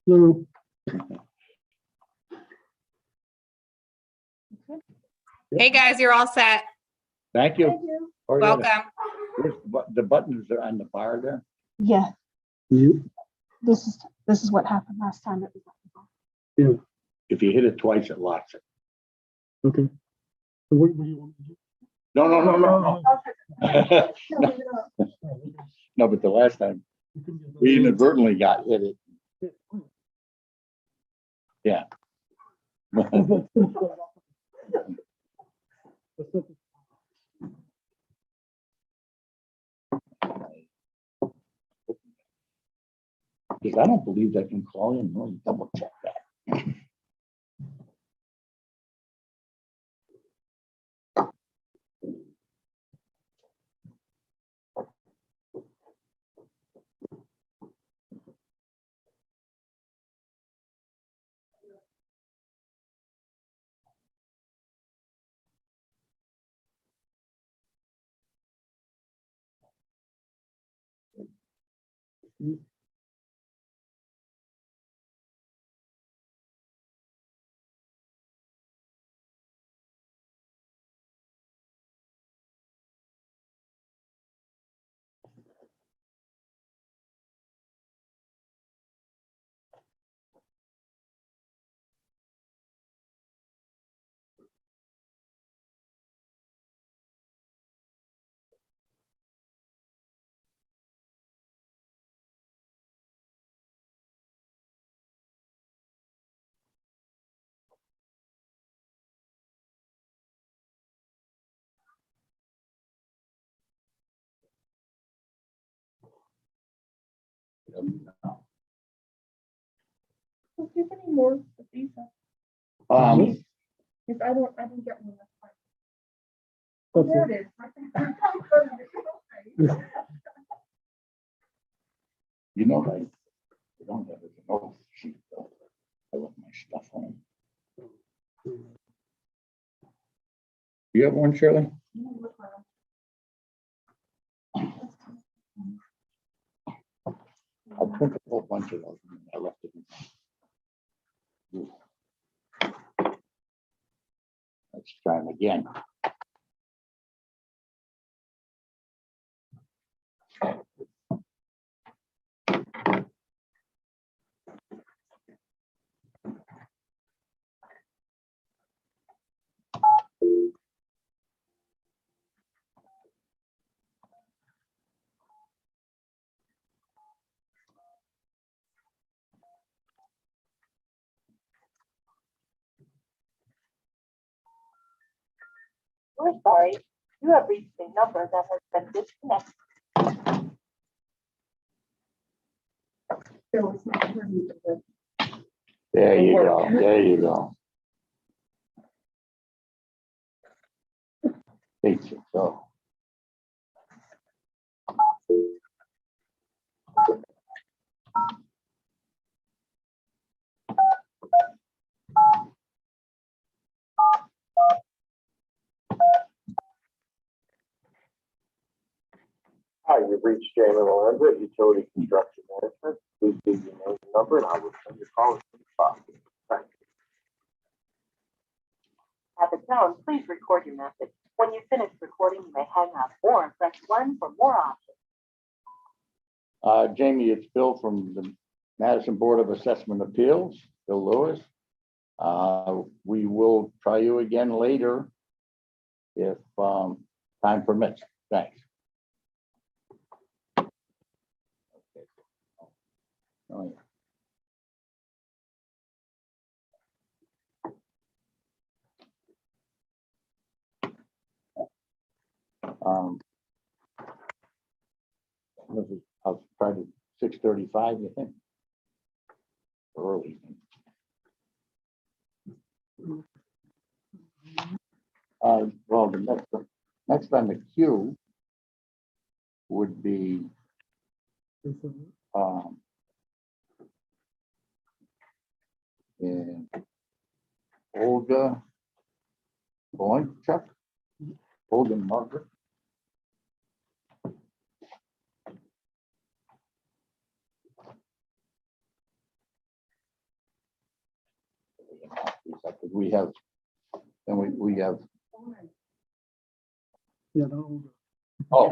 So, Hey, guys, you're all set. Thank you. Oh, yeah, Welcome. where's the buttons are on the bar there. Yeah, you, this is what happened last time. It was yeah, If you hit it twice, it locks it. okay. So what do you want to do? No, no, no, no, no. Oh, No, but the last time we inadvertently got hit it. Yeah. Because I don't believe they can call in. Let me double check that. Do you have any more of these? Because I didn't get one last time. Oh, there it is. You know, I don't have it. Oh, sheet though. I left my stuff home. You have one, Shirley? I printed a whole bunch of those. And I left it. Let's try them again. We're sorry, you have reached a number that has been disconnected. So it's not for me, but There you go. There you go. Thank you. So. Hi, you've reached Jamie Melinda at Utility Construction Management. Please leave your name and number, and I will send your call as soon as possible. Thank you. At the tone, please record your message. When you finish recording, you may hang up or press 1 for more options. Jamie, it's Bill from the Madison Board of Assessment Appeals, Bill Lewis. We will try you again later if time permits. Thanks. Oh, yeah. I'll try to 6:35, you think? Early. Well, the next on the queue would be and Olga Boynchuk, Olga Margaret. Because we have, and we have, Yeah, that was. oh.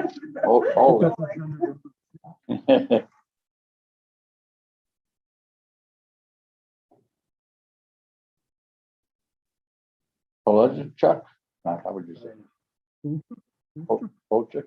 That's agenda. Chuck? How would you say? Polchuk?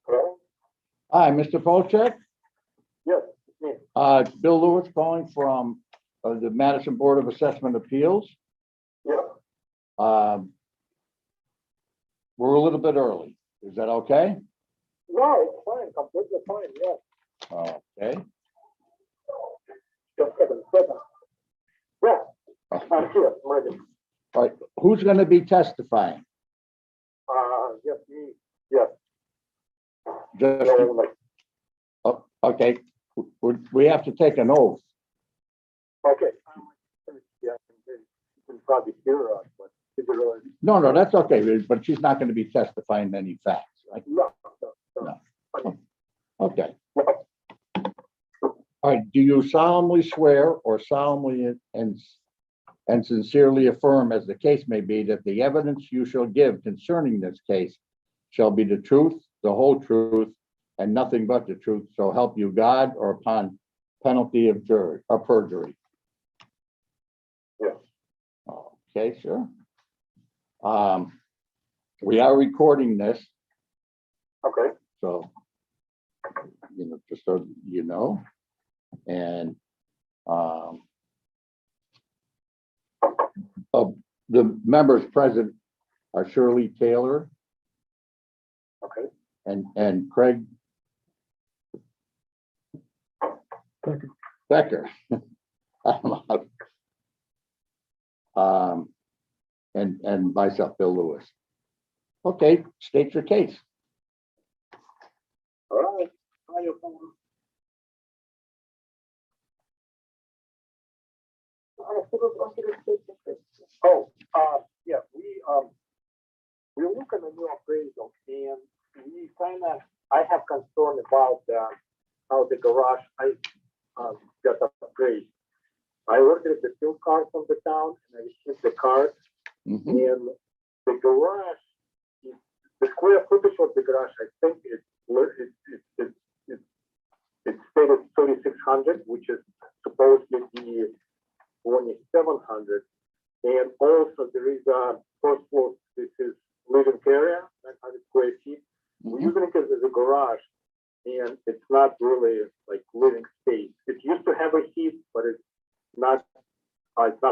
Hello? Hi, Mr. Polchak. Yes, it's me. Bill Lewis calling from the Madison Board of Assessment Appeals. Yeah, We're a little bit early. Is that okay? no, it's fine, completely fine, yeah. Okay. Just second. Yeah, I'm here, I'm ready. All right, who's going to be testifying? Yes, me, yes. Just, No, like, okay, we have to take an oath. okay. Yeah, you can probably hear us, but if you really, No, that's okay, but she's not going to be testifying any facts, right? no. Okay. All right, do you solemnly swear or solemnly and sincerely affirm, as the case may be, that the evidence you shall give concerning this case shall be the truth, the whole truth, and nothing but the truth, so help you God, or upon penalty of perjury? Yes. Okay, sir. We are recording this, Okay, so, just so you know. And the members present are Shirley Taylor okay. and Craig Becker. And myself, Bill Lewis. Okay, state your case. All right. Oh, yeah, we look at the new appraisal and we kind of, I have concern about how the garage, I got upgrade. I ordered the fuel card from the town and I received the card Mhm. and the garage, the square footage of the garage, I think it's stated 3,600, which is supposedly the 2,700. And also there is a first floor, this is living area, 900 square feet. We're using it as a garage and it's not really like living space. It used to have a heat, but it's not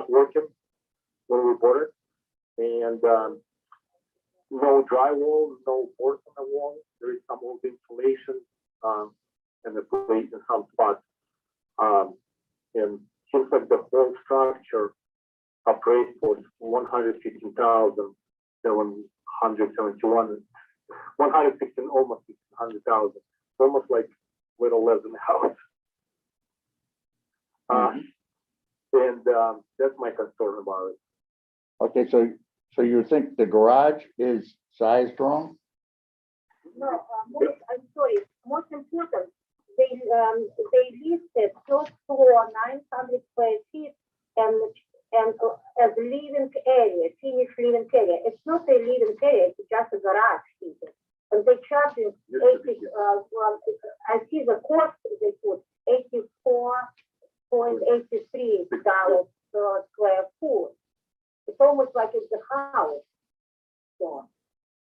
working when we bought it. And no drywall, no boards on the wall. There is some old insulation and the plate in some spots. And seems like the whole structure appraised was 115,771, 116, almost 600,000, almost like little less than a house. And that's my concern about it. Okay, so you think the garage is sized wrong? No, I'm sorry, most important, they listed first floor 900 square feet and as living area, finished living area. It's not a living area, it's just a garage even. And they charging 80, I see the cost they put $84.83 per square foot. It's almost like it's a house. So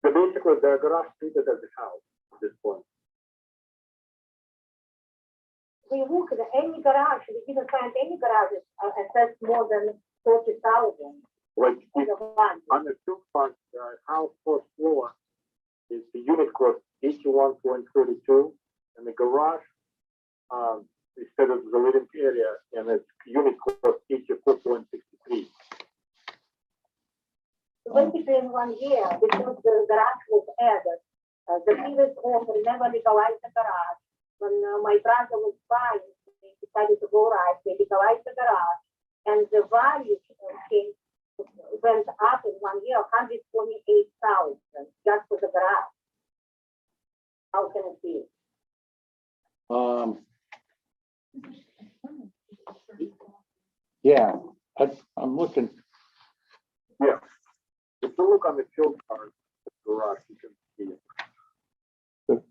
Basically, the garage treated as a house at this point. we look at any garage, we didn't find any garages assessed more than 40,000. Like on the two front house first floor, is the unit cost 81.32, and the garage, instead of the living area, and its unit cost 84.63. Basically in 1 year, because the garage was added, the previous owner never legalized the garage. When my brother was buying, they decided to go right, they legalized the garage, and the value went up in 1 year, 128,000 just for the garage. How can it be? Yeah, I'm looking, Yeah. If you look on the field card, the garage, you can see it. the,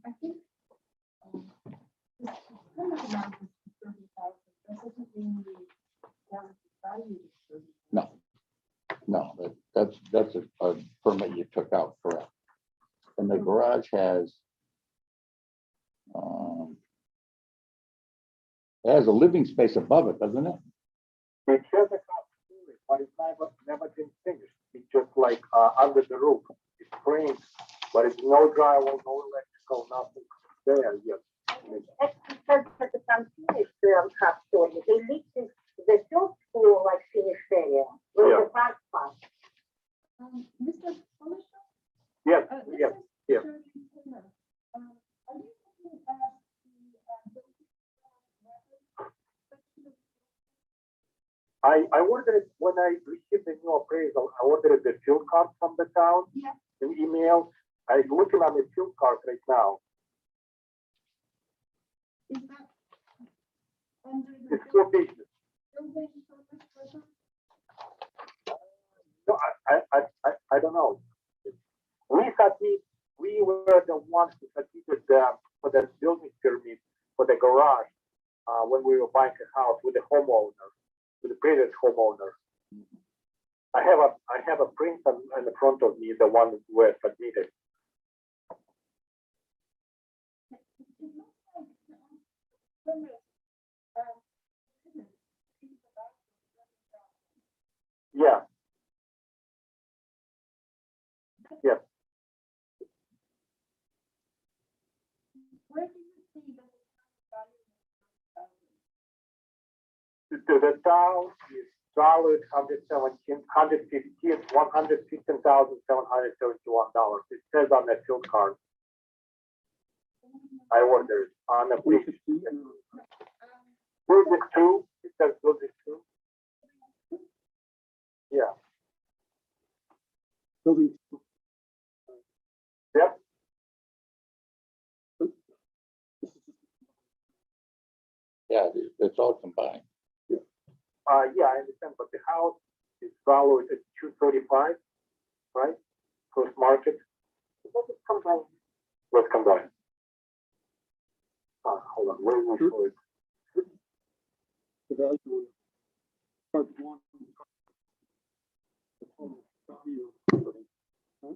I think, this permit amount is 30,000, that doesn't mean the guaranteed value is 30,000. no, that's a permit you took out, correct? And the garage has, it has a living space above it, doesn't it? It has a house, but it's never been finished. It's just like under the roof. It's framed, but it's no drywall, no electrical, nothing there yet. It says that it's unfinished half story. They lifted the first floor like finished area with Yeah. the front part. Mr. Commissioner? Yes, This yes, is yes. Shirley Taylor. Are you looking at the I ordered it when I received the new appraisal. I ordered the field card from the town. Yeah. An email. I'm looking on the field card right now. is that under the It's 4 pages. building service record? No, I don't know. We were the ones who submitted for the building permit for the garage when we were buying a house with the homeowner, with the previous homeowner. I have a print in the front of me, the one that were submitted. It looks like permit, Yeah. Yeah. where do you see the value? The town is valued $115,771. It says on the field card. I ordered on the building 2. It says building 2. Yeah. Building. Yep. Yeah, it's all combined. Yeah, I understand, but the house is valued at 235, right? First market. What is combined? Let's combine. Hold on, where we show it? The value of part one. The total value of the building. Huh?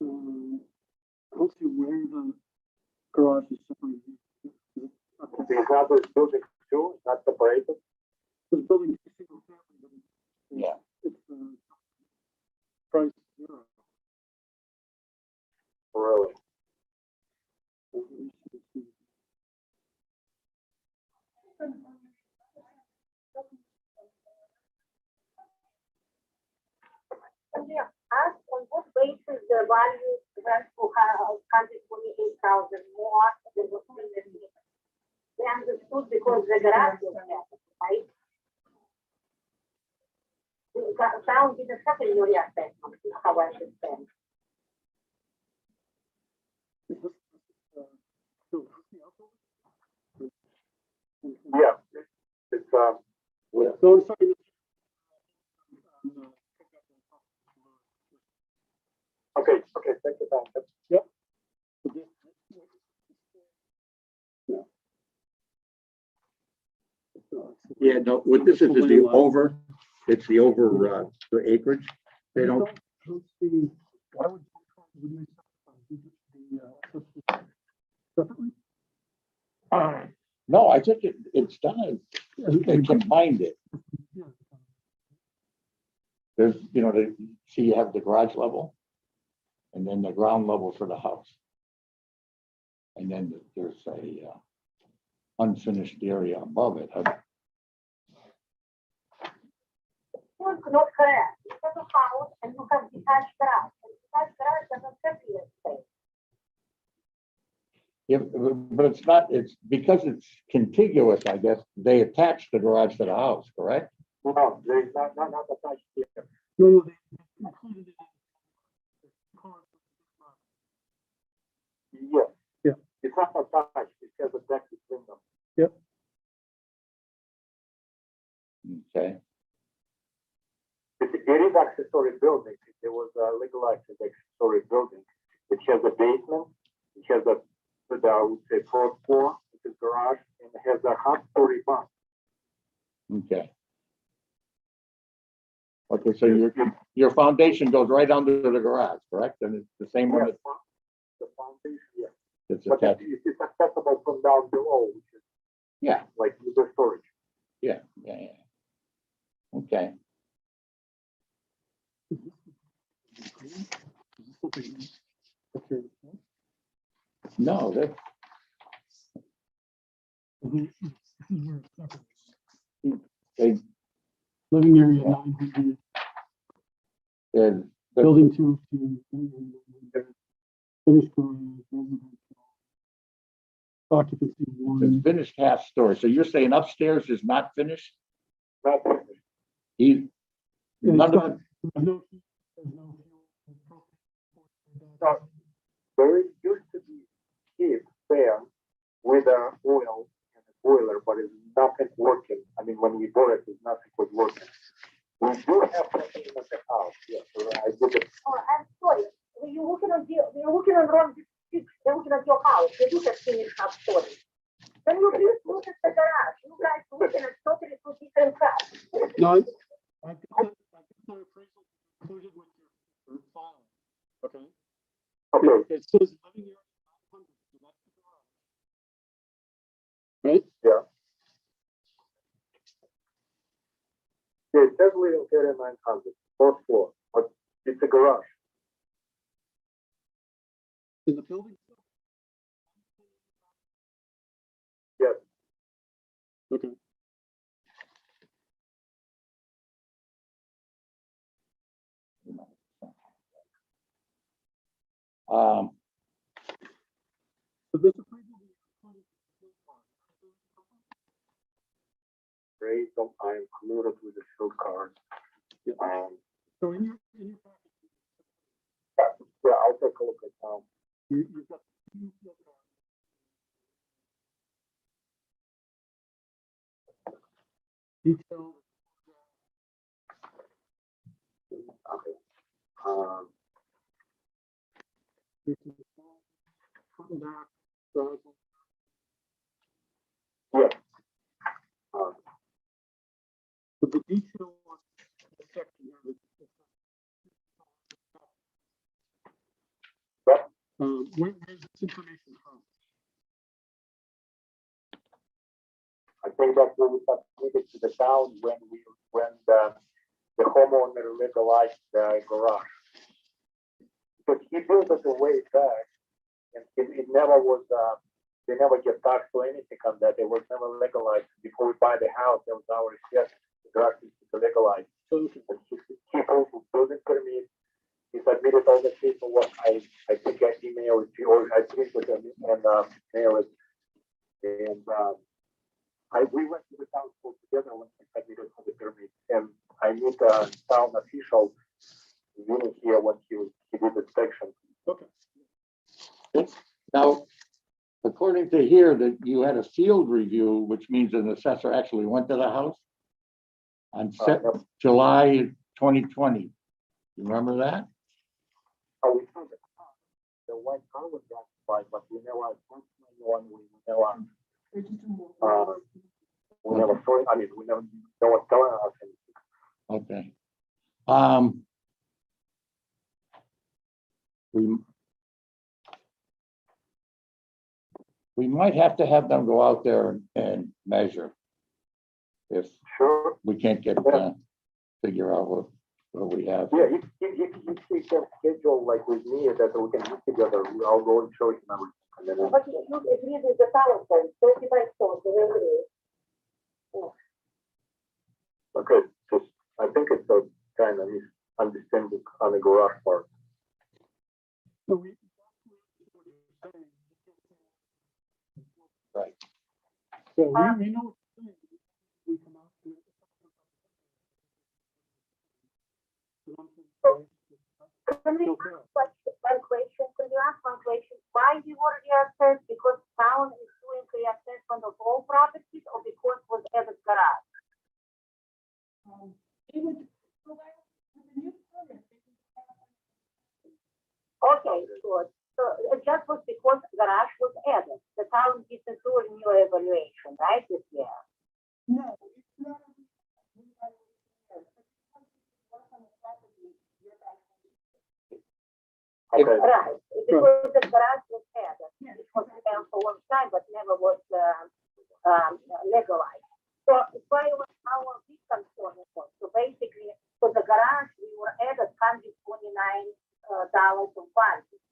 I don't see where the garage is separated. Okay. The other is building 2, not separated. This building is single family, but Yeah. it's price zero. Really? Yeah, ask on what basis the value went to 128,000 more than the previous year. They understood because the garage was there, right? The town did a secondary assessment, is how I understand. Yeah. It's So I'm sorry. okay. Okay, thank you, Tom. Yep. Yeah, no, what this is the over, it's the over, the acreage. They don't, Let's see, why would we separately? No, I think it's done. They combined it. There's, see, you have the garage level and then the ground level for the house. And then there's a unfinished area above it. It's not correct. You have a house and you have detached garage. And detached garage doesn't have real estate. But it's not, it's because it's contiguous, I guess, they attach the garage to the house, correct? No, there is not attached here. No, they included it in the car. Yes. Yeah. It's not attached, it has a deck between them. Okay, It is accessory building. There was a legalized accessory building. It has a basement, it has I would say, fourth floor, which is garage, and it has a half-story barn. okay. Okay, so your foundation goes right under the garage, correct? And it's the same one Yes, the foundation, yes. that's But attached. it's accessible from down below, which is Yeah, like the storage. yeah. Okay, Okay. no, that, they, Living area 900, the, building 2, finished garage, residential. Occupancy it's 1. finished half story. So you're saying upstairs is not finished? Not finished. He, Yeah, none it's of got- it, There's no heat, there's no fuel. No, there used to be heat there with a oil and a boiler, but it's nothing working. I mean, when we bought it, nothing was working. We do have something in the house, yes, so I did it. Oh, I'm sorry. You're looking at wrong, you're looking at your house. You do have finished half story. Then you please look at the garage. You guys looking at totally two different cars. No, I think that appraisal included with your file. Okay. Okay, It says living area 900, so that's the garage. Right? yeah. Yeah, it says living area 900, fourth floor, but it's a garage. In the building? Yes. Okay. So this appraisal will include the Great, I'm included with the field card. So in your package, Yeah, I'll take a look at now. you've got two field cards. Detailed. Okay. This is the front and back, garage. Yes. So the detail on the section here is. Where's this information from? I think that we submitted to the town when the homeowner legalized the garage. Because he built it a way back, and it never was, they never get taxed or anything on that. It was never legalized. Before we buy the house, that was our request, the garage is to legalize. Okay. But he also building permit. He submitted all the paperwork. I think I emailed it to you, or I printed it and mailed it. And we went to the town school together when we submitted for the permit. And I meet a town official unit here when he did the inspection. Okay. now, according to here, that you had a field review, which means an assessor actually went to the house on No. July 2020. You remember that? Oh, we found the white car was occupied, but we never, we never saw it. I mean, we never, no one telling us anything. Okay. we might have to have them go out there and measure. If Sure. we can't get, figure out what we have. Yeah, if you can schedule like with me that we can meet together, I'll go and show you everything. And then, But you agreed with the town, so 30 by 30, you agree. okay, just, I think it's a kind of misunderstanding on the garage part. So we. Right. So we know. We come out to. Can we ask one question? Can you ask one question? Why we were reassessed? Because town is doing reassessment of all properties or because was added garage? It would provide with a new permit. Okay, good. So it just was because garage was added. The town didn't do a new evaluation, right, this year? No, it's not a. Work on the property, you're back. Okay, Right, because the garage was added. It was there for a long time, but never was legalized. So it's why our big concern was. So basically, for the garage, we were added $129 of value.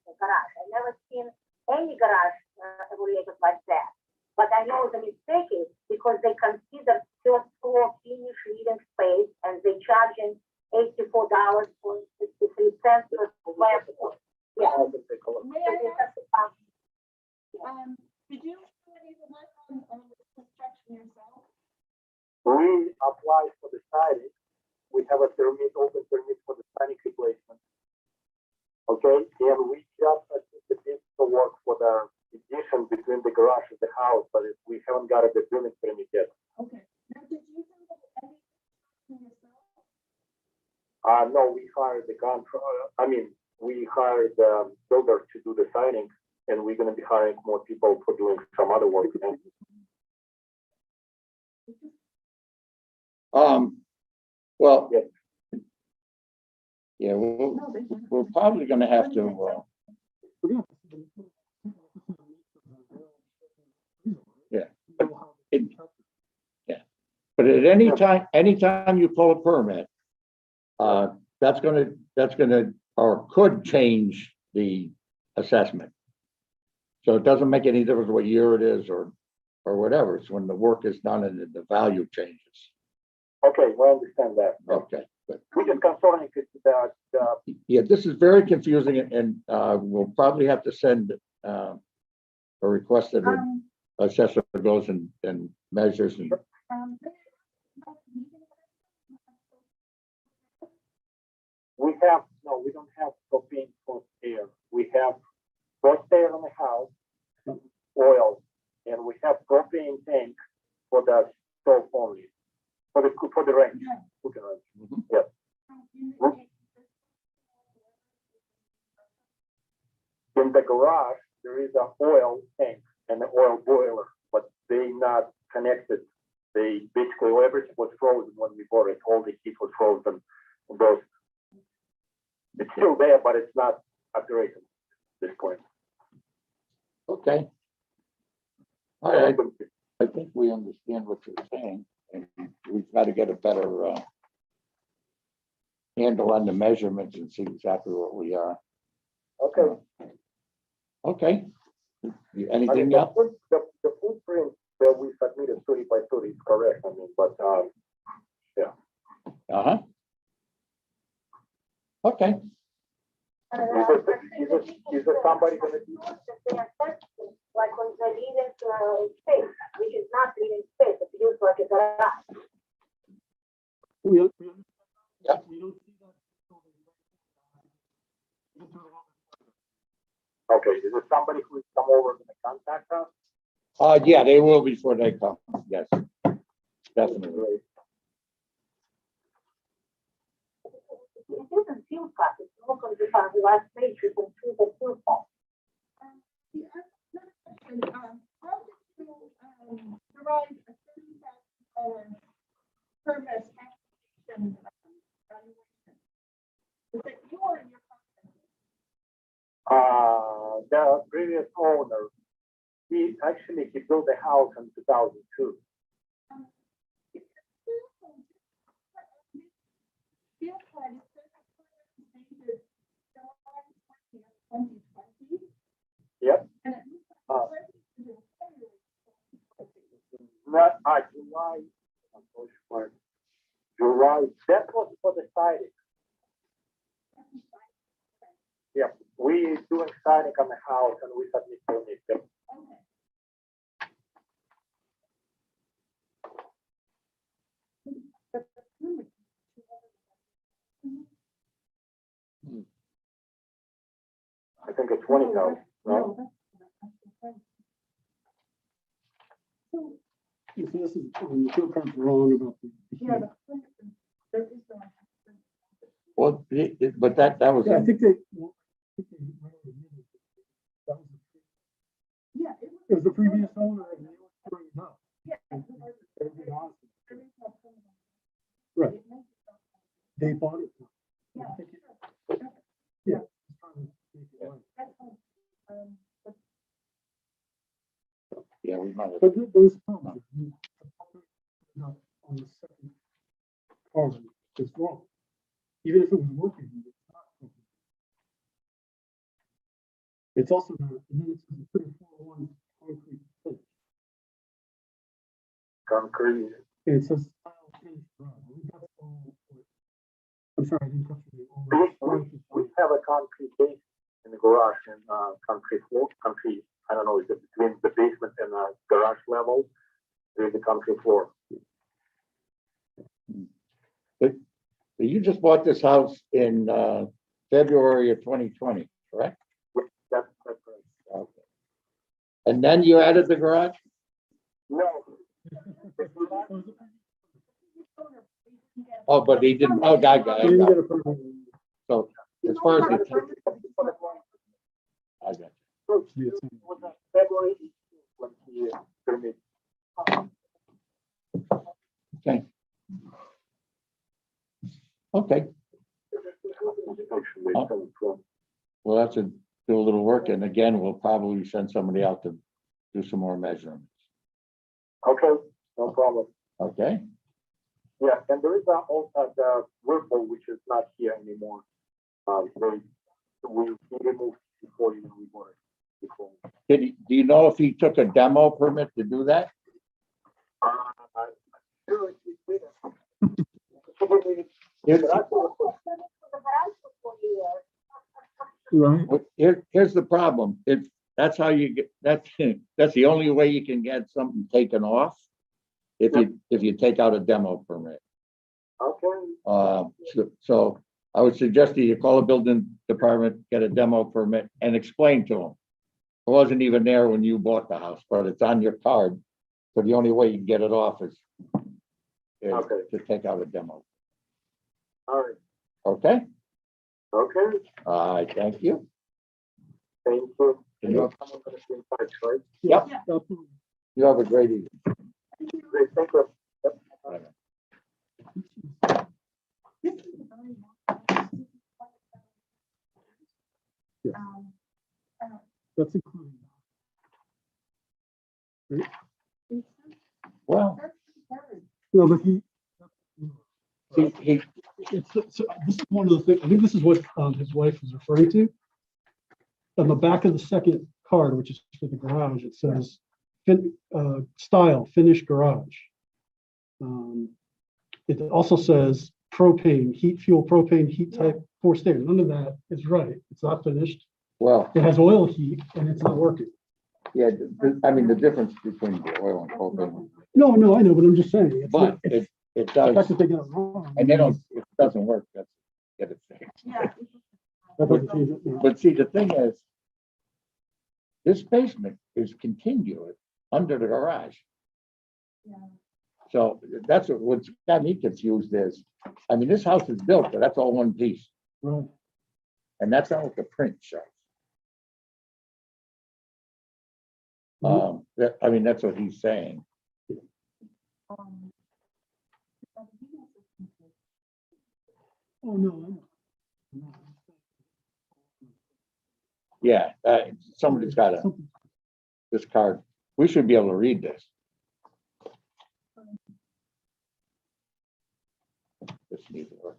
The garage. I never seen any garage evaluated like that. But I know the mistake is because they consider first floor finished living space and they charging $84.63 per square foot. Yeah. I can take a look. May I ask, did you do any of the work on the construction yourself? We applied for the siding. We have a permit, open permit for the siding replacement. Okay, and we just did the work for the addition between the garage and the house, but we haven't got the building permit yet. Okay. Now, did you do any yourself? No, we hired the we hired the builder to do the siding, and we're gonna be hiring more people for doing some other work. Well, Yeah. yeah, No, they. we're probably gonna have to, Yeah, but it- but at anytime you pull a permit, that's gonna, or could change the assessment. So it doesn't make any difference what year it is or whatever. It's when the work is done and the value changes. Okay, we understand that. Okay, but We just concerning that, yeah, this is very confusing and we'll probably have to send a request that the assessor goes and measures and, we don't have propane for air. We have first air on the house, oil, and we have propane tank for the stove only, for the range, cooking range. Mhm. Yes. In the garage, there is an oil tank and an oil boiler, but they not connected. They basically, everything was frozen when we bought it. All the heat was frozen. Those, it's still there, but it's not operating at this point. okay. All right, I think we understand what you're saying, and we've got to get a better handle on the measurements and see exactly what we are. Okay. Okay. I mean, Anything else? the footprint that we submitted 30 by 30 is correct. I mean, but Uh-huh. Okay, is there somebody gonna do? Like on the living space, which is not living space, it's used like a garage. Yeah. We don't see that. Okay, is there somebody who's come over to contact us? yeah, they will before they come, yes, definitely. It isn't fuel cost, it's look on the last page, you can see the fuel cost. The other question, how did you derive a $30,000 permit application valuation? Was it you or your company? The previous owner he built the house in 2002. Field card is dated July 20th, 2020. Yep. And it looks like Uh, it's registered in February 2020. Not, July, I'm so smart. July, that was for the siding. Yeah, we doing siding on the house and we submit permit. Yep. Okay. But the permit is I think it's 20,000, no? So, So this is, the field card's wrong about the. yeah, the permit, there is no. Well, but that was, Yeah, I think they. Well, I think they already admitted that was Yeah, it was the previous owner and they were screwing it up. yeah. They're being honest. There is no permit. Right. It makes it so. They bought it. Yeah, I think it- sure. Yeah. it's trying to make it right. That's fine. But yeah, we might have. But those problems, not on the second part is wrong. Even if it was working, it's not working. It's also not, and then it says a 341 concrete finish. Concrete. And it says style finish garage. I think that's all what- I'm sorry, I didn't catch your name. We have a concrete base in the garage and, concrete floor, concrete, I don't know, is it between the basement and, garage level? There's a concrete floor. But you just bought this house in February of 2020, correct? That's right. Okay. And then you added the garage? No. Oh, but he didn't, oh, I got They didn't get it. a permit. So as far as the, I got it. So, it was February 18th when he permit. Okay. Okay, well, that's do a little work, and again, we'll probably send somebody out to do some more measurements. Okay, no problem. Okay, Yeah, and there is also the Whirlpool, which is not here anymore. We removed before even we bought it. Before. do you know if he took a demo permit to do that? I'm sure he did it. Here's, The garage for 40 years. Right. here's the problem, that's how you get, that's the only way you can get something taken off. If you take out a demo permit. Okay, So I would suggest that you call the building department, get a demo permit and explain to them. It wasn't even there when you bought the house, but it's on your card. So the only way you can get it off is Okay. to take out a demo. all right, Okay? okay, Thank you. thank you. And you- I'm gonna stay in touch, right? Yep. Absolutely. You have a great evening. Great, thank you. Yep. this is a very long. Yeah. That's including. Well, That's very. No, but he. he, It's, so this is one of the things, I think this is what his wife was referring to. On the back of the second card, which is for the garage, it says style, finished garage. It also says propane, heat fuel propane, heat type 4 standard. None of that is right. It's not finished. well, It has oil heat and it's not working. yeah, I mean, the difference between the oil and propane, No, I know, but I'm just saying. It's but not- it the fact does, that they got it wrong. and they don't, if it doesn't work, that's, get it fixed. Yeah. That doesn't change it, no. But see, the thing is, this basement is contiguous under the garage. Yeah. So that's what's got me confused is, I mean, this house is built, but that's all one piece, Right. and that's not what the print shows. I mean, that's what he's saying. Um, Oh, no, I know. No. Yeah, somebody's gotta, Something- this card, we should be able to read this. This needs to work.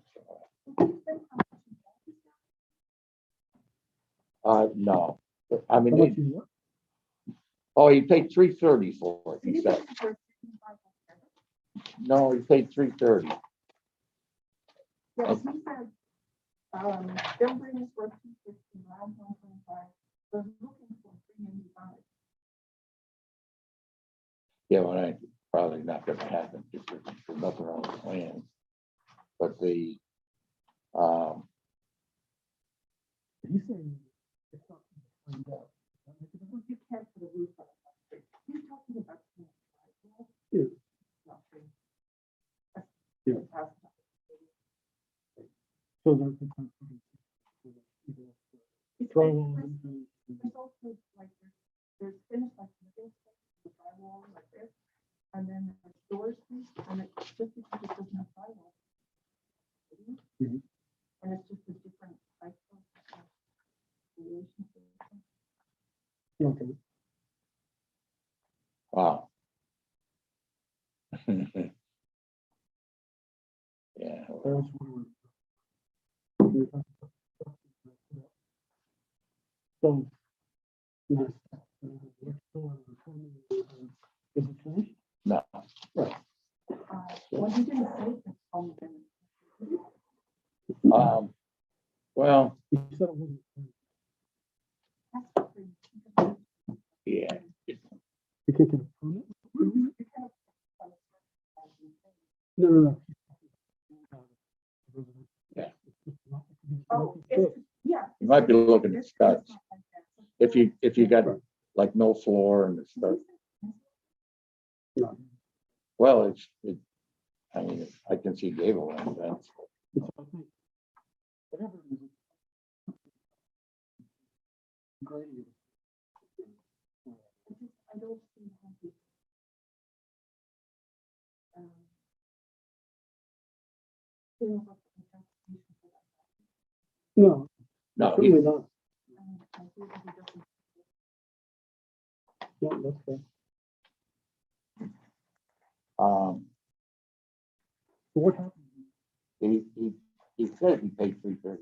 No, I How mean, much is what? oh, he paid $330 for it, he said. No, he paid $330. Yes, he said, buildings were 250, land 125, they're looking for 385. Yeah, well, that's probably not gonna happen, because there's nothing on the plan. But the, He's saying it's not gonna find out. You can't put a roof on it. You're talking about. Yeah. Yeah. So that's the kind of drywall. There's also like, there's finished like the drywall like this, and then there's doors, and it's just because it doesn't have drywall. Mhm. And it's just a different type of relationship. Okay. wow. Yeah, well, That's what we're. So. Yes. Is it finished? no, Well, he didn't say it's on the. well, He said it wasn't. yeah, You can't get a permit? No. Yeah. Oh, it's, yeah. you might be looking at studs. If you got like no floor and the stuff, No. well, I mean, I can see gable end fence. It's, I think, whatever it is. Grading. I don't see how he. Feel about the constitution for that. No, No, certainly not. I feel that he doesn't. No, that's fair. So what happened? he said he paid $330,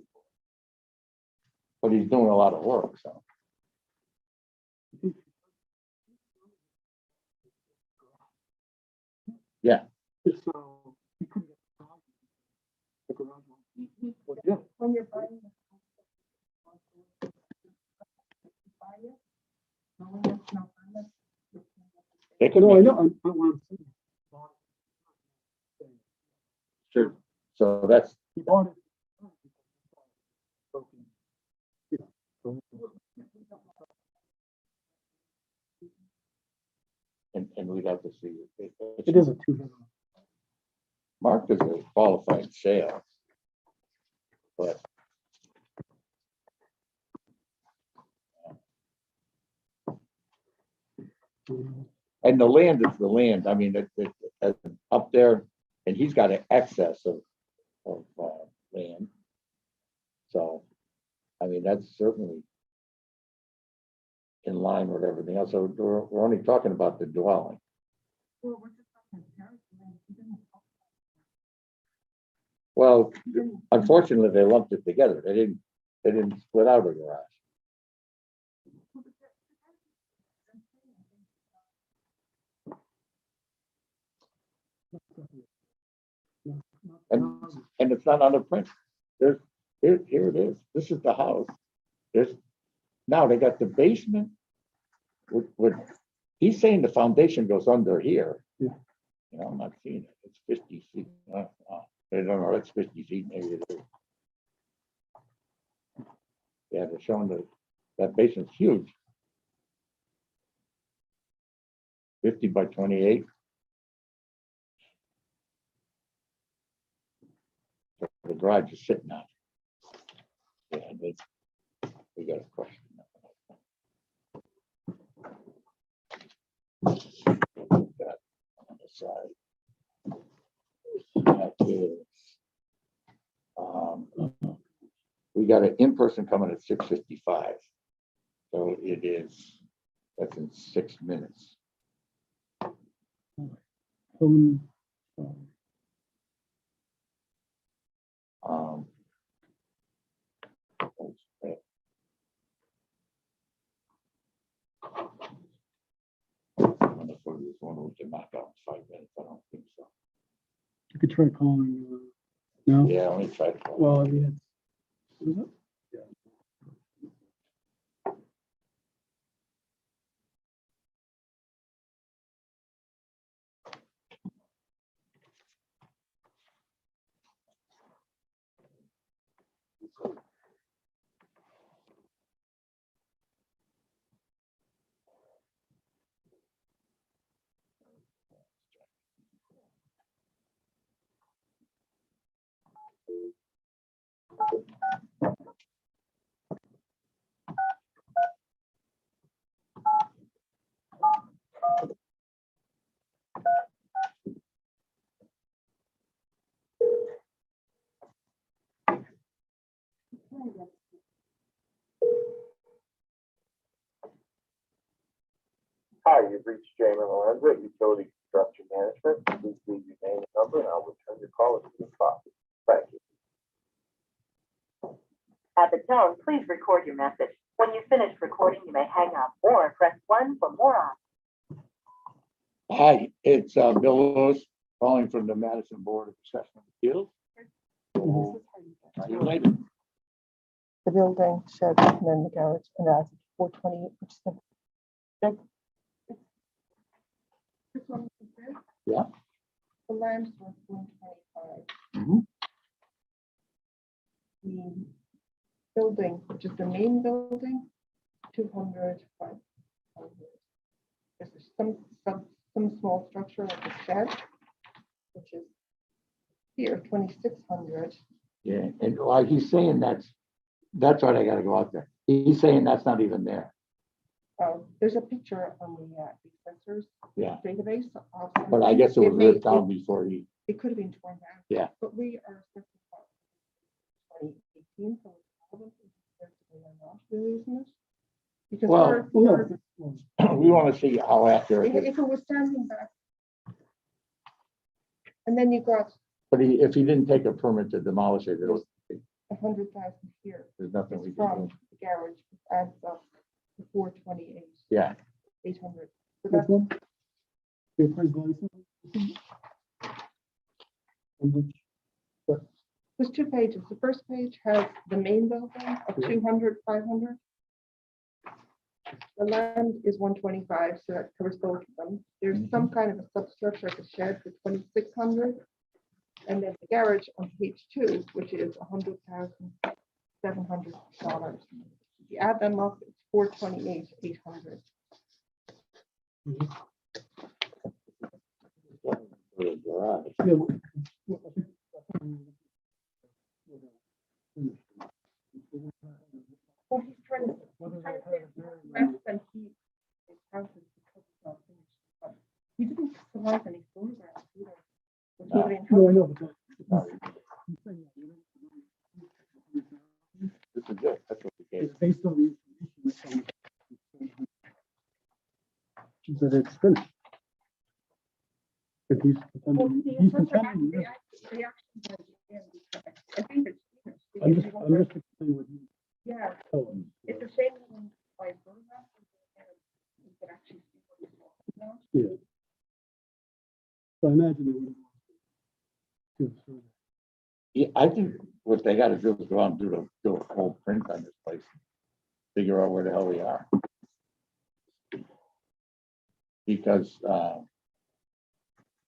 but he's doing a lot of work, so. Yeah, So he couldn't get the garage. Well, yeah. When you're buying the house, buy it, knowing it's not permanent, you can't. they could No, I make know, I want to. sure. So that's, He bought it. Broken. Yeah. So- and we'd have to see. It is a two-bedroom. Mark is a qualified sale. But and the land is the land. I mean, it's up there, and he's got an excess of land. So, I mean, that's certainly in line with everything else. So we're only talking about the dwelling. Well, we're just talking parents, and he didn't talk Well, about it. unfortunately, they lumped it together. They didn't split out a garage. And it's not on the print. Here it is. This is the house. Now they got the basement. He's saying the foundation goes under here. Yeah. You know, I'm not seeing it. It's 50 feet. I don't know. It's 50 feet. Maybe it is. Yeah, they're showing that basement's huge. 50 by 28. The garage is sitting out. Yeah, we got a question. That on the side. That is, we got an in-person coming at 6:55. So it is That's in 6 minutes. Helen, Um, I'm gonna put this one we can knock out in 5 minutes. I don't think so. you could try calling, no? Yeah, let me try to. Well, I mean, is it? Hi, you've reached Jamie Lorenzo at Utility Construction Management. Please leave your name and number, and I'll return your call as soon as possible. Thank you. At the tone, please record your message. When you finish recording, you may hang up or press 1 for more options. Hi, it's Bill Lewis calling from the Madison Board of Assessment Appeals. Are you later? The building, shed, and then the garage, and that's 428, which is the big. This one is this? Yeah. The lamps were 125. Mhm. The building, which is the main building, 200, 500. There's some small structure like a shed, which is here, 2,600. Yeah, and like he's saying that's what I gotta go out there. He's saying that's not even there. There's a picture on the assessor's Yeah. database. But I guess it was may- ripped down before he, It could have been torn down. Yeah. But we are assessing 2018, so it's relevant. We're not really using it. Because Well, we're- we want to see how accurate it is. if it was standing back. And then you got But if he didn't take a permit to demolish it, 100,000 here. there's nothing we It's can from do. the garage, which adds up to 428, Yeah, 800. So This that's one? The appraisal license? And which- There's 2 pages. The first page has the main building of 200, 500. The land is 125, so that covers both of them. There's some kind of a substructure, like a shed for 2,600. And then the garage on page 2, which is $100,700. If you add them up, it's 428, 800. for the garage. Yeah, well, I think- Well, he's trying to Whether less they had it there or not. than his house is because it's not finished. But he didn't survive any photographs either. Was No. he in No, I trouble? know, but No, I'm saying that, you know, This is good. That's what we gave. it's based on the information that it's finished. If he's Well, contending, the he's assessor contending, actually- yes. the action by the end is correct. I think it's finished. I'm because just you won't- saying what you Yeah, tell him. it's a shame when by photograph, you can actually see what he's talking about. Yeah. So I imagine they would. Do the survey. Yeah, I think what they gotta do is go out and do a whole print on this place. Figure out where the hell we are. Because,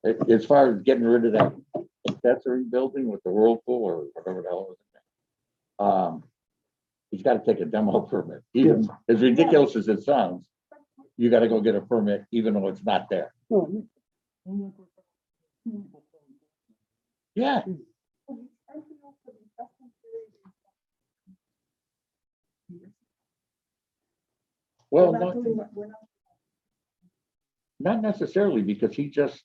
as far as getting rid of that accessory building with the whirlpool or whatever the hell it was. He's gotta take a demo permit, even as ridiculous as it sounds. You gotta go get a permit even though it's not there. No, you- Yeah, well, We're not not, doing what- we're not- not necessarily because he just,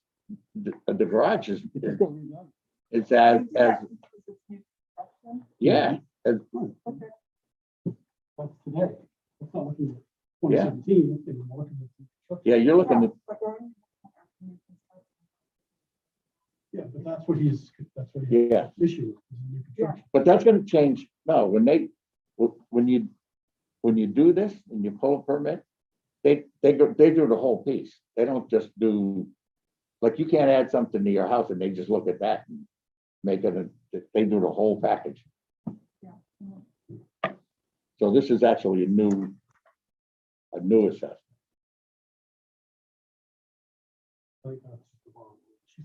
the garage is, It just got redone. it's as, Because it's new construction. yeah, as, Okay. That's today. That's not looking. 2017. and we're looking at the construction. Yeah, you're looking at, Yeah, but that's what he's yeah, issuing. is new construction. but that's gonna change. No, when you do this and you pull a permit, they do the whole piece. They don't just do, like, you can't add something to your house and they just look at that and make it, they do the whole package. So this is actually a new assessment. I think that's the bottom. She's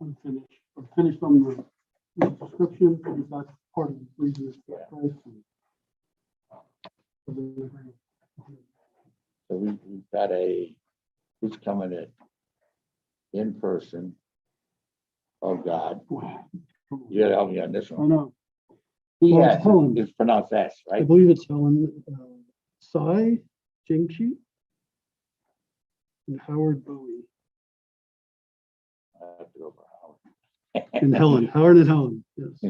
unfinished, or finished on the description, because that's part of the reason it's Yeah. price. And, so they agree. So we've got who's coming in person. Oh, God. Wow. You help me on this I one. know. He Well, has, Helen. it's pronounced S, I right? believe it's Helen Tsai Jingqi and Howard Bowie I have to go for Howard. and Helen, Howard and Helen, yes.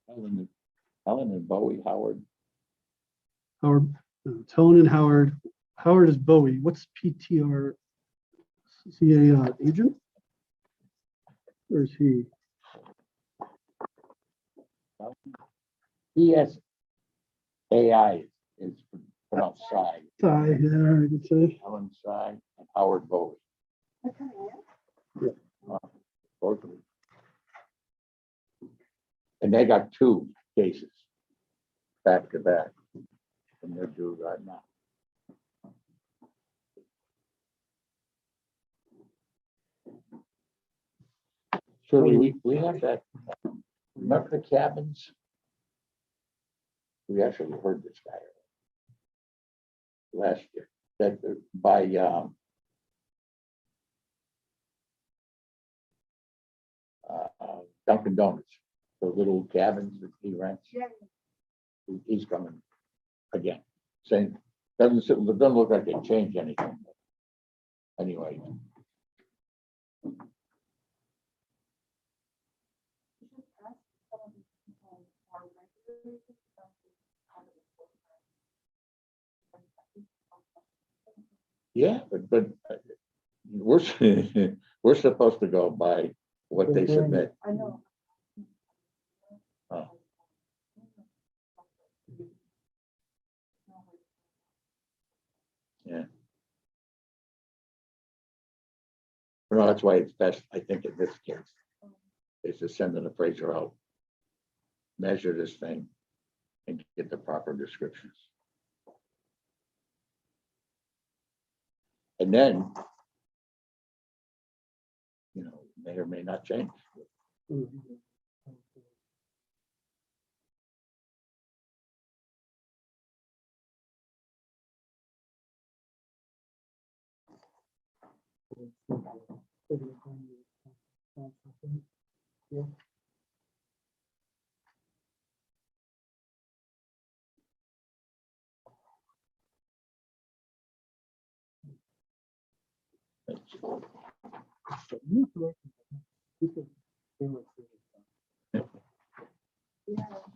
Helen and Bowie, Howard. Howard, no, it's Helen and Howard. Howard is Bowie. What's PTR? Is he a agent? Or is he? ESAI is pronounced Sai. Tsai, yeah, I could say. Helen Sai and Howard Bowie. Both of them. And they got two cases back to back. And they're due right now. Shirley, we have that, remember the cabins? We actually heard this guy last year, that by Dunkin' Donuts, the little cabins that he rents. He's coming again, saying, doesn't look like they changed anything. Anyway. Yeah, but we're, we're supposed to go by what they submit. I know. Oh. Yeah. Well, that's why it's best, I think, in this case, is to send an appraiser out, measure this thing, and get the proper descriptions. And then, you know, may or may not change.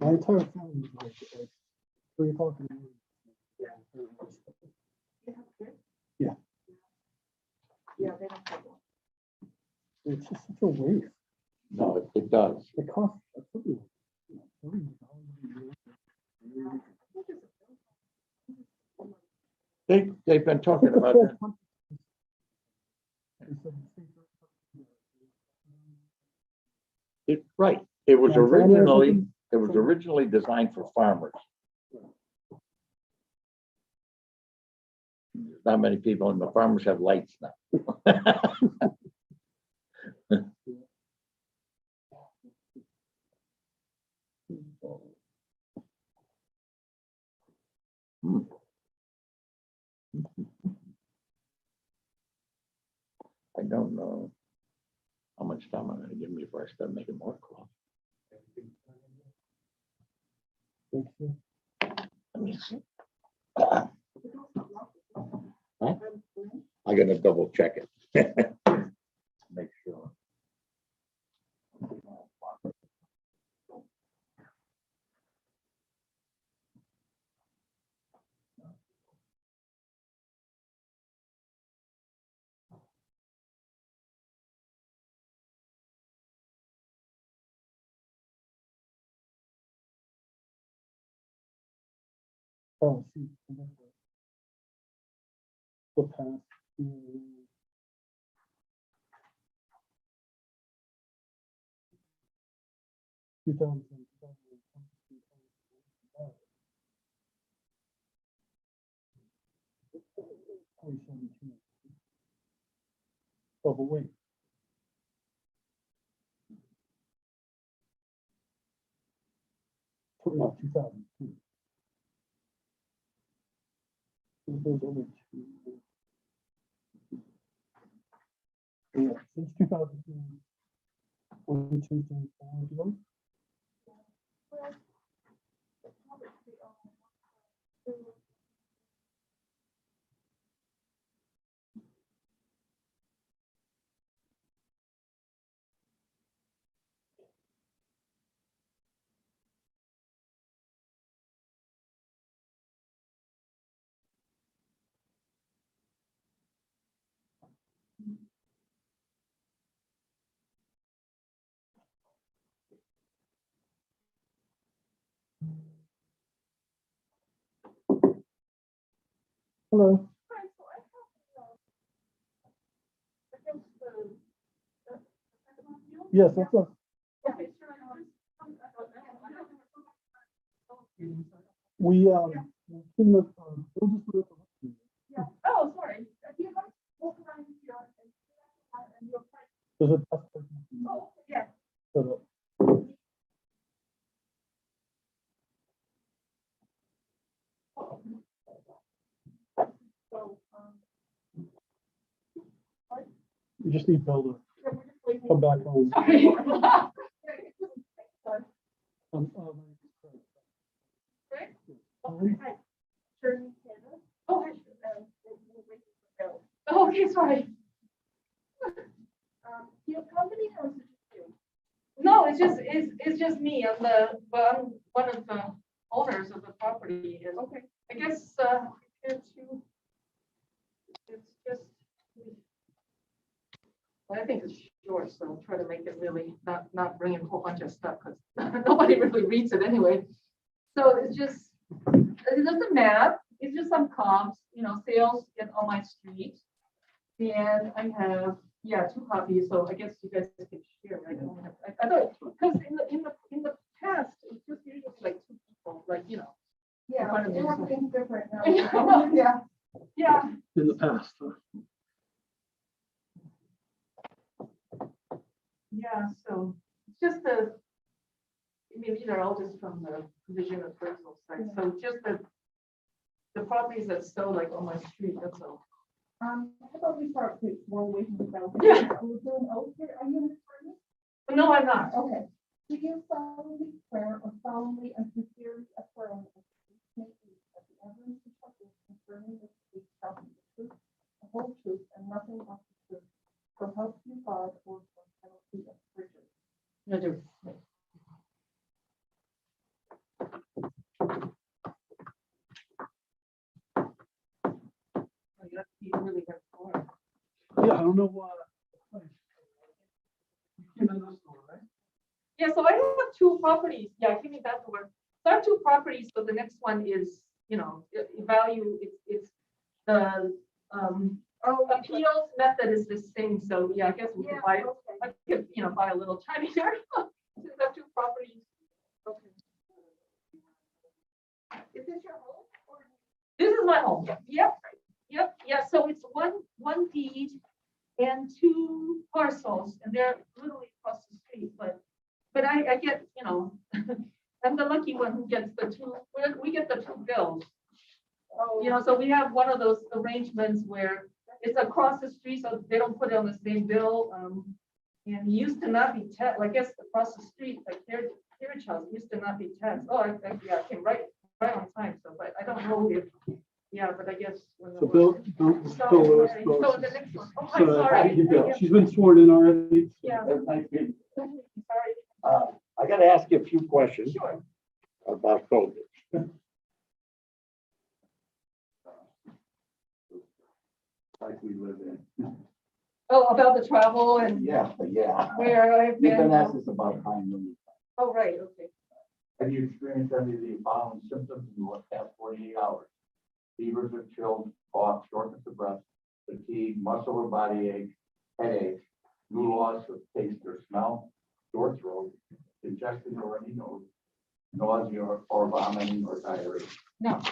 My entire family was like 3 o'clock in the morning. Yeah. Yeah, they don't have one. It's just such a waste. No, it does. It costs. They've been talking about that. Right, it was Yeah, it's on there or originally, something? it was originally designed for farmers. Not many people, and the farmers have lights now. Hmm. I don't know how much time I'm gonna give me before I start making more calls. Let me see. Huh? I gotta double check it. Make sure. Oh, see. The past. 2017. Oh, but wait. No, 2002. There's only two. Yeah, since 2002. 1, 2, 3, 4, you know? Hello. Yes, that's us. We, in the, we'll just put it up. Oh, sorry. There's a test. Oh, yeah. So, you just need Bill to come back home. Oh, okay, sorry. Your company has. No, it's just me. I'm one of the owners of the property. And okay. I guess, it's just, well, I think it's short, so I'll try to make it really not bring in a whole bunch of stuff because nobody really reads it anyway. So it's just a map. It's just some comps, sales in on my street. And I have, 2 copies. So I guess you guys can share, right? I thought, because in the past, it's just usually like 2 people, like, Yeah, everything's different now. Yeah. Yeah. In the past. Yeah, so it's just these are all just from the Division of Appraisal site. So just the properties that sell like on my street, that's all. How about we start with one way from the south? Yeah. Are you an attorney? No, I'm not. Okay. Do you solemnly swear or solemnly and sincerely affirm that the evidence concerning this case shall be the truth, the whole truth, and nothing but the truth, so help you God or for penalty of perjury? I do. Really good for. Yeah, I don't know why. You came in this door, right? Yeah, so I have 2 properties. Yeah, I came in that door. So I have 2 properties. So the next one is, value. It's the appeals method is the same. So yeah, I guess we could buy. I could buy a little tiny here. Since I have 2 properties. Okay. Is this your home? This is my home. Yep. Yeah. So it's one deed and 2 parcels, and they're literally across the street. But I get, I'm the lucky one who gets the 2. We get the 2 bills. Oh. So we have one of those arrangements where it's across the street, so they don't put it on the same bill. And it used to not be taxed. I guess across the street, like Carriage House used to not be taxed. Oh, I came right on time. So, but I don't know if. Yeah, but I guess. So Bill Lewis. So the next one. Oh, I'm sorry. She's been sworn in already. Yeah. Sorry. Sorry. I gotta ask you a few questions Sure. about COVID. Like we live in. Oh, about the travel and Yeah. where I've You've been been. asked this about 5 million. Oh, right, okay. I Have you experienced any of the following symptoms in the past 48 hours? Fevers or chills, cough, shortness of breath, fatigue, muscle or body ache, headache, new loss of taste or smell, sore throat, congestion or runny nose, nausea or vomiting or diarrhea. No.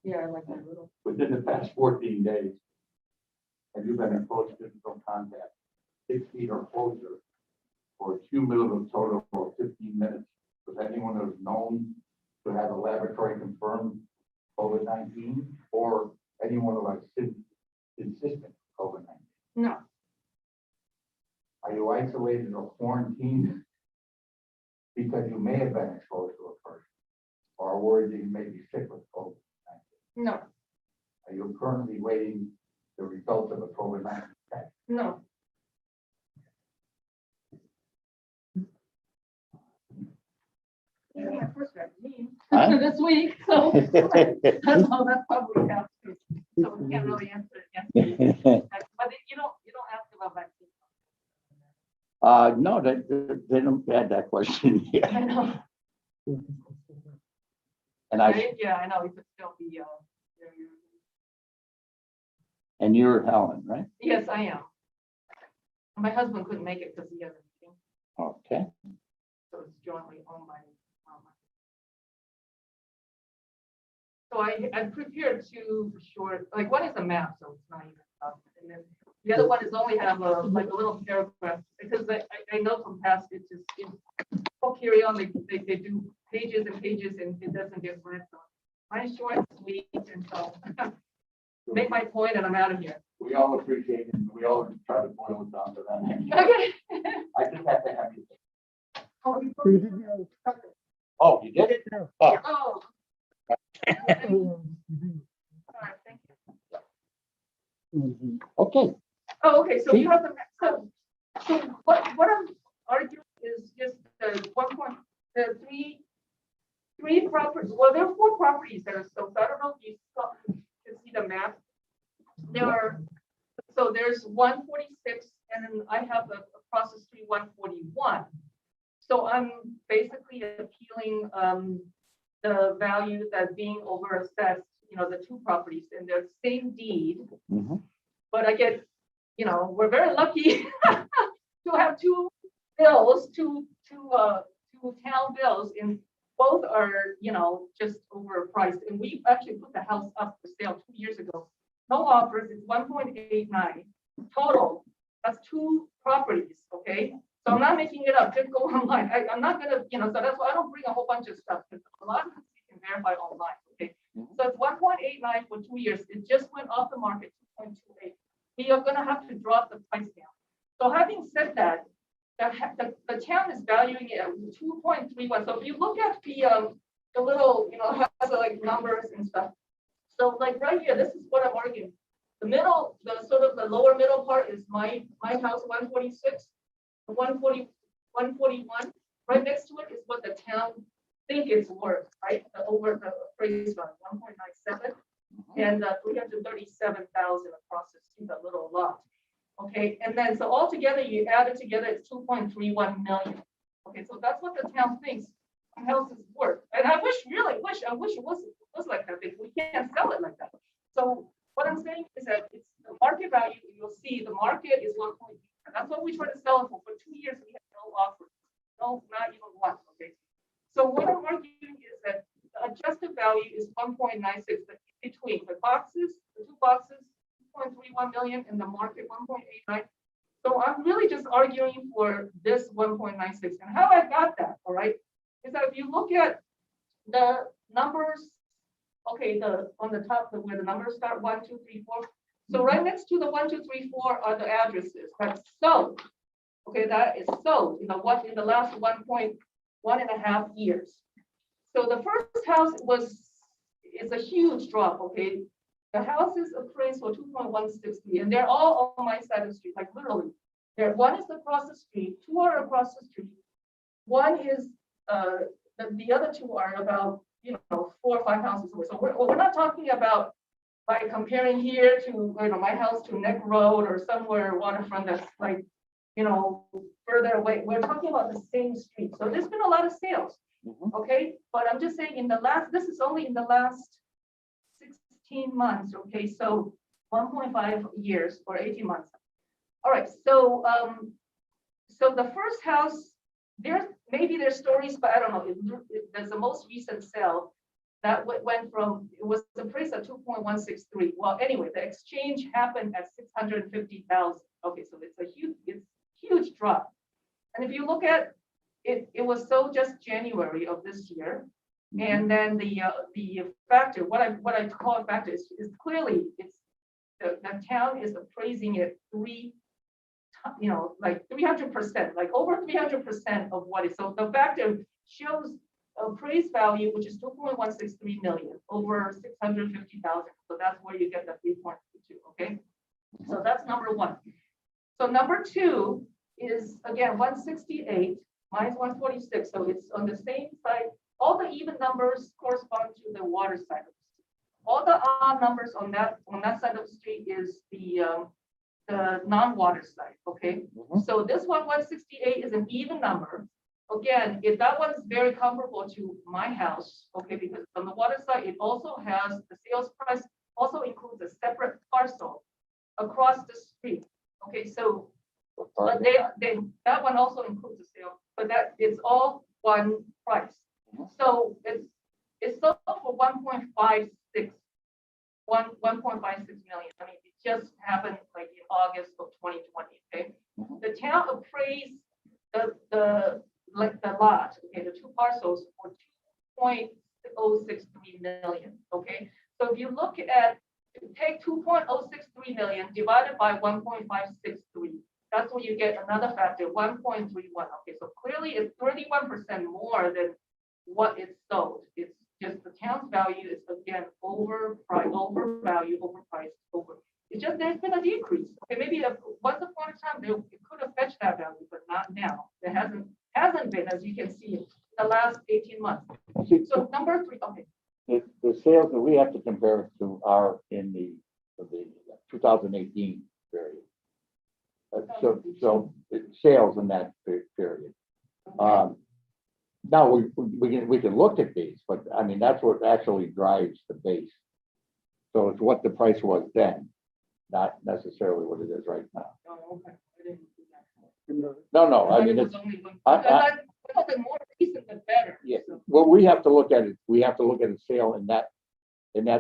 Yeah, I like that little. Within the past 14 days, have you been in close physical contact, 6 feet or closer, for a cumulative total of 15 minutes with anyone who's known to have a laboratory confirmed COVID-19 or anyone who has consistent COVID-19? No. Are you isolated or quarantined because you may have been exposed to a person or are worried that you may be sick with COVID-19? No. Are you currently waiting the results of a COVID-19 test? No. My first vaccine Huh? this week, so that's all that probably has to. So we can't really answer it. Yes. But you don't ask about vaccines. No, they don't add that question I yet. know. And I, Right? Yeah, I know. We could still be. and you're Helen, right? Yes, I am. My husband couldn't make it because he has a meeting, Okay. so it's jointly owned by. So I prepared two short, like one is a map, so it's not even up. And then the other one is only have a, like a little paragraph, because I know from past, it's just, people carry on, they do pages and pages and it doesn't get read. So mine's short, sweet, and so make my point and I'm out of here. We all appreciate it. And we all try to boil it down to that. Okay. I just have to have you. Oh, Oh, you did it? Oh, oh. Sorry, thank you. okay. Oh, okay, so you have the, so what I'm arguing is just the three properties, well, there are 4 properties that are sold. I don't know if you can see the map. So there's 146 and then I have across the street 141. So I'm basically appealing the value that's being overassessed, the 2 properties and they're same deed. Mhm. But I get, we're very lucky to have 2 bills, two town bills, and both are, just overpriced. And we actually put the house up for sale 2 years ago. No offers, it's 1.89 total. That's 2 properties, okay? So I'm not making it up, just go online. I'm not gonna, so that's why I don't bring a whole bunch of stuff, because a lot of this you can verify online, okay? So it's 1.89 for 2 years. It just went off the market, 2.28. We are gonna have to drop the price down. So having said that, the town is valuing it at 2.31. So if you look at the little, has the like numbers and stuff. So like right here, this is what I'm arguing. The middle, the sort of the lower middle part is my house, 146, 140, 141. Right next to it is what the town think it's worth, right? Over the appraised value, 1.97 and 337,000 across the street, a little lot. Okay, and then so altogether, you add it together, it's 2.31 million. Okay, so that's what the town thinks the house is worth. And I wish it was like that, because we can't sell it like that. So what I'm saying is that it's the market value. You'll see the market is 1.3. That's what we try to sell it for. For 2 years, we had no offer, no, not even one. Okay, so what I'm arguing is that the adjusted value is 1.96, but between the boxes, the 2 boxes, 2.31 million, and the market 1.89. So I'm really just arguing for this 1.96. And how I got that, all right, is that if you look at the numbers, okay, on the top, where the numbers start 1, 2, 3, 4. So right next to the 1, 2, 3, 4 are the addresses that's sold. Okay, that is sold in the last 1.5 years. So the first house is a huge drop. Okay, the house is appraised for 2.160, and they're all on my side of the street, like literally. One is across the street, 2 are across the street. One is the other 2 are about 4 or 5 houses away. So we're not talking about by comparing here to my house to Neck Road or somewhere waterfront that's like you know, further away. We're talking about the same street. So there's been a lot of sales. Mhm. Okay, but I'm just saying this is only in the last 16 months. Okay, so 1.5 years or 18 months. All right, so so the first house, maybe there's stories, but I don't know. There's the most recent sale that went from, it was the price of 2.163. Well, anyway, the exchange happened at 650,000. Okay, so it's huge drop. And if you look at it, it was sold just January of this year. And then the factor, what I call a factor is clearly the town is appraising it like 300%, like over 300% of what is. So the factor shows appraised value, which is 2.163 million over 650,000. So that's where you get the 3.22. Okay, so that's number one. So number two is again 168. Mine's 146. So it's on the same side. All the even numbers correspond to the water side of the street. All the odd numbers on that side of the street is the non-water side. Okay, so this one 168 is an even number. Again, if that one is very comparable to my house, okay, because on the water side, it also has the sales price, also includes a separate parcel across the street. Okay, so but that one also includes the sale, but that it's all one price. So it's sold for 1.56 million. I mean, it just happened like in August of 2020. Okay, the town appraised the lot, okay, the two parcels for 2.063 million. Okay, so if you look at, take 2.063 million divided by 1.563, that's when you get another factor, 1.31. Okay, so clearly it's 31% more than what it's sold. It's just the town's value is again overpriced. It's just there's been a decrease. Okay, maybe once upon a time it could have fetched that value, but not now. There hasn't been, as you can see, the last 18 months. So number three, okay. The sales that we have to compare it to are in the 2018 period. So sales in that period. Now we can look at these, but I mean, that's what actually drives the base. So it's what the price was then, not necessarily what it is right now. Oh, okay. I didn't do that. No, I mean, it was only one. I thought the more recent, the better. yeah, So, well, we have to look at it. We have to look at a sale in that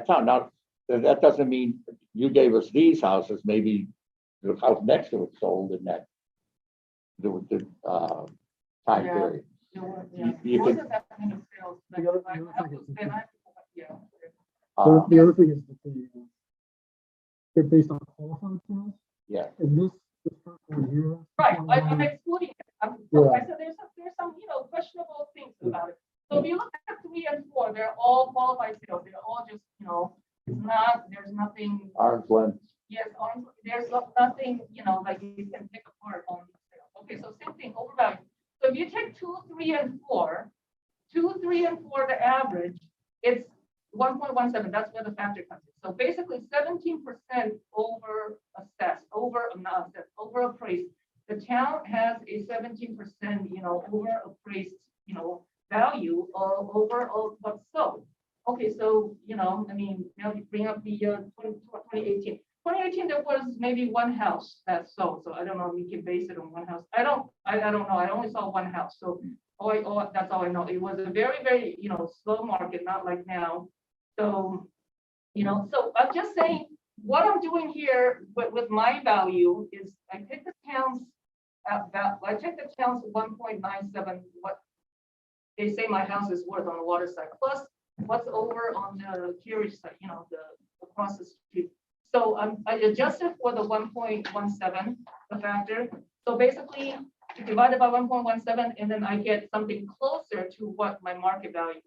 town. Now, that doesn't mean you gave us these houses, maybe the house next to it sold in that time Yeah. period. yeah. You More could- than that kind of sales, like, The other I thing have is to that spend, yeah. The other thing is that they're based on qualified sales, Yeah, and this first one here. Right, I'm excluding it. Yeah. I said there's some, questionable things about it. So if you look at 3 and 4, they're all qualified sales. They're all just, there's nothing, arm's length. yes, there's nothing, like you can pick apart on the sale. Okay, so same thing, overvalue. So if you take 2, 3, and 4, 2, 3, and 4, the average, it's 1.17. That's where the factor comes in. So basically 17% over assessed, over appraised. The town has a 17%, over appraised, value over what's sold. Okay, so, I mean, now you bring up the 2018. 2018, there was maybe one house that sold. So I don't know, we can base it on one house. I don't know. I only saw one house. So that's all I know. It was a very, very, slow market, not like now. So, so I'm just saying what I'm doing here with my value is I take the town's 1.97, what they say my house is worth on the water side, plus what's over on the carriage side, the across the street. So I adjusted for the 1.17, the factor. So basically divided by 1.17, and then I get something closer to what my market value is.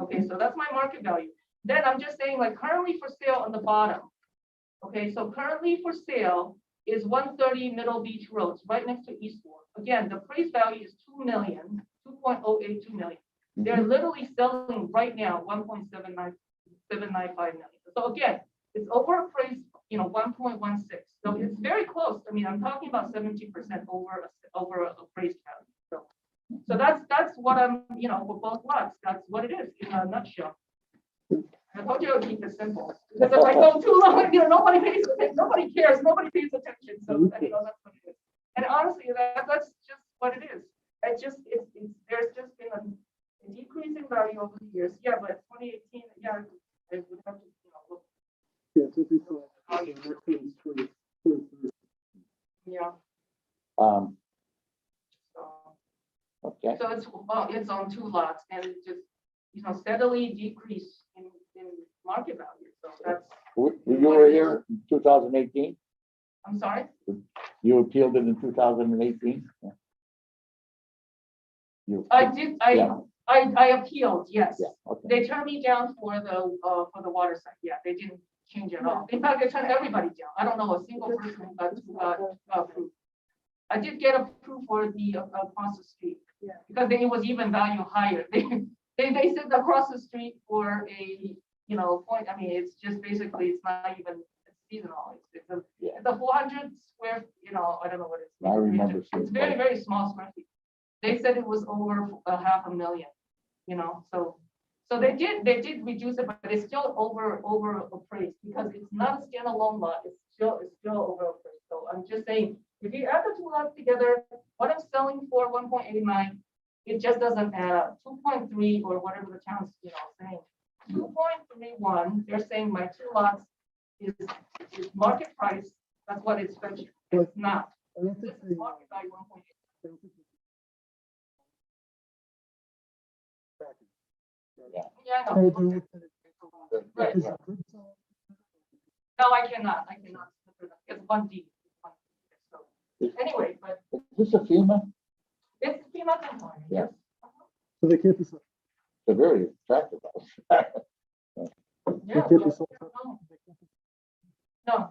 Okay, so that's my market value. Then I'm just saying, like, currently for sale on the bottom. Okay, so currently for sale is 130 Middle Beach Road, right next to Eastward. Again, the appraised value is 2.082 million. They're literally selling right now 1.795 million. So again, it's overappraised, 1.16. So it's very close. I mean, I'm talking about 70% over appraised value. So that's what I'm, for both lots, that's what it is in a nutshell. I told you I'll keep it simple, because if I go too long, nobody pays attention, nobody cares, nobody pays attention, so, that's what it is. And honestly, that's just what it is. There's just been a decreasing value over the years, yeah, but 2018, yeah, I would have to, look. Yeah, so we saw, next one is 20. Yeah, Um, so. okay, So it's on two lots and it just, steadily decrease in market value. So that's, you were here in 2018? I'm sorry. You appealed it in 2018? You, I did, Yeah. I appealed, yes. yeah, okay. They turned me down for the water side. Yeah, they didn't change it at all. In fact, they turned everybody down. I don't know a single person who got approved. I did get approved for the across the street. Yeah. Because then it was even value higher. They said across the street for a, point, I mean, it's just basically, it's not even seasonal. It's a 400 square, I don't know what it's. I remember It's seeing very, that. very small square feet. They said it was over $500,000, so they did reduce it, but it's still over appraised because it's not a standalone lot. It's still over appraised. So I'm just saying, if you add the two lots together, what I'm selling for 1.89, it just doesn't add up. 2.3 or whatever the town's, saying. 2.31, they're saying my two lots is market price. That's what it's fetching. It's not. I don't This think is they, market value 1.8. Yeah, I know. Right. Yeah. No, I cannot. It's 1D. So anyway, but Is this a FEMA? it's FEMA compliant. Yeah. So they can't be, It's a very attractive house. they Yeah. can't be sold. No,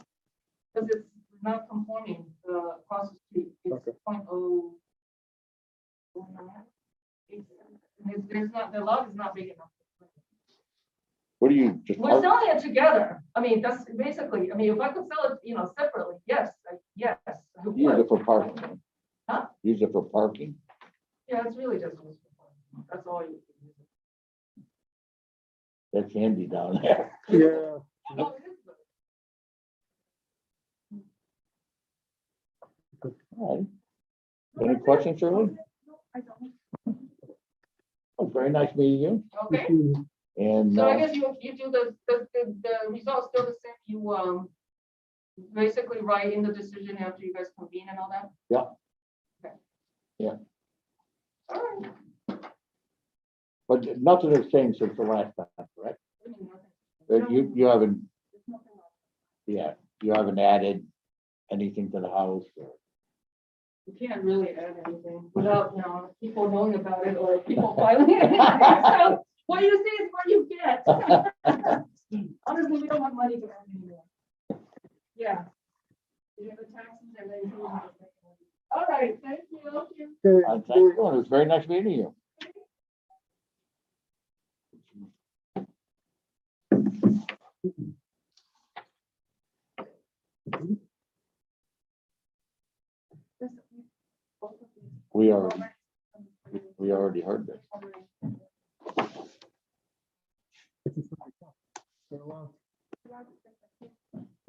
because it's not conforming across the street. It's Okay. 0.0. There's not, the lot is not big enough. What do you just? We're selling it together. I mean, that's basically, if I could sell it, separately, yes, yes. I Use would. it for parking. Huh? Use it for parking. Yeah, it's really just, used for fun. That's all you can use it. That's handy down there. Yeah. Oh, it is good. All right. Any questions, Shirley? I don't. Oh, very nice meeting you. Okay, And so I guess you do the results still the same. You basically write in the decision after you guys convene and all that? Yeah. Okay. Yeah. All right. but nothing has changed since the last time, correct? You haven't. Yeah, you haven't added anything to the house. Or... You can't really add anything without, people knowing about it or people filing it. So what you see is what you get. Honestly, we don't have money to add anymore. Yeah. You have the taxes and then. All right, thank you. Okay, Thank you. It was very nice meeting you. We already heard this.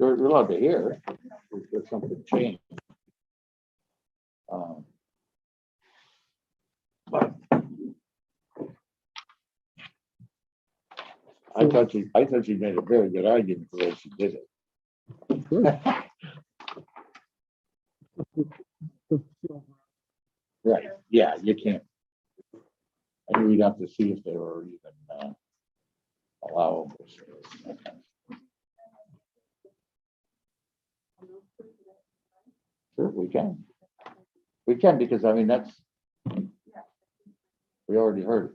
You're allowed to hear if something changed. But I thought she made a very good argument the way she did it. Right, yeah, you can't. I think we'd have to see if they were even allowable. Sure, we can. We can, because I mean, we already heard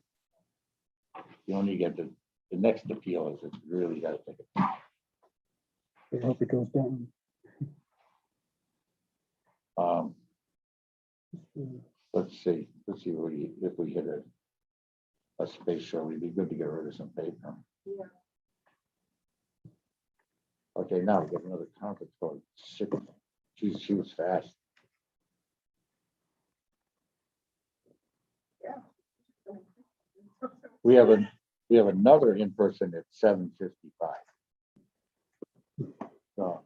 it. You only get the next appeal is it's really got to take it. I hope it goes down. Let's see if we hit a space show, it'd be good to get rid of some paper. Yeah. Okay, now we get another conference call. Shit. Geez, she was fast. We have another in person at 7:55. So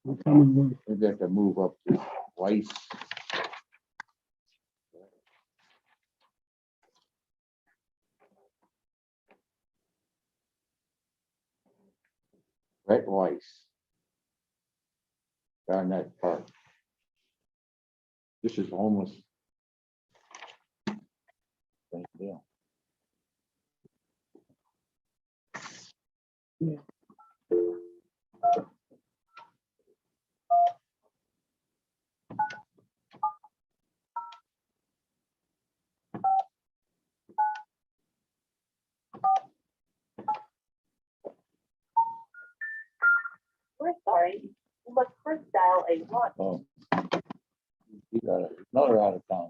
What time is it? maybe I can move up to Weiss. Brett Weiss. Garnett Park. This is homeless. Same deal. We're sorry, you must first dial a one. Oh. You got it. Another out of town.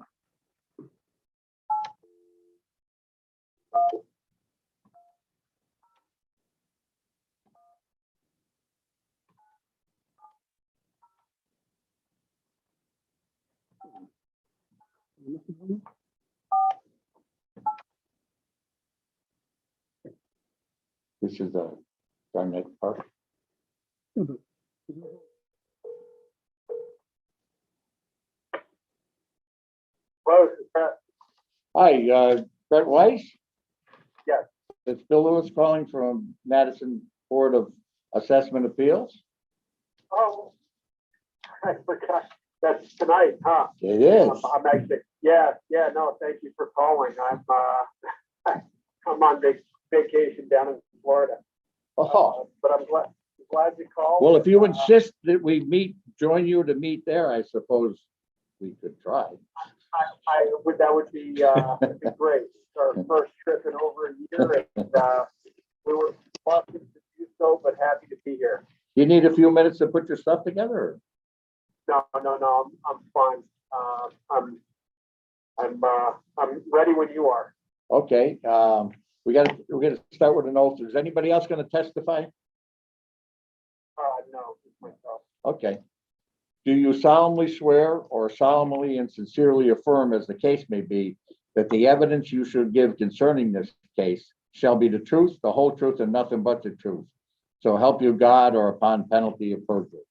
This is a Garnett Park. Yeah, but- Rose, is that, Hi, Brett Weiss? Yes. It's Bill Lewis calling from Madison Board of Assessment Appeals. oh, I forgot, that's tonight, huh? It is. I'm actually, yeah, no, thank you for calling. I'm on vacation down in Florida. Oh, But I'm glad you called. well, if you insist that we join you to meet there, I suppose we could try. That would be great. It's our first trip in over a year, and we were reluctant to do so, but happy to be here. You need a few minutes to put your stuff together? No, I'm fine. I'm ready when you are. Okay, we're gonna start with an oath. Is anybody else gonna testify? No, just myself. Okay. Do you solemnly swear or solemnly and sincerely affirm, as the case may be, that the evidence you should give concerning this case shall be the truth, the whole truth, and nothing but the truth? So help you God, or upon penalty of perjury?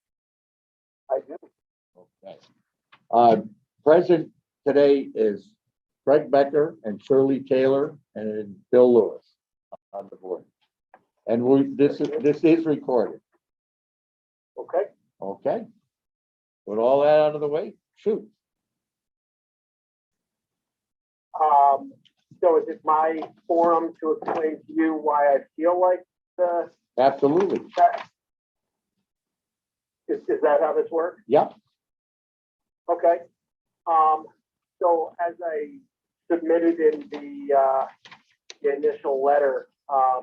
I do. Okay. Present today is Craig Becker and Shirley Taylor and Bill Lewis on the board. And this is recorded. Okay. Okay. With all that out of the way, shoot. So is it my forum to explain to you why I feel like Absolutely. that? Is that how this works? Yep. Okay. So as I submitted in the initial letter, I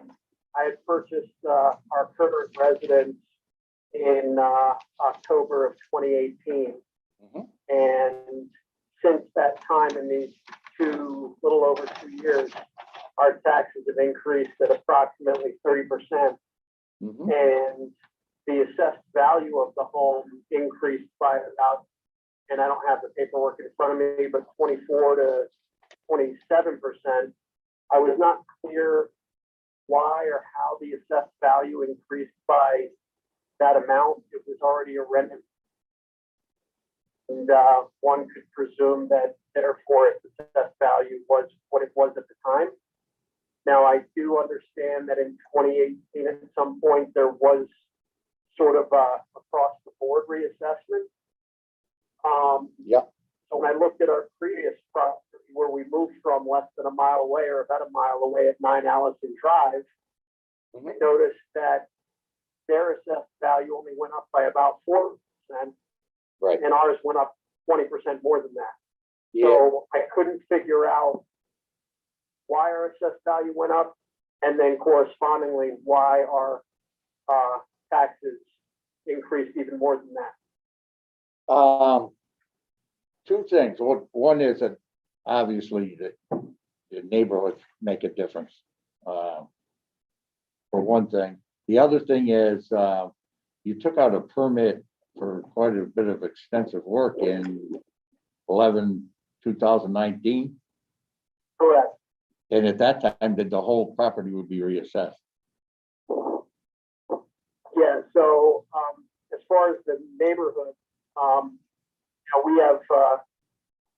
had purchased our current residence in October of 2018. Mhm. And since that time, in these little over 2 years, our taxes have increased at approximately 30%. Mhm. And the assessed value of the home increased by about, and I don't have the paperwork in front of me, but 24 to 27%. I was not clear why or how the assessed value increased by that amount. It was already a rented. And one could presume that therefore its assessed value was what it was at the time. Now, I do understand that in 2018, at some point, there was sort of a across the board reassessment. Yep. So when I looked at our previous property where we moved from less than a mile away or about a mile away at 9 Allison Drive, I noticed that their assessed value only went up by about 4%, Right. and ours went up 20% more than that. Yeah. So I couldn't figure out why our assessed value went up, and then correspondingly why our taxes increased even more than that. Two things. One is that obviously the neighborhoods make a difference. For one thing. The other thing is, you took out a permit for quite a bit of extensive work in 2019. Correct. And at that time, that the whole property would be reassessed. Yeah, so, as far as the neighborhood, we have,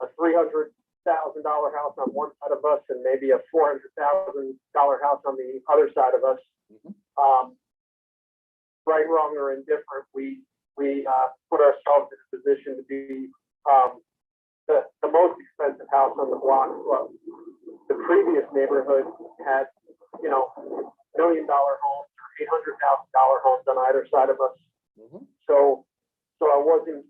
a $300,000 house on one side of us and maybe a $400,000 house on the other side of us. Mhm. Right, wrong, or indifferent, we put ourselves in a position to be, the most expensive house on the block. Well, the previous neighborhood had, $1 million homes or $800,000 homes on either side of us. Mhm. So I wasn't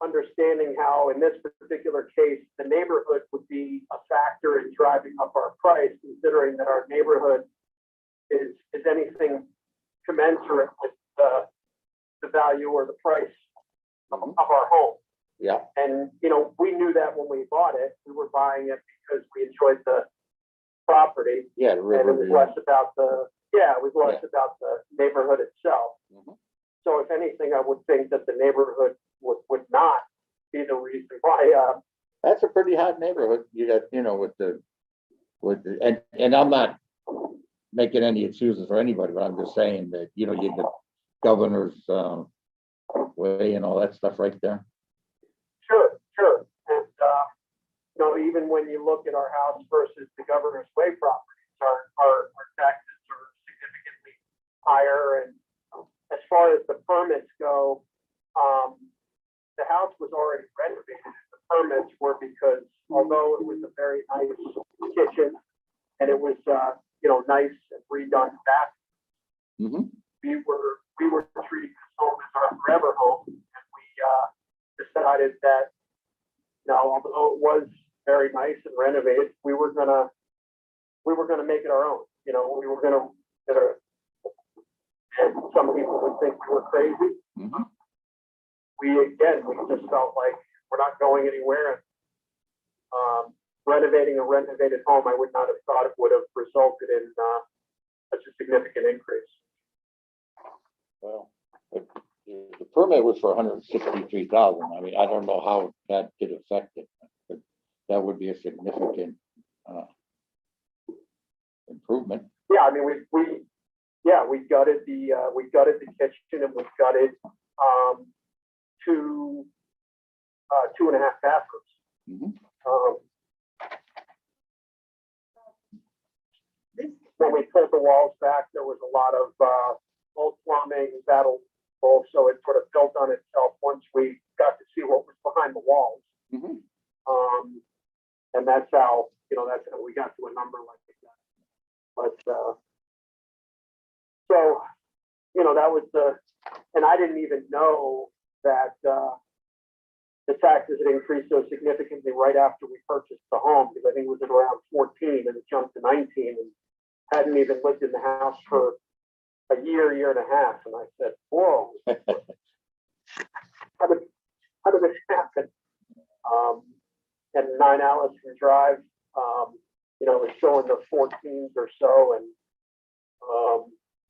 understanding how, in this particular case, the neighborhood would be a factor in driving up our price, considering that our neighborhood is anything commensurate with the value or the price of our home. Yeah, And, we knew that when we bought it. We were buying it because we enjoyed the property. yeah, the And it was river. less about about the neighborhood itself. Mhm. So if anything, I would think that the neighborhood would not be the reason why, That's a pretty hot neighborhood. You got, and I'm not making any excuses for anybody, but I'm just saying that, you get the governor's, way and all that stuff right there. sure. And, even when you look at our house versus the Governor's Way properties, our taxes are significantly higher. And as far as the permits go, the house was already renovated. The permits were because although it was a very nice kitchen and it was, nice and redone back, Mhm. we were treating this home as our forever home. And we, decided that, although it was very nice and renovated, we were gonna make it our own. We were gonna, and some people would think we were crazy. Mhm. We just felt like we're not going anywhere. Renovating a renovated home, I would not have thought it would have resulted in such a significant increase. Well, the permit was for 163,000. I mean, I don't know how that could affect it, but that would be a significant, improvement. Yeah, I mean, we gutted the kitchen and we gutted two and a half bathrooms. Mhm. When we pulled the walls back, there was a lot of old plumbing, battle both, so it sort of built on itself once we got to see what was behind the walls. Mhm. And that's how we got to a number like that. But so that was and I didn't even know that the taxes had increased so significantly right after we purchased the home, because I think it was at around 14 and it jumped to 19, and hadn't even lived in the house for a year and a half. And I said, whoa, how did this happen? And 9 Allison Drive, is showing the 14s or so. And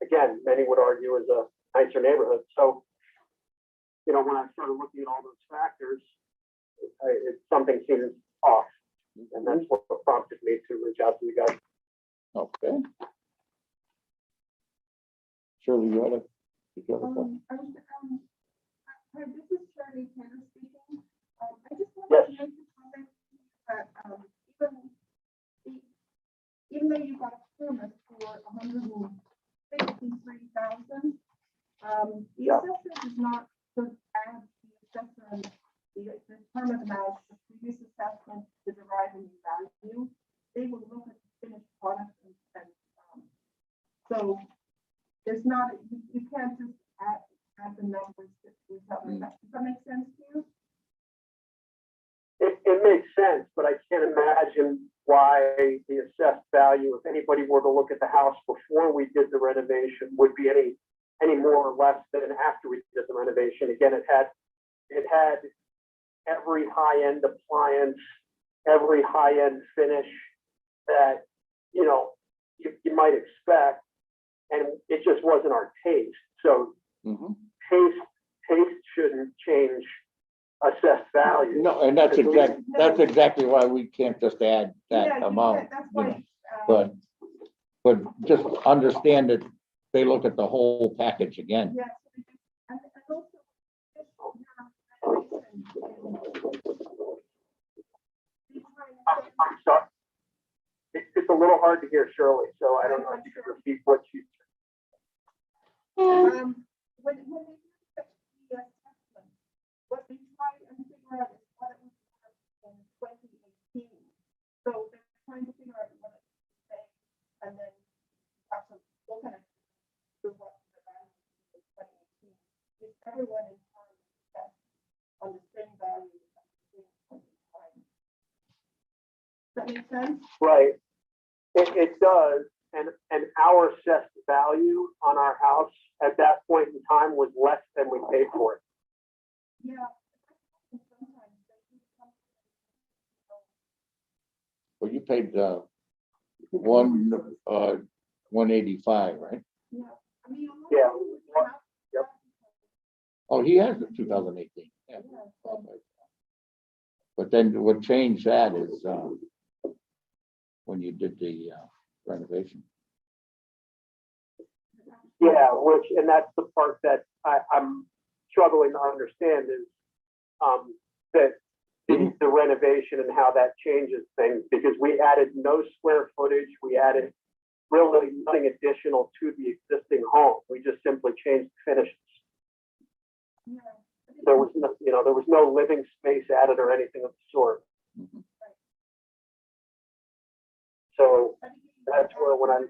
again, many would argue is a nicer neighborhood. So, when I started looking at all those factors, something seemed off. And that's what prompted me to reach out to you guys. Okay. Shirley, you had a question? Hi, this is Shirley Tanner speaking. I just Yes. wanted to make a comment that, even though you got a permit for 163,000, the Yeah. assessor does not sort of add the assessor, the permit amount, the previous assessment to derive a new value. They will look at the finished product and so there's not, you can't just add the numbers to each other. Does that make sense to you? It makes sense, but I can't imagine why the assessed value, if anybody were to look at the house before we did the renovation, would be any more or less than after we did the renovation. Again, it had every high-end appliance, every high-end finish that you might expect, and it just wasn't our taste. So Mhm. Taste shouldn't change assessed value. No, and that's exactly why we can't just add Yeah, that you amount, can't- That's you know. why. But, but just understand that they look at the whole package again. Yes, and also. this renovation I'm sorry. It's a little hard to hear Shirley, so I don't know if you could repeat what you. When we did the assessment, what we tried and figure out is what it was in 2018. So they're trying to figure out what it would say, and then after looking at what the value is in 2018, is everyone in town assessed on the same value at the same point in time? Does that make sense? Right. It does, and our assessed value on our house at that point in time was less than we paid for it. Yeah. Sometimes they do something. Well, you paid, 185, right? Yeah, I mean. a lot of Yeah. people would have- Yep. Oh, he has it 2018, yeah. Yeah, so- But then what changed that is, when you did the renovation. Yeah, and that's the part that I'm struggling to understand is, that the renovation and how that changes things, because we added no square footage, we added really nothing additional to the existing home. We just simply changed finishes. Yeah. There was no, there was no living space added or anything of the sort. Mhm. So that's where when I,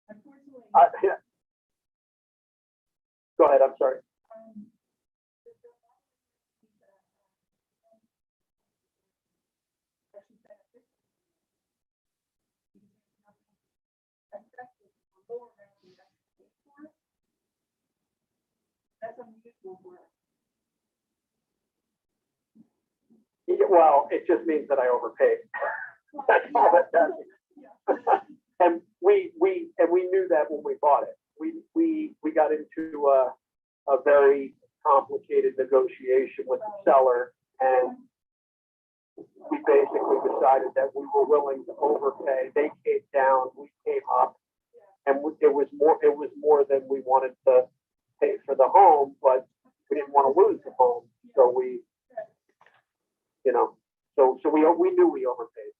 Unfortunately. yeah. Go ahead, I'm sorry. That's unusual for us. Yeah, well, it just means that I overpaid. That's all that does. And we knew that when we bought it. We got into a very complicated negotiation with the seller, and we basically decided that we were willing to overpay. They came down, we came up, and it was more than we wanted to pay for the home, but we didn't want to lose the home, so we, so we knew we overpaid.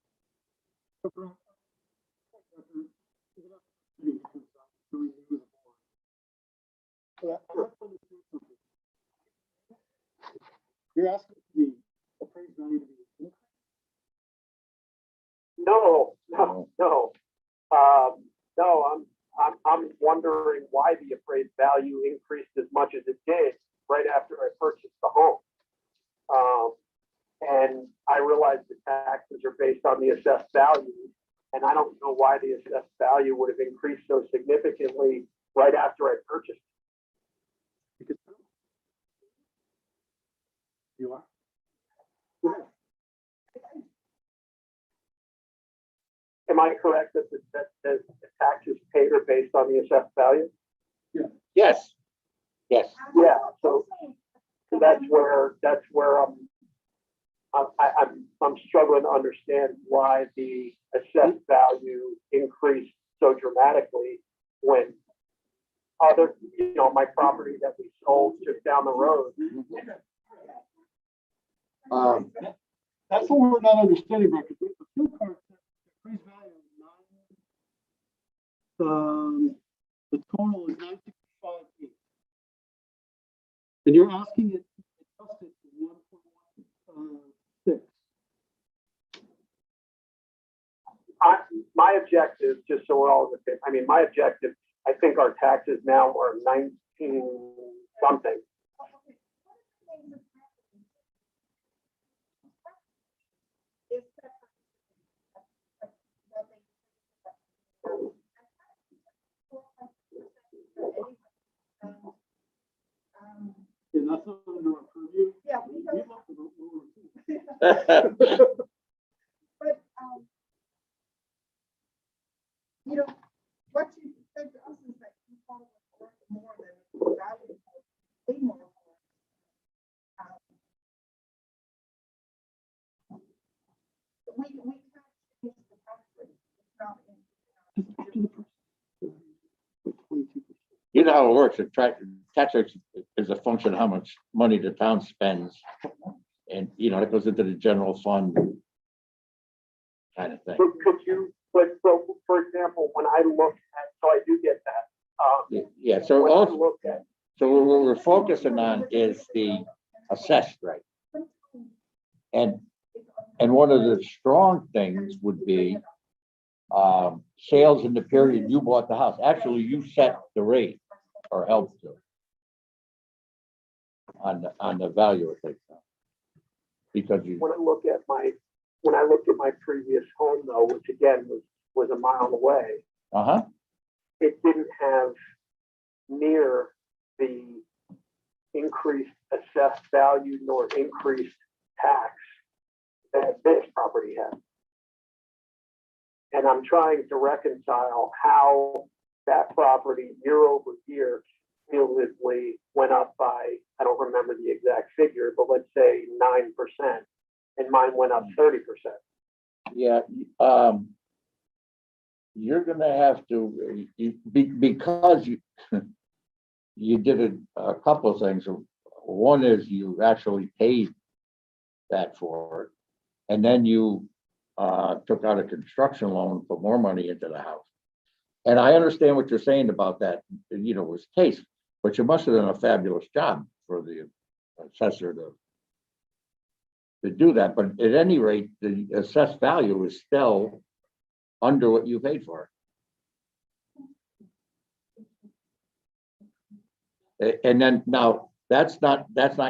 You're asking the appraised value to be increased? No. I'm wondering why the appraised value increased as much as it did right after I purchased the home. And I realize the taxes are based on the assessed value, and I don't know why the assessed value would have increased so significantly right after I purchased it. You are? Am I correct that the taxes paid are based on the assessed value? Yes, yes. Yeah, so that's where I'm struggling to understand why the assessed value increased so dramatically when other, my property that we sold just down the road. That's what we're not understanding, Brett, because the fuel card, appraised value is the total is 965.8. And you're asking it to adjust it to 1.16. My objective, just so we're all in the same, my objective, I think our taxes now are 19 something. And that's not under our purview. Yeah, we We don't. love the lower too. But, you know, what you said to us is that you thought it was worth more than the value, way more. We can't change the tax rate. It's not in. You know how it works, tax rate is a function of how much money the town spends. And, you know, it goes into the general fund kind of thing. Could you, but so, for example, when I look at, so I do get that. Yeah, so When I also, look at, so what we're focusing on is the assessed rate. And one of the strong things would be sales in the period you bought the house. Actually, you set the rate or helped to on the value of things. Because you, when I looked at my previous home though, which again was a mile away, it didn't have near the increased assessed value nor increased tax that this property had. And I'm trying to reconcile how that property year over year cumulatively went up by, I don't remember the exact figure, but let's say 9%, and mine went up 30%. yeah, you're gonna have to, because you, you did a couple of things. One is you actually paid that for it, and then you took out a construction loan, put more money into the house. And I understand what you're saying about that, you know, was case, but you must have done a fabulous job for the assessor to do that. But at any rate, the assessed value is still under what you paid for it. And then now that's not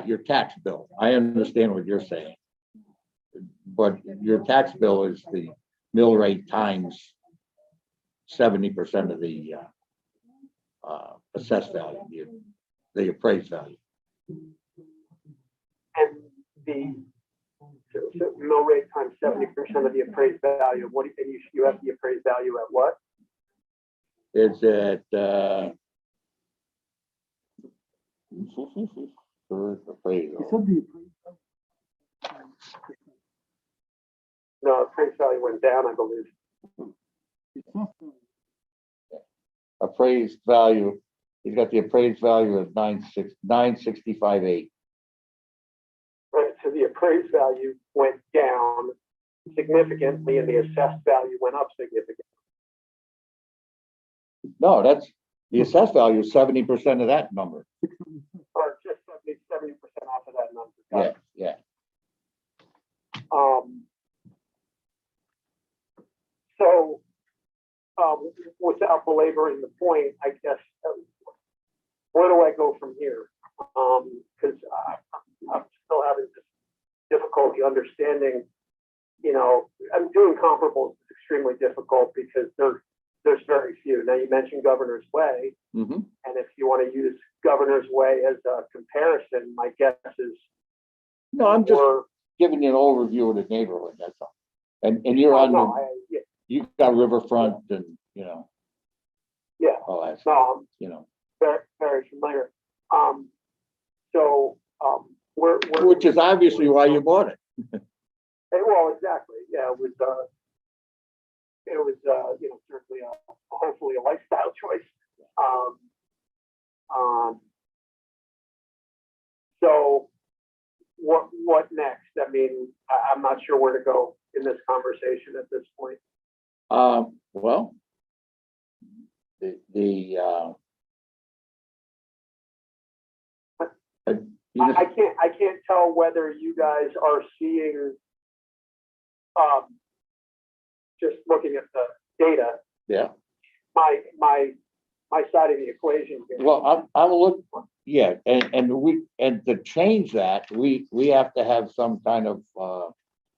your tax bill. I understand what you're saying. But your tax bill is the mill rate times 70% of the assessed value, the appraised value. And the mill rate times 70% of the appraised value. What do you have the appraised value at what? It's at appraisal. No, appraised value went down, I believe. Appraised value, he's got the appraised value of 965.8. Right, so the appraised value went down significantly and the assessed value went up significantly. No, that's the assessed value is 70% of that number. Or just 70% off of that number. Yeah, yeah. So, without belaboring the point, I guess, where do I go from here? Because I'm still having difficulty understanding, you know, I'm doing comparables is extremely difficult because there's very few. Now you mentioned Governor's Way, Mm-hmm. and if you want to use Governor's Way as a comparison, my guess is No, I'm just we're- giving you an overview of the neighborhood, that's all. And you're on, no, the, you've got riverfront and, you know, yeah, all that, no, I'm you know, very, very familiar. We're which is obviously why you bought it. well, exactly. Yeah, it was you know, certainly hopefully a lifestyle choice. So what next? I mean, I'm not sure where to go in this conversation at this point. Well, I can't tell whether you guys are seeing, just looking at the data, yeah. my side of the equation here. Well, I'm looking, yeah, and to change that, we have to have some kind of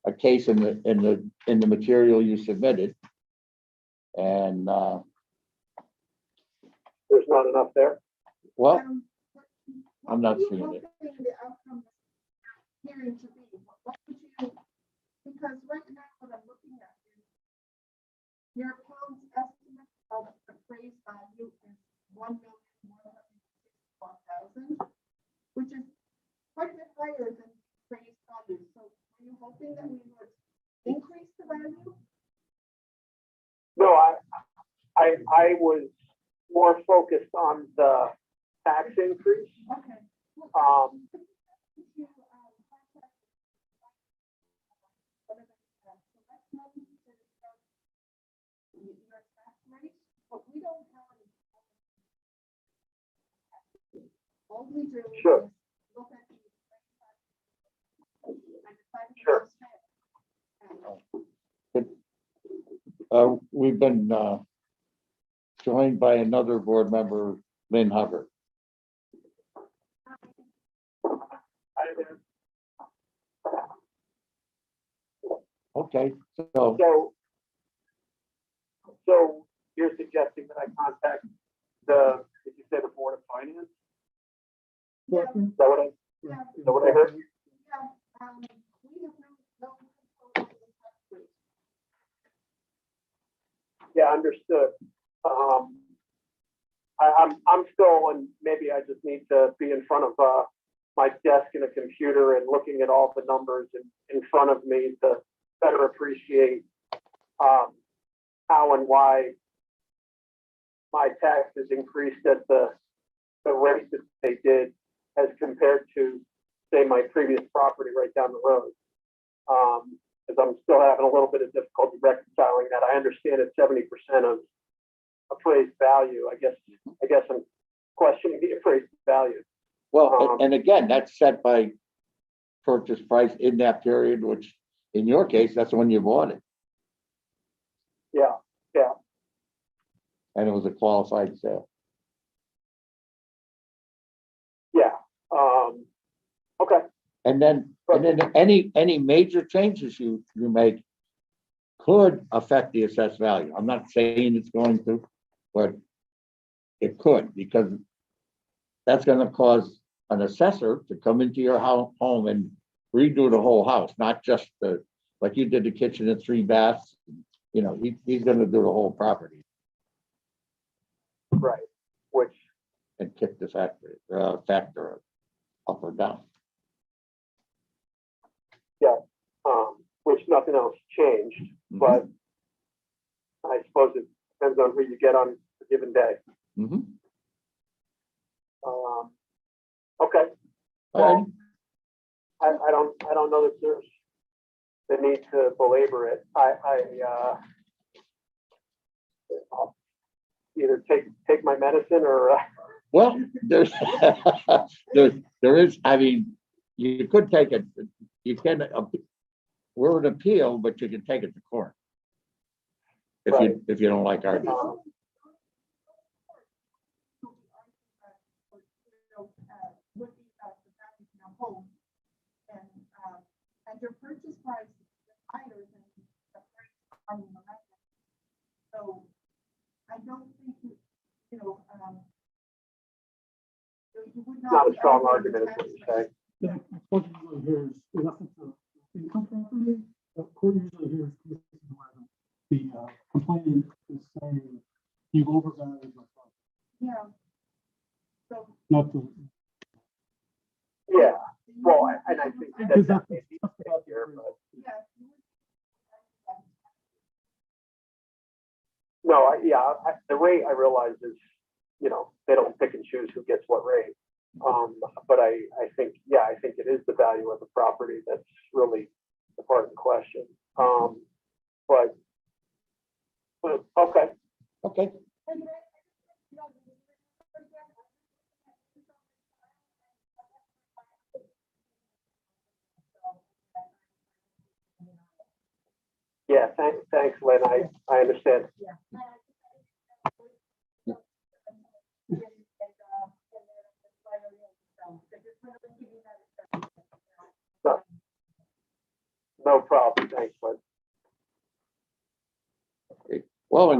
a case in the material you submitted. And There's not enough there. well, What I'm not are you seeing it. hoping the outcome of the hearing to be? What would you Because right now, what I'm looking at is your pound's estimate of appraised value is 1,164,000, which is quite a bit higher than appraised value. So were you hoping that we would increase the value? No, I was more focused on the tax increase. Okay. If you, contact whatever, selectmen to discuss your tax rate, but we don't have any. All we do is Sure. look at the. And decide if Sure. it's fair. We've been joined by another board member, Lynn Hubbard. Okay, so So you're suggesting that I contact did you say the Board of Finance? Yeah, Is that what I, yeah, is that what I heard? yeah, we have no control over the tax rate. Yeah, understood. I'm still, and maybe I just need to be in front of my desk and a computer and looking at all the numbers in front of me to better appreciate how and why my taxes increased at the rate that they did as compared to, say, my previous property right down the road. Because I'm still having a little bit of difficulty reconciling that. I understand it's 70% of appraised value. I guess I'm questioning the appraised value. well, and again, that's set by purchase price in that period, which in your case, that's when you bought it, Yeah, and it was a qualified sale. yeah. Okay, And then any major changes you make could affect the assessed value. I'm not saying it's going to, but it could, because that's gonna cause an assessor to come into your home and redo the whole house, not just like you did the kitchen and 3 baths. You know, he's gonna do the whole property right. Which, and kick the factor up or down. which nothing else changed, but I suppose it depends on who you get on a given day. Mhm. Okay, All right. I don't know that there's the need to belabor it. I'll either take my medicine or, Well, there's, there is, I mean, you could take it, you can, we're an appeal, but you can take it to court. If you don't like our, Would be the value of your home. And your purchase price is higher than the price on the market. So I don't think you would not. not a strong argue argument, the is what you tax rate. say. Yeah, what you usually hear is, in essence, income property, the court usually hears cases where the complainant is saying, you've overvalued my property, Yeah. So. not the. Yeah, well, and I think Because that that's may be that's about here, but Yeah. you would- no, the rate I realize is, they don't pick and choose who gets what rate. But I think it is the value of the property that's really the part in question. But okay, okay, yeah, thanks, Lynn, I understand. No problem, thanks, Lynn. well,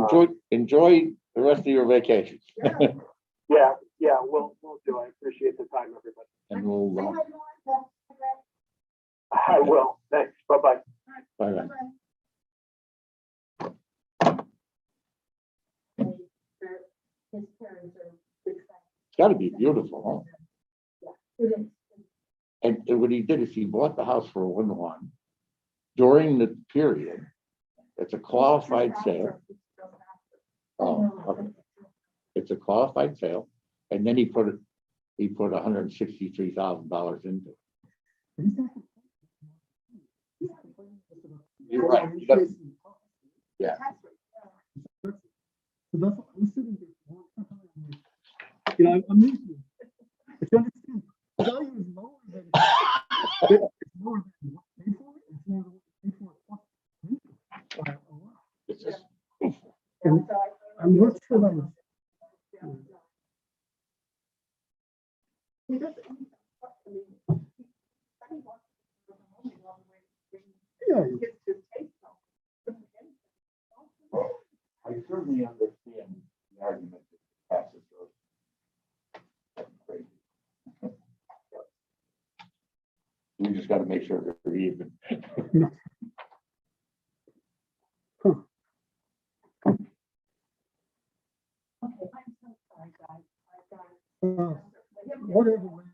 enjoy the rest of your vacation. Yeah, we'll do. I appreciate the time, everybody. And we'll, I will, thanks, bye-bye. Bye then. His parents are big fans. It's gotta be beautiful, huh? It is. And what he did is he bought the house for a 1-1 during the period. It's a qualified sale. Oh, okay. It's a qualified sale, and then he put $163,000 into it. You're right. You gotta- Yeah. So that's, I'm sitting there. You know, I'm new to it. But you understand, the value is lower than, it's lower than what they paid for it, it's lower than what they paid for it. plus by a lot. It's just, And I'm not sure that was. He doesn't- I mean, he wants to go home and all the way to Yeah, bring his taste on. I certainly understand the argument that passes through. That's crazy. We just gotta make sure they're even. Okay, I'm so sorry, guys. I've got. whatever. man.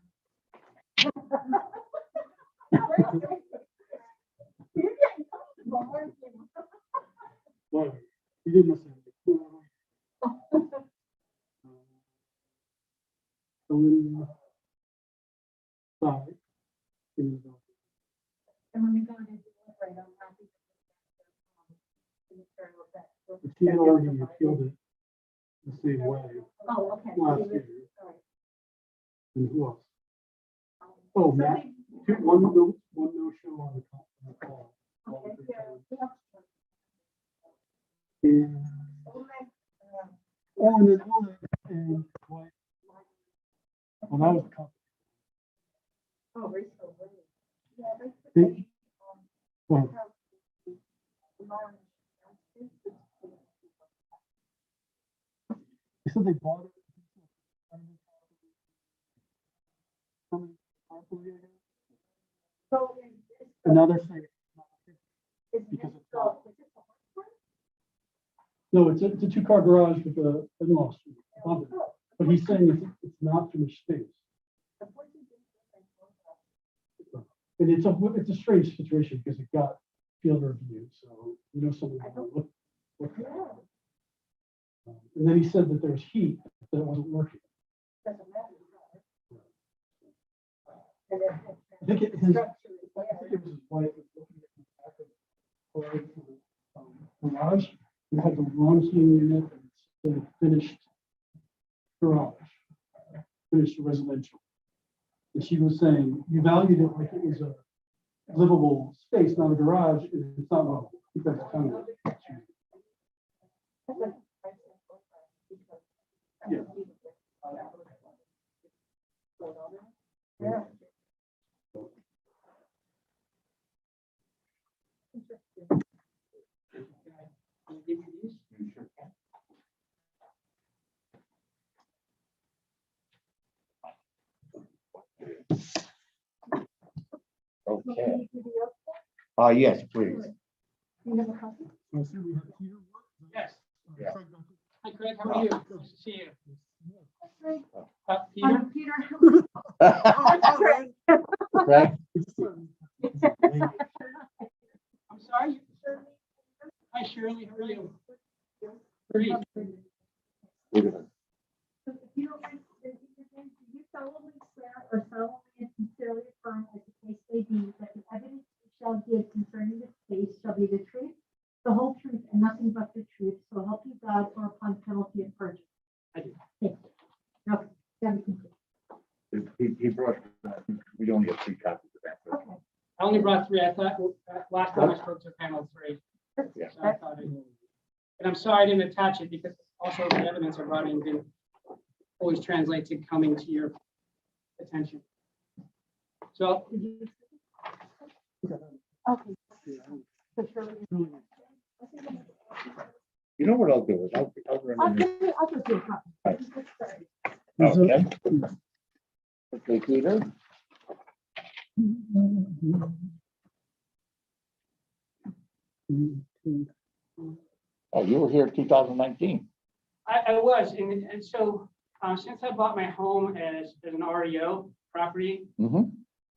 You're getting comfortable, aren't you? Whatever. You didn't listen. So then, side. is, And when we go to deliberate, I'm happy. But she had already appealed it the same way Oh, okay. last year. All right. And who else? Oh, Matt, one no show on the call. Okay, And, oh, and then Oleg and Dwight. Well, that was a couple. Oh, we're so late. Yeah, They- Well, they said they bought it. So And now they're saying, is because this it's not. is this a horse no, it's a 2-car garage with a in-law suite above it. But he's saying it's not too much space. And it's a strange situation because it got field review, so someone's gonna look at it. And then he said that there was heat, that it wasn't working. Doesn't matter. I think it was his wife was looking at the back of the garage. It had the wrong heating unit and it's a finished garage, finished residential. And she was saying, you valued it like it was a livable space, not a garage, and it's not livable. I think that's kind of. Yeah. Yeah. Okay. Yes, please. I see we have Peter. Yes. Yeah. Hi, Craig, how are you? Nice to see you. Peter? I'm Peter. Craig? I'm sorry? Hi, Shirley, how are you? Great. Look at her. Do you solemnly swear or solemnly and sincerely affirm as the case may be that the evidence you shall give concerning this case shall be the truth, the whole truth, and nothing but the truth, so help you God or upon penalty of perjury? I do. Thank you. Okay, that'd be complete. He brought, we only have 3 copies of that. Okay. I only brought 3. I thought last time I spoke to panel 3. Yeah. So I thought and I'm sorry I didn't attach it because also the evidence I brought in didn't always translate to coming to your attention. So Okay. So Shirley, You know what I'll do is I'll run in. I'll just do a copy. Okay. Okay, Peter. Oh, you were here 2019. I was, and so, since I bought my home as an REO property, Mm-hmm.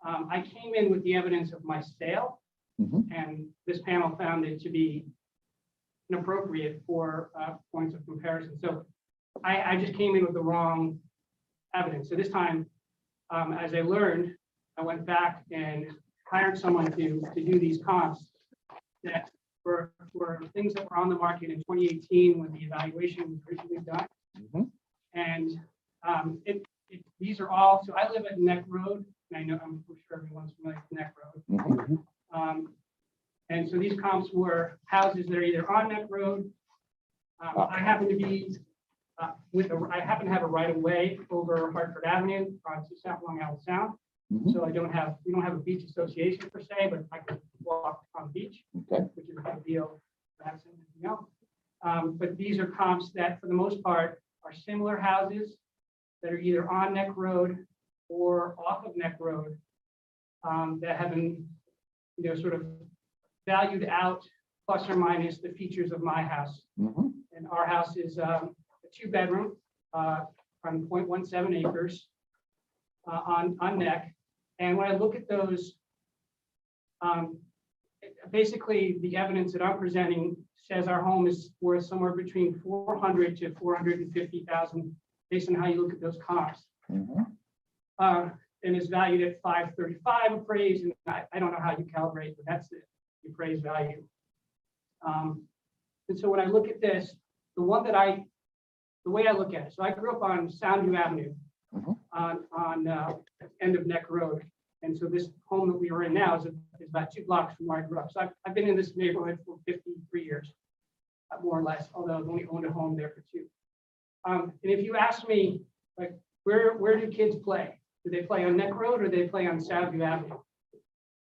I came in with the evidence of my sale, Mhm. and this panel found it to be inappropriate for points of comparison. So I just came in with the wrong evidence. So this time, as I learned, I went back and hired someone to do these comps that were things that were on the market in 2018 when the evaluation was originally done. Mhm. And these are all, so I live at Neck Road, and I know, I'm sure everyone's familiar with Neck Road. Mhm. And so these comps were houses that are either on Neck Road. I happen to be I happen to have a right of way over Hartford Avenue onto South Long Island Sound. Mhm. So we don't have a beach association per se, but I can walk on the beach, Okay. which is a big deal. Perhaps anything else. But these are comps that, for the most part, are similar houses that are either on Neck Road or off of Neck Road, that have been, sort of valued out plus or minus the features of my house. Mhm. And our house is a 2-bedroom on 0.17 acres on Neck. And when I look at those, basically the evidence that I'm presenting says our home is worth somewhere between 400 to 450,000, based on how you look at those comps. Mhm. And is valued at 535 appraised, and I don't know how you calibrate, but that's the appraised value. And so when I look at this, the way I look at it, so I grew up on Soundview Avenue, Mhm. on end of Neck Road. And so this home that we are in now is about 2 blocks from where I grew up. So I've been in this neighborhood for 53 years, more or less, although I've only owned a home there for 2. And if you ask me, like, where do kids play? Do they play on Neck Road or do they play on Soundview Avenue?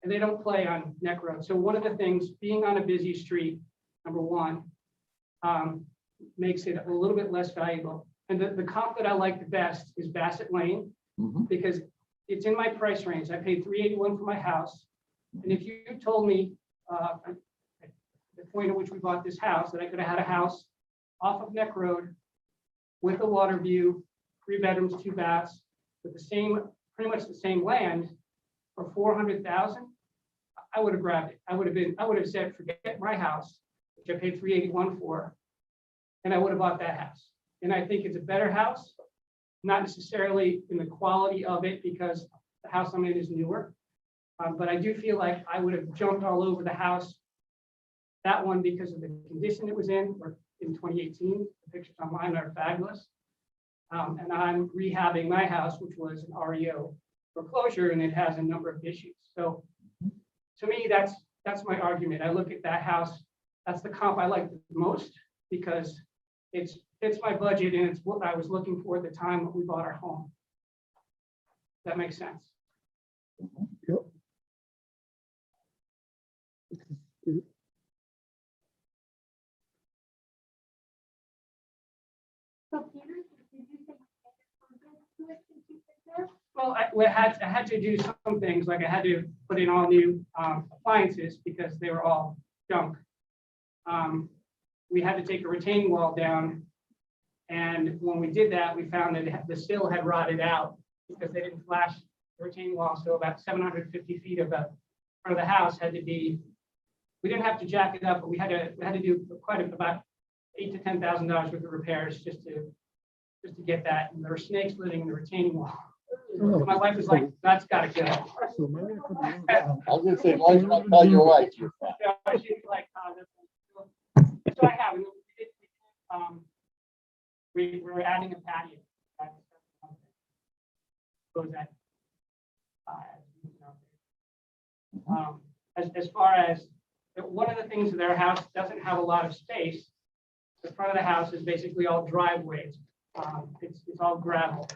And they don't play on Neck Road. So one of the things, being on a busy street, number one, makes it a little bit less valuable. And the comp that I like the best is Bassett Lane, Mhm. because it's in my price range. I paid $381 for my house. And if you told me, at the point at which we bought this house, that I could have had a house off of Neck Road with a water view, 3 bedrooms, 2 baths, with pretty much the same land for 400,000, I would have grabbed it. I would have said, forget my house, which I paid $381 for, and I would have bought that house. And I think it's a better house, not necessarily in the quality of it, because the house I'm in is newer. But I do feel like I would have jumped all over the house, that one, because of the condition it was in, or in 2018. The pictures online are fabulous. And I'm rehabbing my house, which was an REO foreclosure, and it has a number of issues. So to me, that's my argument. I look at that house, that's the comp I like the most, because it's my budget and it's what I was looking for at the time when we bought our home. That makes sense. Yep. So Peter, did you think to it since you said that? Well, I had to do some things, like I had to put in all new appliances because they were all junk. We had to take a retaining wall down. And when we did that, we found that the sill had rotted out because they didn't flash the retaining wall. So about 750 feet of the front of the house had to be, we didn't have to jack it up, but we had to do about $8,000 to $10,000 worth of repairs just to get that. And there were snakes living in the retaining wall. Oh. My wife was like, that's gotta go. So maybe a couple years I ago- was gonna say, why don't you not tell your wife? So she's like, so I have, and we're adding a patio. Goes at, as far as, one of the things that their house doesn't have a lot of space. The front of the house is basically all driveways. It's all gravel.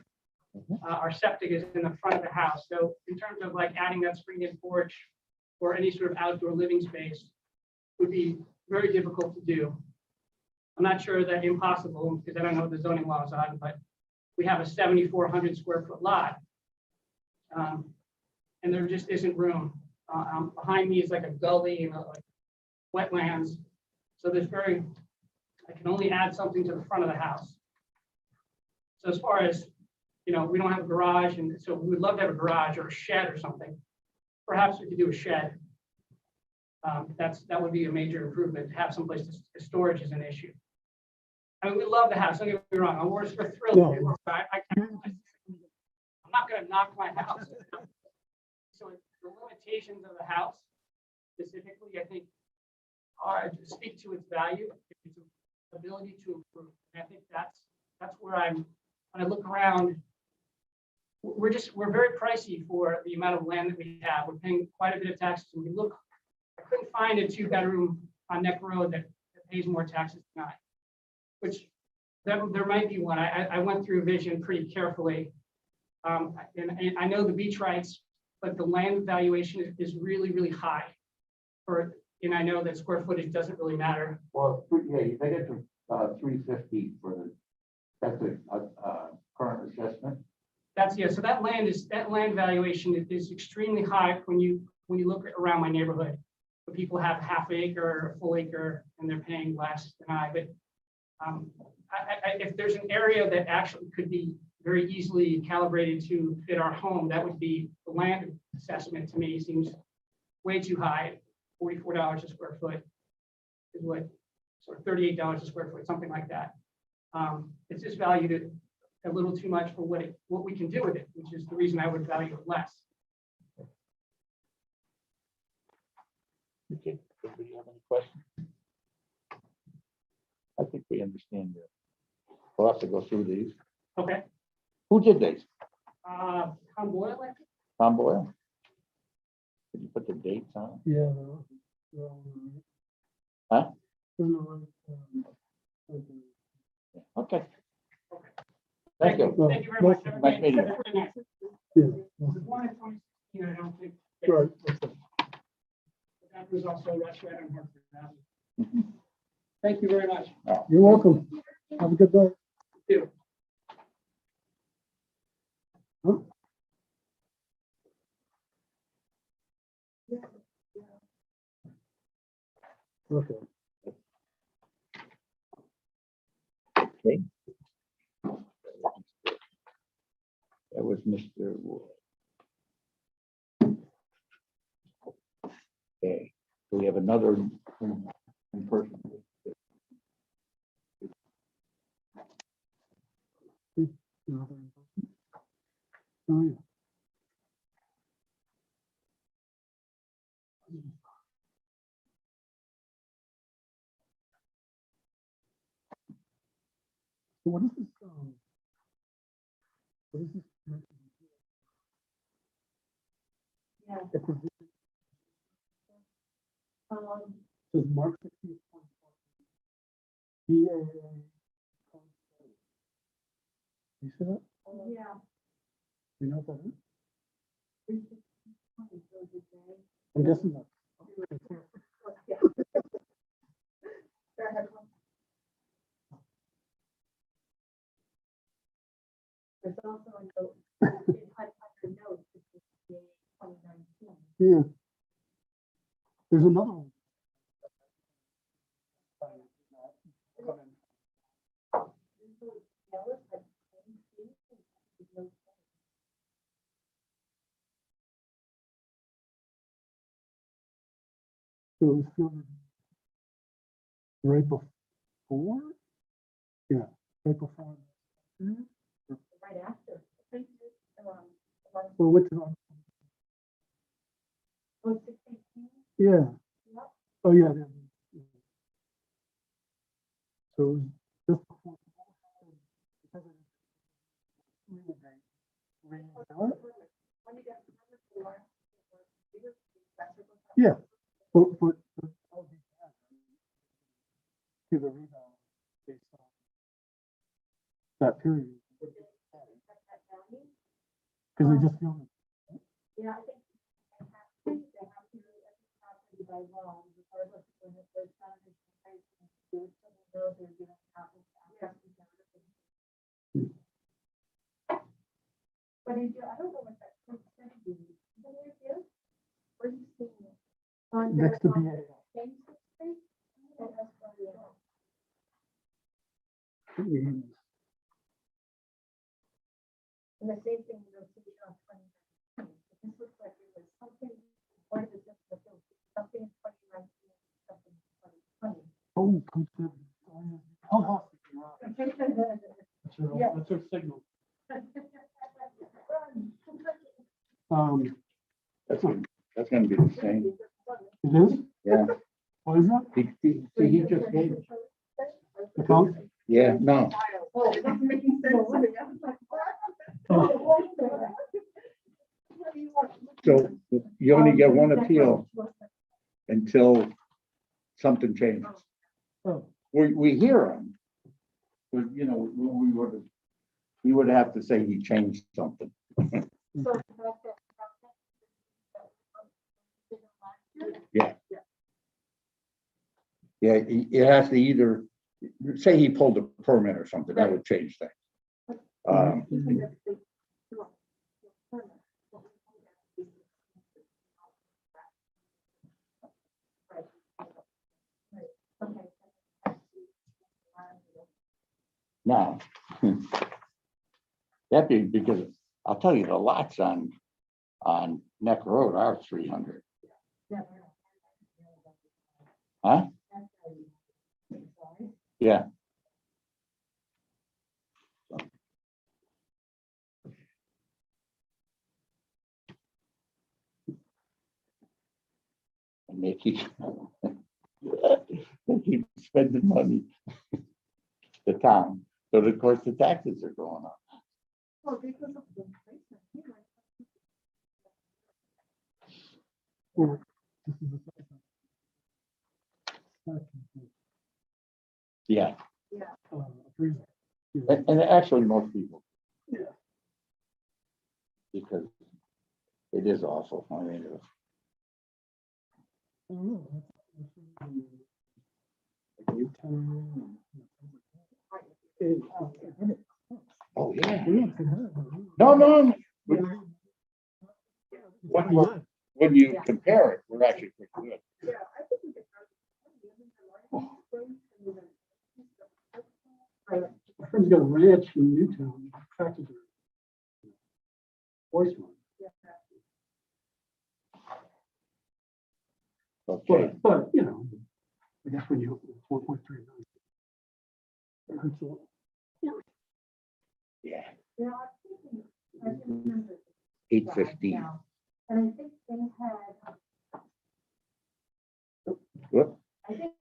Our septic is in the front of the house. So in terms of like adding that screened-in porch or any sort of outdoor living space would be very difficult to do. I'm not sure that impossible, because I don't know what the zoning laws are, but we have a 7,400 square foot lot. And there just isn't room. Behind me is like a gully and wetlands. So I can only add something to the front of the house. So as far as, we don't have a garage, and so we would love to have a garage or a shed or something. Perhaps we could do a shed. That would be a major improvement, to have someplace storage is an issue. I mean, we love the house, don't get me wrong, we're thrilled. No. I'm not gonna knock my house. So the limitations of the house specifically, I think, speak to its value, its ability to improve. And I think that's where when I look around, we're very pricey for the amount of land that we have. We're paying quite a bit of taxes. And I couldn't find a 2-bedroom on Neck Road that pays more taxes than I, which there might be one. I went through Vision pretty carefully. And I know the beach rights, but the land valuation is really, really high. And I know that square footage doesn't really matter. Well, yeah, they get to 350 that's a current assessment. So that land valuation is extremely high when you look around my neighborhood. But people have half acre or a full acre and they're paying less than I. But if there's an area that actually could be very easily calibrated to fit our home, that would be the land assessment. To me seems way too high. $44 a square foot is what, sort of $38 a square foot, something like that. It's just valued a little too much for what we can do with it, which is the reason I would value it less. Okay, anybody have any questions? I think we understand that. We'll have to go through these. Okay. Who did these? Tom Boyle, I think? Tom Boyle? Did you put the dates on? Yeah. Huh? No. Okay. Thank you. Thank you very much. Nice meeting you. Yeah. There's one in 2016, I don't think. Right. That was also a restaurant on Hartford Avenue. Thank you very much. You're welcome. Have a good day. You. Huh? Okay. Okay. That was Mr. Wood. Okay, so we have another in person. Oh, yeah. So what is this? What is this? Yeah. It's a- Um, Says March 16th, 2020. BAA. You see that? yeah. You know what that is? 360 goes a day. I'm guessing that. Yeah. Go ahead. There's also a note, under notes, this is the 2019. Yeah. There's another one. So it was filmed right before? Yeah, right before. Right after. Well, what's it on? Was 16? Yeah. Yep. Oh, yeah. Yeah. So it was just before. Yeah, but to the rebound based on that period. Because they just filmed it. Yeah, I think they have to do every property by law, regardless of when it was done. They're gonna have But I don't know what that said to you. Where are you seeing it? On Next to the, BAA. Facebook page? And the same thing you'll see on 2019. This looks like it was something, or is it just the bill? Something in 2019, something in 2020. Oh, come to, that's her signal. That's gonna be the same. It is? Yeah. What is that? He just gave it. The phone? Yeah, no. Oh, it doesn't make any sense to me. I was like, So you only get one appeal until something changes. Oh. We hear him. But, you know, he would have to say he changed something. Yeah, it has to either, say he pulled a permit or something, that would change things. Now, that'd be because I'll tell you, the lots on Neck Road are 300. Huh? Yeah. And they keep spending money, the town, so of course the taxes are going up. well, because of the inflation, you know, Yeah, Freezer. and actually most people. Yeah. Because it is awful. I mean, I don't know. oh, yeah. No. When you compare it, we're actually pretty good. yeah, I think we could. My friend's got a ranch in Newtown, tractors are voice one. Okay. But, you know, I guess when you, 1.3 million. It hurts a little. Yeah. You know, I remember 8:15. now, and I think they had, Whoop. I think,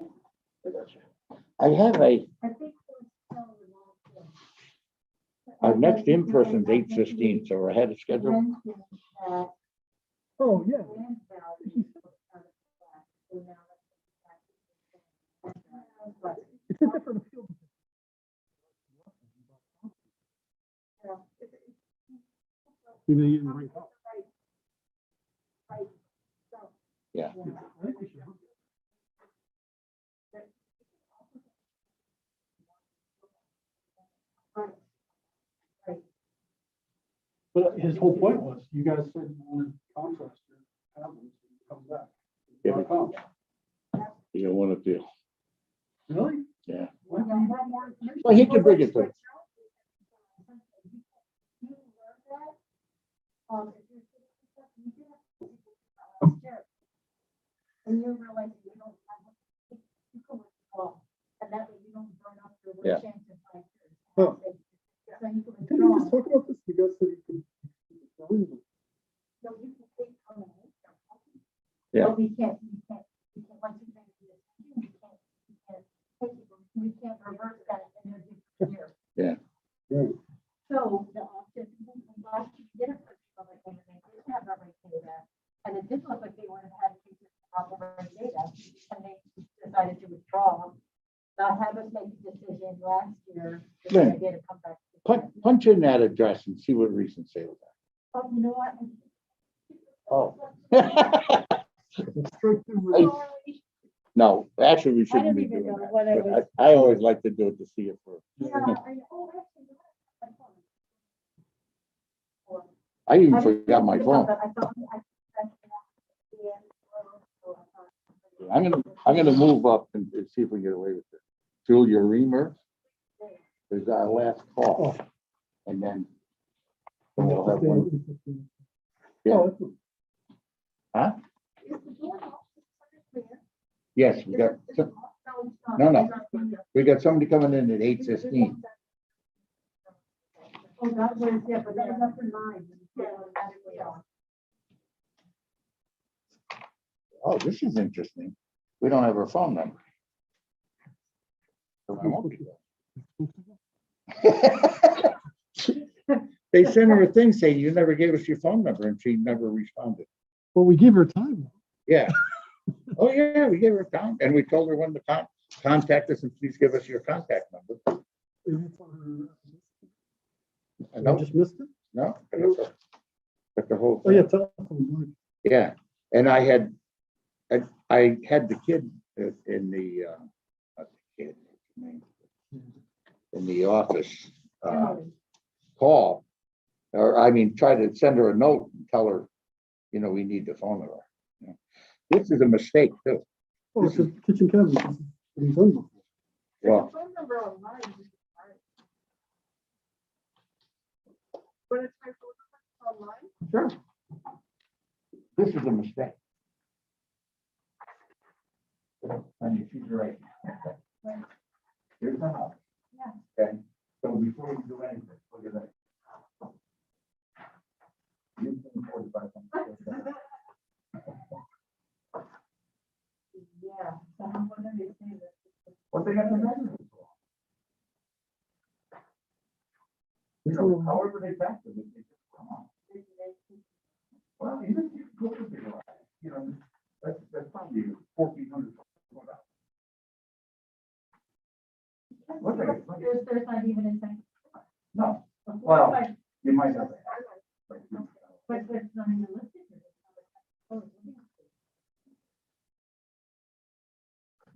I have a, I think it was still the long term. our next in-person's 8:15, so we're ahead of schedule. Mentioned that Oh, yeah. land value was kind of flat, so now that's- But, It's a different appeal. you know, Maybe you didn't rank up. right, so. Yeah. I think we should. But his whole point was, you guys said you wanted contrast to have them, so it comes back. Yeah. It comes. You don't want to do. Really? Yeah. Why don't you want more information? Well, he can bring it to. You learn that, if you're sitting stuff, you do have to share. And you realize you don't have, you can withdraw, and that way you don't burn up your Yeah. chance in 5 years. Huh. So you can Didn't we withdraw. just talk about this? You guys said you could. So you can take permanent. Yeah. But we can't, once you make a decision, you can't take it, we can't reverse that in a different year. Yeah. Right. So the option, last year, we did a purchase of it, and they didn't have that rate data, and it did look like they would have had cases of rate data, and they decided to withdraw. Not have us make a decision last year, Lynn, they did come back. Punch in that address and see what recent sales Oh, you know what? are. Oh. Straight through. Sorry. No, actually, we I shouldn't don't be even doing know that. what I but was. I always like to do it to see it for. Yeah, I know. Oh, actually, I thought- I even I didn't forgot my think phone. about that. I thought, I'm gonna move up and see if we can get away with it. Julia Reamer, is our last call. And then we'll have one. Yeah. Oh, Huh? Is the door locked? Is it clear? Yes, we got, Is it locked? No, it's not. No, no. It's not clear. we got somebody coming in at 8:15. Oh, that was, yeah, but that was up in mine. Yeah, automatically on. Oh, this is interesting. We don't have her phone number. So I won't do that. They sent her a thing saying you never gave us your phone number and she never responded. well, we give her time. Yeah. Oh, yeah, we gave her time and we told her when to contact us and please give us your contact number. I I know, just missed it. no, but the whole. Oh, yeah, thing. telephone. Yeah, and I had the kid in the, not the kid, what's his name? In the office, call, or I mean, try to send her a note and tell her, you know, we need to phone her. You know. This is a mistake too. Oh, it's a kitchen cabinet. It's done before. Well, Phone number online. But it's my phone number online. sure. This is a mistake. And you she's right. Here's the house. Yeah. Okay, so before you do anything, look at that. You can 45. Yeah. So I'm wondering if they- What they got the measurements for? You know, however they factor it, they just come on. Well, even if you go to the garage, you know, that's probably 1,400. Look at it, look at it. There's not even a second. No, well, you might have. But it's not even listed. What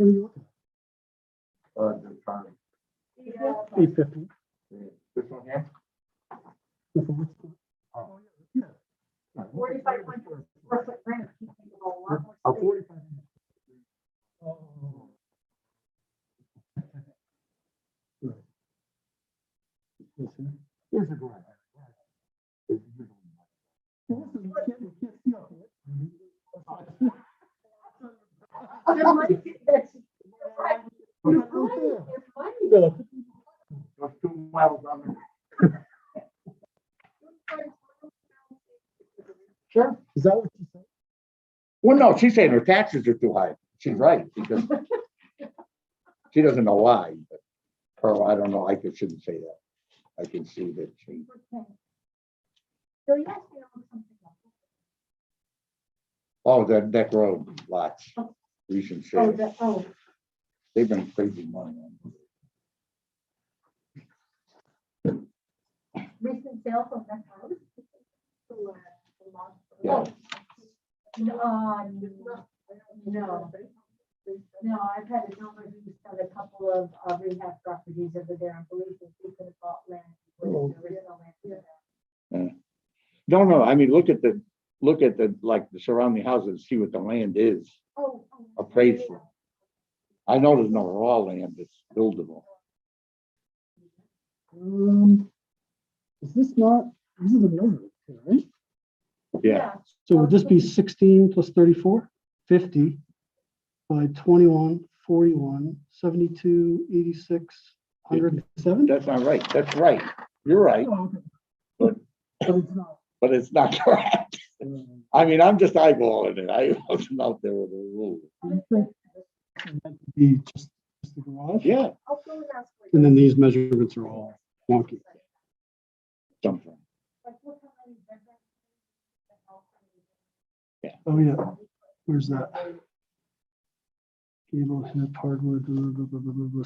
are you looking The Charlie. at? 850. This one here? Oh, yeah. 4,500 square foot granite. You think of a lot more Oh, space. 45. Oh. Right. This here. Here's the garage. You can't see up here. There might be- that's- You're It's funny, it's funny. Yeah. Those 2 miles on the. Sure. Is that what you said? Well, no, she's saying her taxes are too high. She's right, because she doesn't know why, but, or I don't know, shouldn't say that. I can see that she, Okay. So you asked me to look something up. oh, the Neck Road lots, recent Oh, sales, they've been crazy money on. recent sale from that house. Yeah. No, I've had a number of you sell a couple of rehab properties over there, and believe me, we could have bought land. Oh. There is no land there. No, I mean, look at the, like, the surrounding houses, see what the land is appraised for. I know there's no raw land that's buildable. Is this not, these are the numbers, right? Yeah, So would this be 16 plus 34, 50 by 21, 41, 72, 86, 107? that's not right. That's right. You're right, Oh, okay. But it's not. but it's not correct. I mean, I'm just eyeballing it. I wasn't out there with the rules. You think it meant to be just the garage? Yeah, I'll go and ask for you. And then these measurements are all wonky. something. Oh, yeah. Where's that? Gable, hip, hardwood,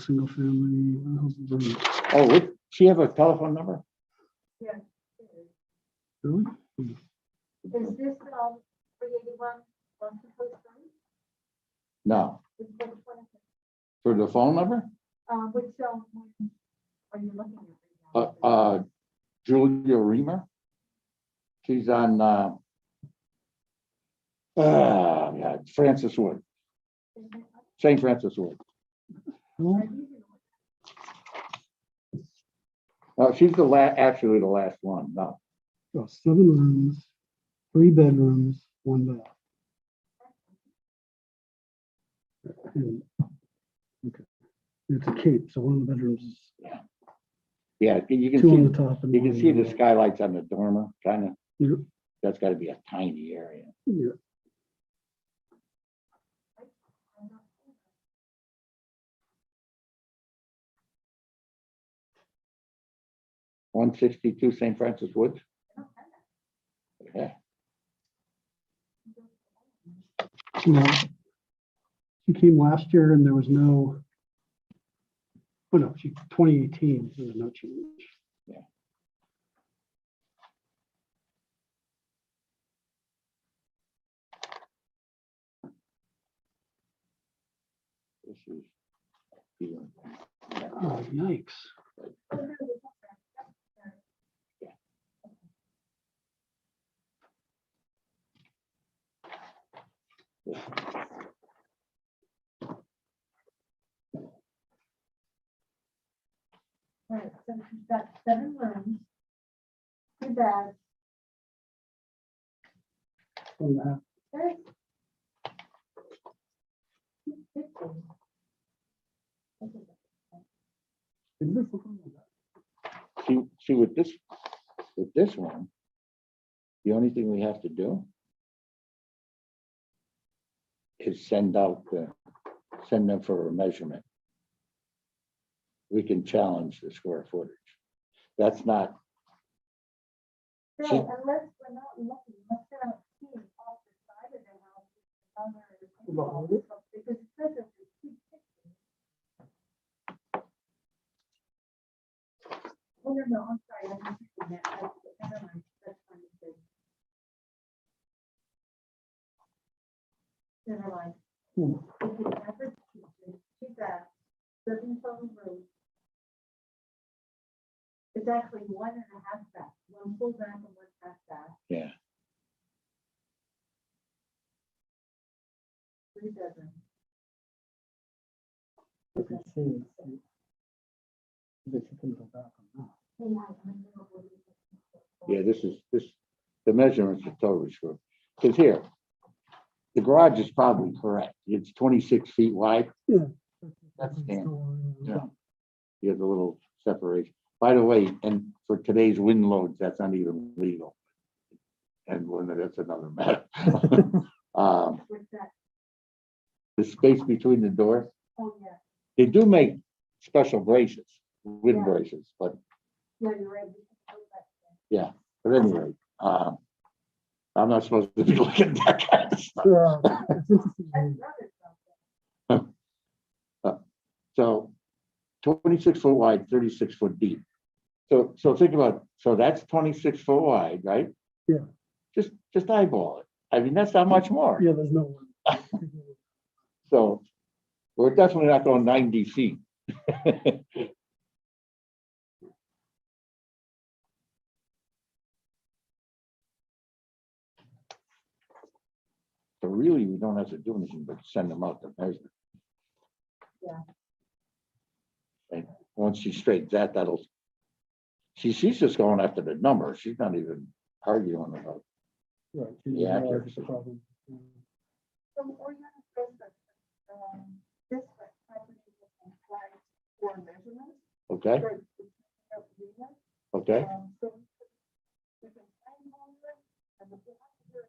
single family. what the hell's the- Oh, would she have a telephone number? Really? Is this, 381 Boston Post Road? No. Is that the one? For the phone number? Which, are you looking at? right now? Julia Reamer. She's on, yeah, Francis Wood, St. Francis Wood. No? No, she's actually the last one, no. Oh, 7 rooms, 3 bedrooms, 1 bath. And- Okay. It's a cape, so one of the bedrooms is Yeah, you can 2 on the see, top and you 1 can on see the the skylights on the dormer, kind of. Yep. That's gotta be a tiny area. Yeah. One 62 St. Francis Woods. Yeah, Yeah. She came last year and there was no, oh no, 2018, there was no change. this is. Oh, yikes. Right, so she's got 7 rooms, 2 baths, 1.5. there's 250. See with this one, the only thing we have to do is send them for a measurement. We can challenge the square footage. That's not, Right, She- unless we're not looking, unless they're not seeing off the side of the house. Because it says it's 250. Oh, no, I'm sorry, I'm thinking that, never mind, that's fine. too. Never mind. If the average is 2 baths, 7 total rooms. It's actually 1.5 baths, 1 full bath and 1 half bath, yeah, 3 bedrooms. yeah, the measurements are totally screwed. Because here, the garage is probably correct. It's 26 feet wide. Yeah. That's standard. Yeah. You have the little separation. By the way, and for today's wind loads, that's not even legal. And that's another matter. What's that? The space between the doors, Oh, yeah, they do make special braces, wind Yeah. braces, but yeah, you're right. We can go back there. at any rate, I'm not supposed to be looking at that kind of stuff. It's interesting. I'd rather something. So 26 foot wide, 36 foot deep. So think about, so that's 26 foot wide, right? Yeah. Just eyeball it. I mean, that's not much more. Yeah, there's no one. So we're definitely not going 90 feet. So really, we don't have to do anything but send them out to measure. Yeah. And once she straightens that, she's just going after the number. She's not even arguing about. Right. Yeah, That's the problem. So, or you have to this property is applied for measurement. Okay, for the agreement. okay. So we can find all of it, and if you have to do it,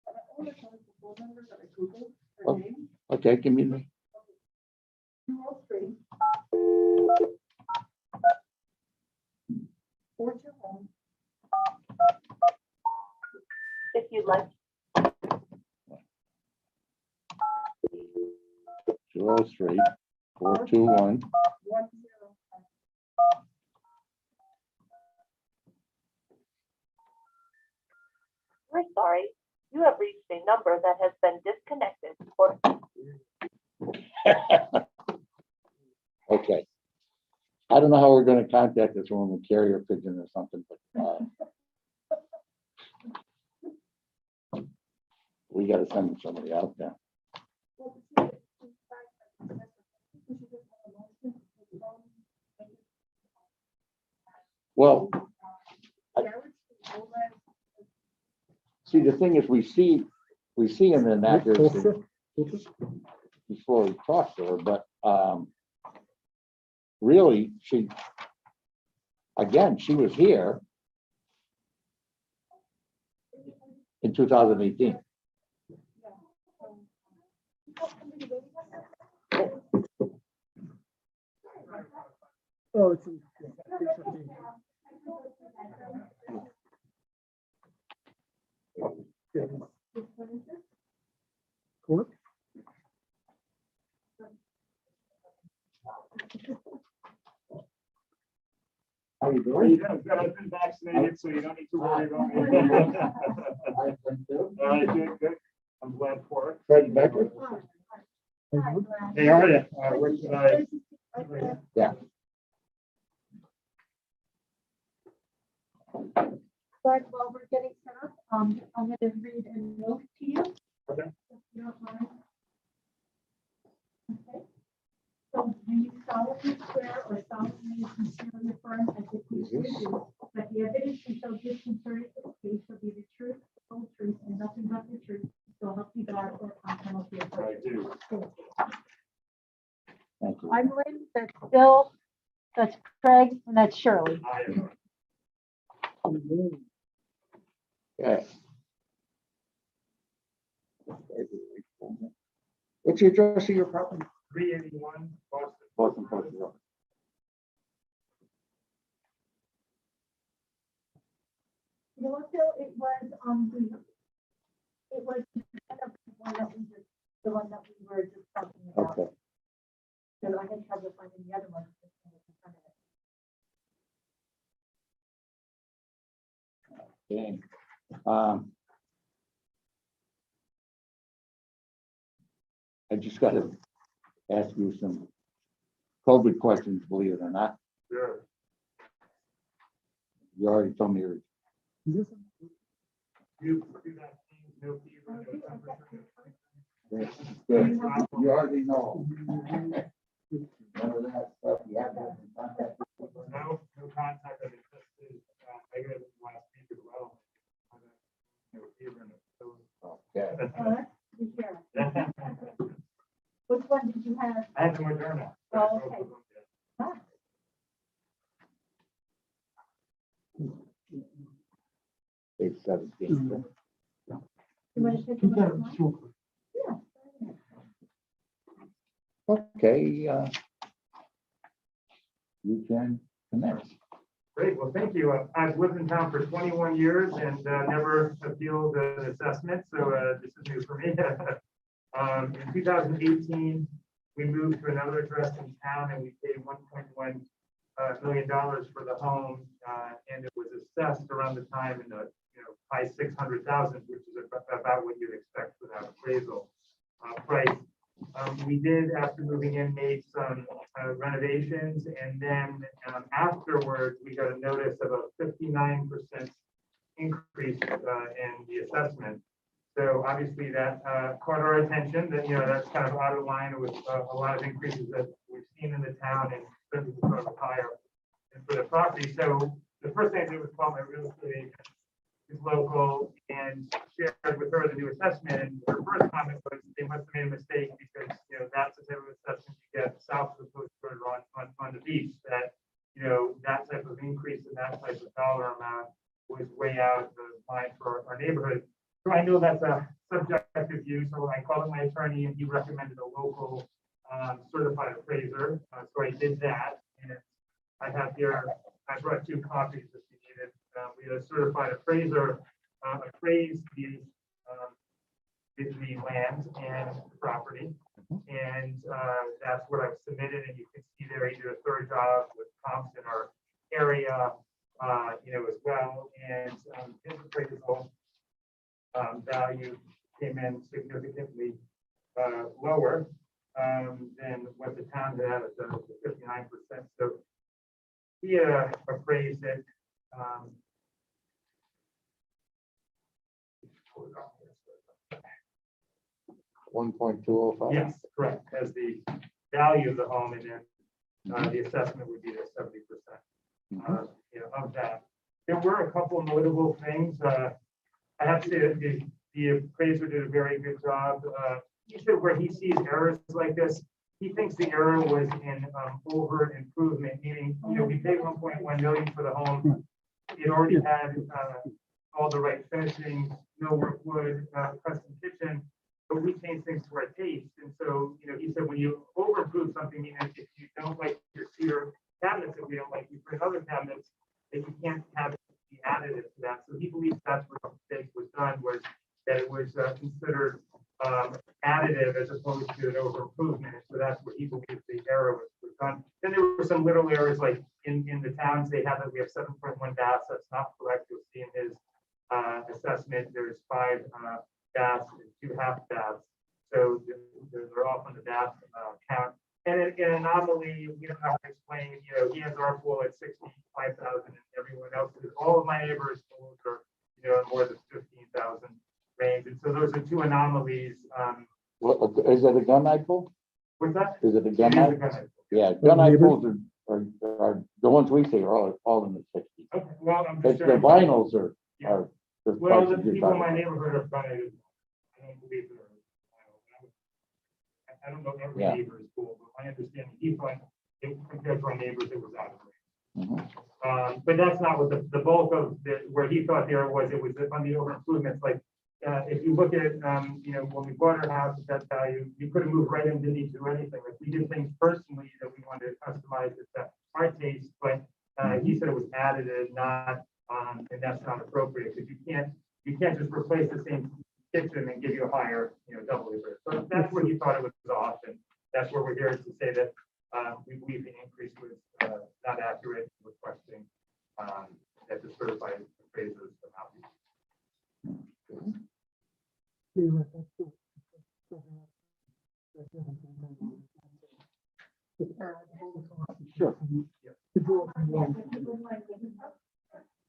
but I only have the phone number that I Googled, Oh. her name, Okay, give me the, 203 421. If you'd like 203 421. 105. We're sorry, you have reached a number that has been disconnected or Okay. I don't know how we're gonna contact this woman, carrier pigeon or something, but we gotta send somebody out there. Well, the thing is, in fact, I think she just had a motion to put it on. See, the thing is, we see him in that, before we talked to her, but, really, she was here in 2018. Oh, it's. Court? How you Well, you doing? guys got been vaccinated, so you don't need to worry about me. All right, good. I'm glad for it. Fred Becker? Hey, how are you? Where should I? Yeah. But while we're getting set up, I'm going to read a note to you. Okay. If you don't mind. Okay. So do you solemnly swear or solemnly sincerely affirm as if you do that the evidence you shall give concerning this case shall be the truth, the whole truth, and nothing but the truth, so help you God or upon penalty of I perjury? do. Thank you. I'm Lynn, that's Bill, that's Craig, and that's Shirley. I am. Okay. What's your address of your property? 381 Boston. Boston Post Road. You know what, Bill, it was kind of the one that we were just talking about. Okay. So I had trouble finding the other one. Okay. I just got to ask you some COVID questions, believe it or not. Sure. You already told me. You do vaccines, no fever, no temperature. Good. You already know. None of that stuff. You have to have in contact with people. No contact. I've been tested negative last week as well. No fever, no Okay. Oh, that's good to hear. Which one did you have? I had the Moderna. Oh, okay. Ah, Page 17. You want to take a look at mine? Yeah. Okay, you can commence. Great, well, thank you. I've lived in town for 21 years and never appealed an assessment, so this is new for me. In 2018, we moved to another address in town and we paid $1.1 million for the home, and it was assessed around the time in the high 600,000, which is about what you'd expect for that appraisal price. We did, after moving in, made some renovations, and then afterwards, we got a notice of a 59% increase in the assessment. So obviously that caught our attention, that, that's kind of out of line with a lot of increases that we've seen in the town and expenses are sort of higher for the property. So the first thing I did was call my real estate agent, who's local, and shared with her the new assessment. And her first comment was they must have made a mistake because, that's the type of assessment you get south of the post road on the beach, that, that type of increase in that type of dollar amount was way out of the line for our neighborhood. So I know that's a subjective view, so I called my attorney and he recommended a local certified appraiser. So I did that, and I have here, I brought 2 copies if you needed. We had a certified appraiser appraise the land and the property, and that's what I've submitted. And you can see there he did a thorough job with comps in our area, as well. And his appraisal value came in significantly lower than what the town had at the 59%. So he appraised it. 1.205. Yes, correct, as the value of the home, and then the assessment would be the 70% of that. There were a couple notable things. I have to say that the appraiser did a very good job. He said where he sees errors like this, he thinks the error was in over improvement, meaning, we paid 1.1 million for the home. It already had all the right finishings, millwork wood, custom kitchen, but we changed things to our taste. And so, he said when you over improve something, if you don't like your cedar cabinets that we don't like, you put other cabinets that you can't have be additive to that. So he believes that's what the mistake was done, was that it was considered additive as opposed to an over improvement. So that's what he believes the error was done. Then there were some little errors, like in the towns, we have 7.1 baths. That's not correct. You'll see in his assessment, there's 5 baths and 2 half baths. So they're off on the bath count. And an anomaly, we don't know how to explain, he has our pool at 65,000 and everyone else's, all of my neighbors' pools are, more than 15,000 range. And so those are 2 anomalies. What, is it a gunite pool? What's that? Is it a It is a gunite? gunite. Yeah, gunite pools are, the ones we see are all in the 60s. Okay, well, I'm But just the sharing. vinyls are, Yeah. are the Well, the prices you're people in talking my about. neighborhood are gunite. I don't believe they're. I don't know every Yeah. neighbor's pool, but my understanding, he thought, compared to our neighbors, it was out of range. Mhm. But that's not what the bulk of where he thought there was, it was on the over improvements, like, if you look at, when we bought our house at that value, you could have moved right in, didn't need to do anything. Like, we did things personally that we wanted to customize it to our taste, but he said it was additive, not, and that's not appropriate, because you can't just replace the same kitchen and give you a higher, double rate. So that's where he thought it was off, and that's where we're here to say that we believe the increase was not accurate, requesting that the certified appraisers come out. Sure.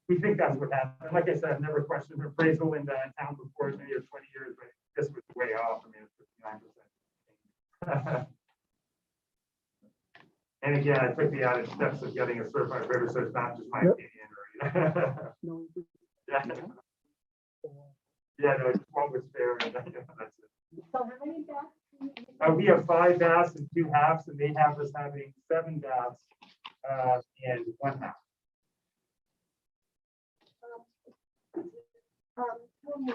We think that's what happened. Like I said, I've never questioned appraisal in town before, maybe 20 years, but this was way off. I mean, it's 59%. And again, I took the added steps of getting a certified appraiser, so it's not just my opinion. Or, yeah. Yeah, no, it's one was fair, and that's it. So how many baths? We have 5 baths and 2 halves, and they have us having 7 baths and 1 half. Tell me,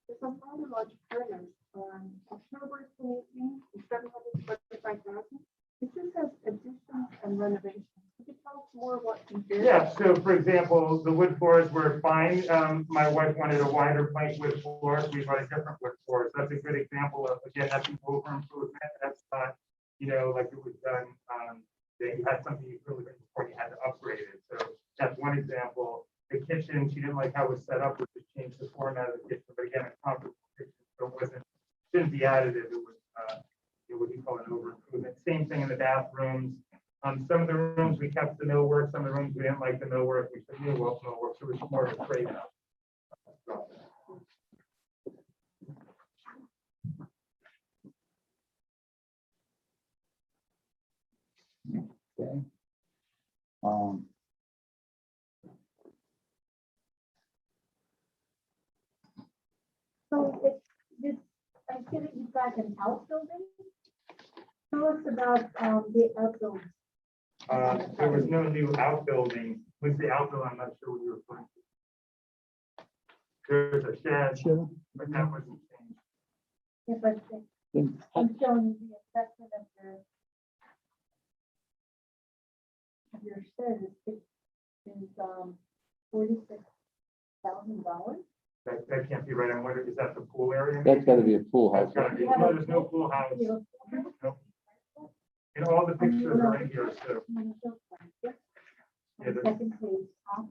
there's a rather large furnace on October 18th, 725,000. It just says additions and renovations. Could you tell us more what you did? Yeah, so for example, the wood floors were fine. My wife wanted a wider plank wood floor, so we bought a different wood floor. So that's a good example of, again, that's an over improvement. That's not, like it was done, that you had something you really did before you had to upgrade it. So that's one example. The kitchen, she didn't like how it was set up, which would change the format of the kitchen, but again, a comfortable kitchen, so it shouldn't be additive. It was, what you call an over improvement. Same thing in the bathrooms. Some of the rooms we kept the millwork, some of the rooms we didn't like the millwork, we took new millwork, so it was more of a trade-off. Okay. So I see that you've got an outbuilding. Tell us about the outbuilding. There was no new outbuilding. With the outbuilding, I'm not sure what you're referring to. There's a shed, Sure. but that wasn't changed. Yeah, but I'm showing you the assessment of your shed is $46,000. That can't be right. I'm wondering, is that the pool area? That's gotta be a pool house. That's gotta be, no, there's no pool house. No. And all the pictures are in here, so. Yeah, there's- Second page. top.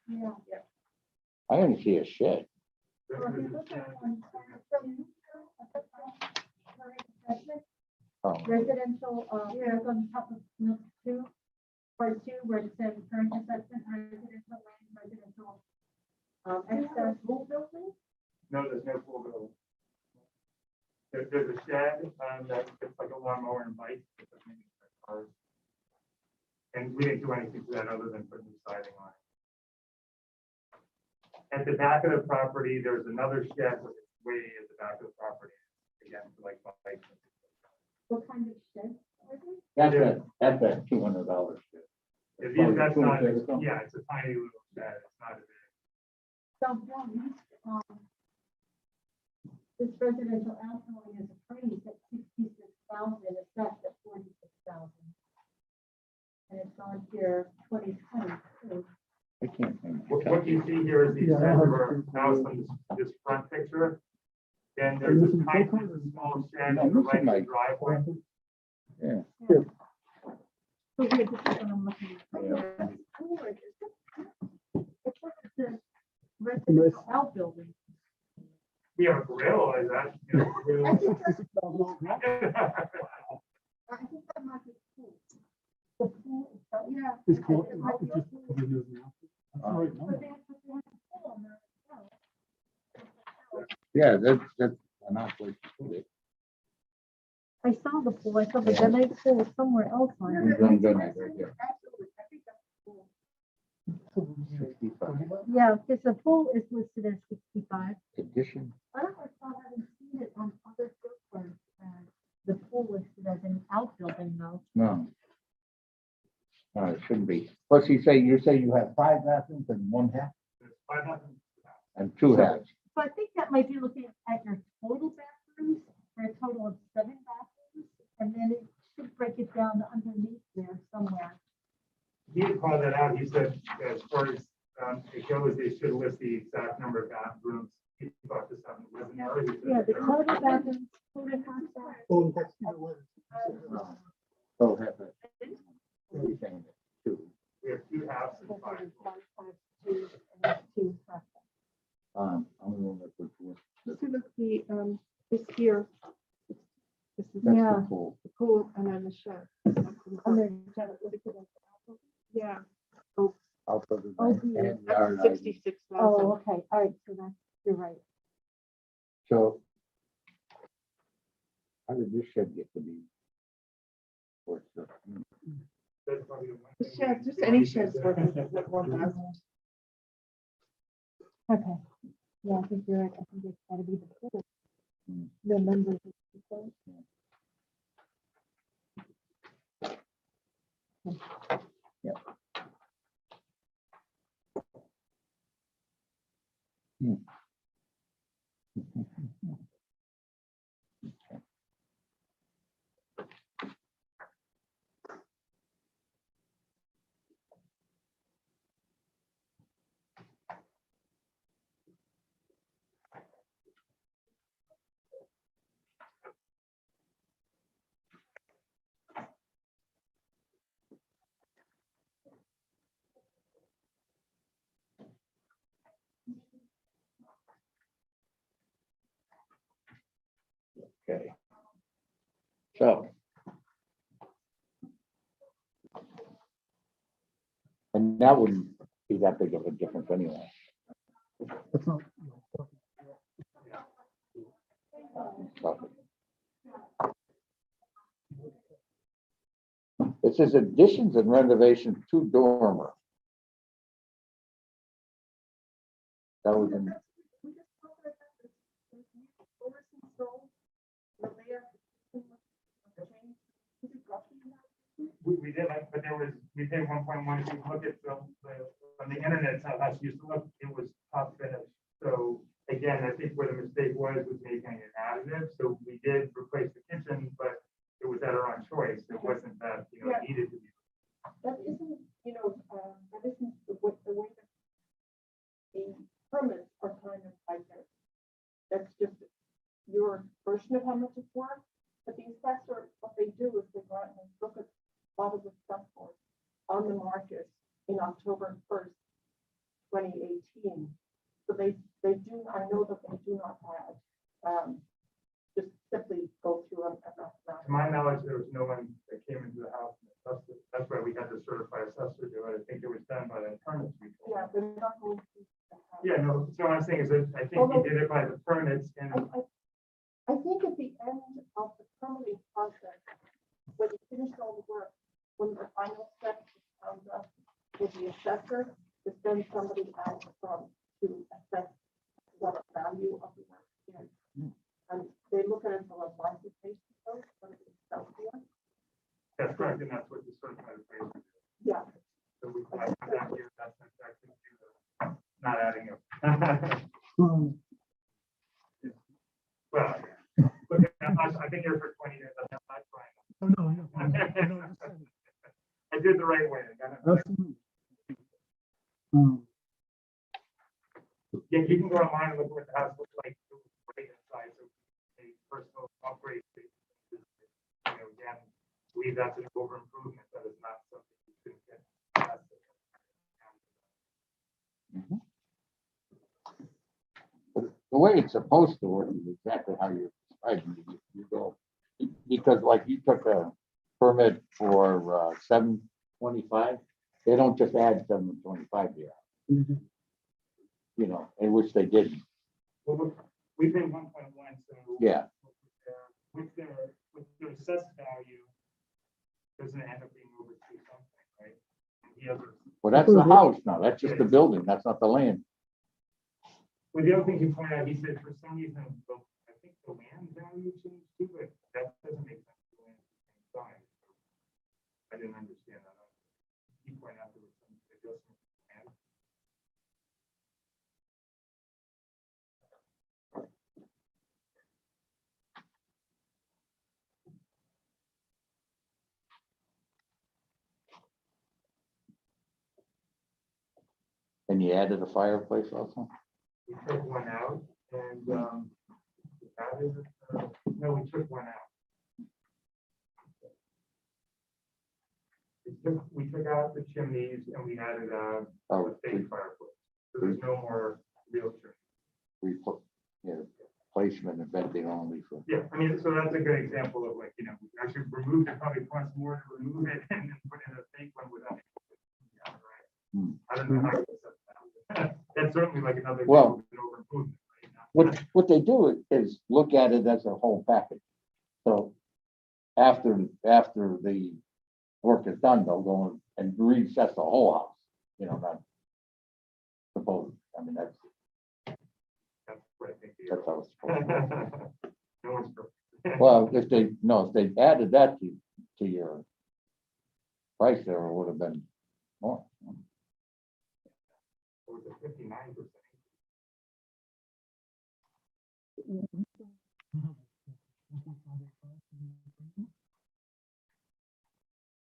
Yeah. I didn't see a shed. Well, if you look at on Oh, residential, here's on top of note 2, part 2, where it says current assessment, residential land, residential. Excess pool building. No, there's no pool building. There's a shed, that looks like a lawnmower and bike. And we didn't do anything to that other than put new siding on it. At the back of the property, there's another shed, but it's way at the back of the property. Again, for like, What kind of shed are they? That's that $200. that's not, yeah, it's a tiny little shed, it's not a big. So, Bill, this residential outbuilding is appraised at 66,000, assessed at 46,000. And it's on here 2022. I can't think. What you see here is the Yeah, I center of have- our house on this front picture. Then there's a tiny, small shed No, on the this is right my- of the driveway. Yeah. So here, this is what I'm looking at. Yeah. It's like the residential outbuilding. We have a grill, is that, you know, I grill? think that might be cool. The pool, yeah. It's called, It might be it's just. cool. That's all right, no. But they have to have a pool on there as well. Yeah, that's an odd place to put it. I saw the pool, I saw the Gannett pool somewhere else on We've it. done right there. Absolutely, I think that's cool. 65. Yeah, because the pool is listed as 65. Addition. I don't recall having seen it on other filters. The pool listed as an outbuilding though. No. No, it shouldn't be. Plus you say you have 5 bathrooms and 1 half There's 500. and 2 halves. So I think that might be looking at your total bathrooms, for a total of 7 bathrooms. And then it should break it down underneath there somewhere. He had called that out, he said, as far as it goes, they should list the exact number of bathrooms. He thought this out, wasn't there? He said Yeah, the there- total bathrooms, total house size. Oh, that's either way. So have it. Everything, 2. We have 2 halves and 5. 1, 5, 2, and 2. I'm going to put 1. Just to look the, this here. This is That's Yeah. the pool. the pool and then the shed. Yeah, I'll put it Oh, back. dear. And yard that's lighting. 66,000. Oh, okay, all right, so that's, you're right. So how did this shed get to be? What's the? That's probably the one The thing shed, we- just any sheds worth 1,000. Okay. Yeah, I think you're right. I think it's gotta be the pool. Hmm. The members of the pool. Okay. So. And that wouldn't be that big of a difference anyway. That's not. So. It says additions and renovations to dormer. That was in, We did, but there was, we did 1.1, if you look at on the internet, it's how that used to look, it was top finished. So again, I think where the mistake was making it additive, so we did replace the kitchen, but it was at our own choice, it wasn't that, you know, it needed to be. That isn't, that isn't the way that the permits are kind of like that. That's just your version of how much it's worth. But the assessor, what they do is they go out and look at a lot of the stuff on the market in October 1st, 2018. So they do, I know that they do not have, just simply go through a To my knowledge, there was no one that came into the house and assessed it. That's why we had the certified assessor do it. I think it was done by the permits. people. Yeah, they're not going to. Yeah, no, so what I'm saying is that I think he did it by the permits and I think at the end of the permitting process, when you finish all the work, when the final step comes up with the assessor, to send somebody out from to assess what the value of the work is. And they look at it from a market basis, so what it sells for. That's correct, and that's what the certified appraiser did. Yeah. So we, I put that here, that's actually not adding up. Well, look, I've been here for 20 years, I'm not trying. Oh, no, no. I did the right way. I got it. Absolutely. Yeah, you can go online and look what the house looks like right inside, so a personal upgrade. You know, again, believe that's an over improvement, that is not something you can get. The way it's supposed to work is exactly how you're describing it. You go, because like you took a permit for 725, they don't just add 725 here. Mhm. You know, in which they didn't. Well, we paid 1.1, so. Yeah. With their assessed value, doesn't end up being over to something, right? And the other, Well, that's the house now. That's just the building. That's not the land. well, the other thing he pointed out, he said for some reason, I think the land value changed too, but that doesn't make sense. The land is the same size. I didn't understand that. He pointed out there was some adjustment. to land. And you added a fireplace also? We took one out and, added, no, we took one out. We took out the chimneys and we added a big fireplace. So there's no more real chimney. We put, you know, placement and venting only for. Yeah, I mean, so that's a good example of like, you know, we actually removed it, probably cost more to remove it and then put in a fake one without. Yeah, right. I don't know how to set that. That's certainly like another. Well, over improvement, What they do is look at it as a whole package. So after the work is done, they'll go and reassess the whole house, you know, not suppose, I mean, that's what I think. how it's supposed to work. No one's perfect. Well, if they added that to your price there, it would have been more. It was a 59%.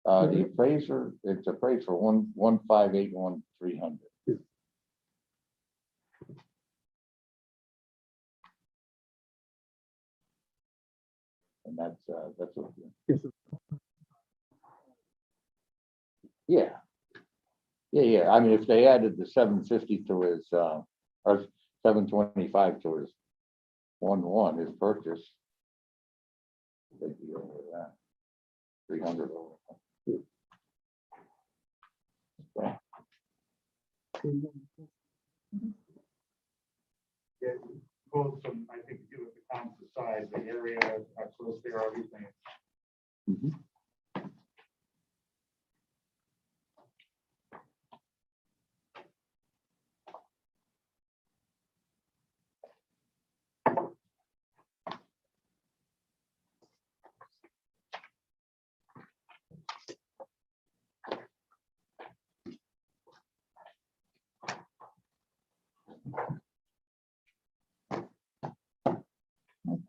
The appraiser, it's appraised for 1,581,300. And that's what. Yes, Yeah. Yeah. I mean, if they added the 750 to his, or 725 to his 1 his purchase. They'd be over that. 300 over. Yeah. Yeah, both some, I think, do with the comps, the size, the area, how close they are, everything. Mhm.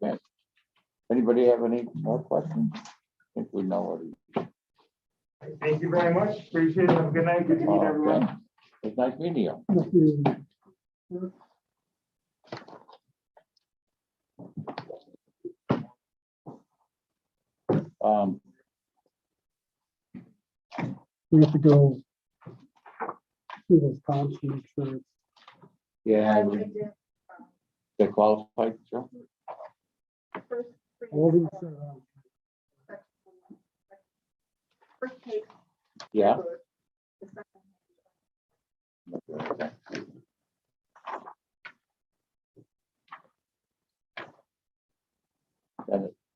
Okay. Anybody have any more questions? I think we know what it Thank you very much. Appreciate it. Have a good night. Good to meet everyone. Okay. It's nice meeting you. We have to go through those comps to make sure it's. Yeah, I did, they qualified, sure. first three, All these, first page. Yeah. The second. Okay.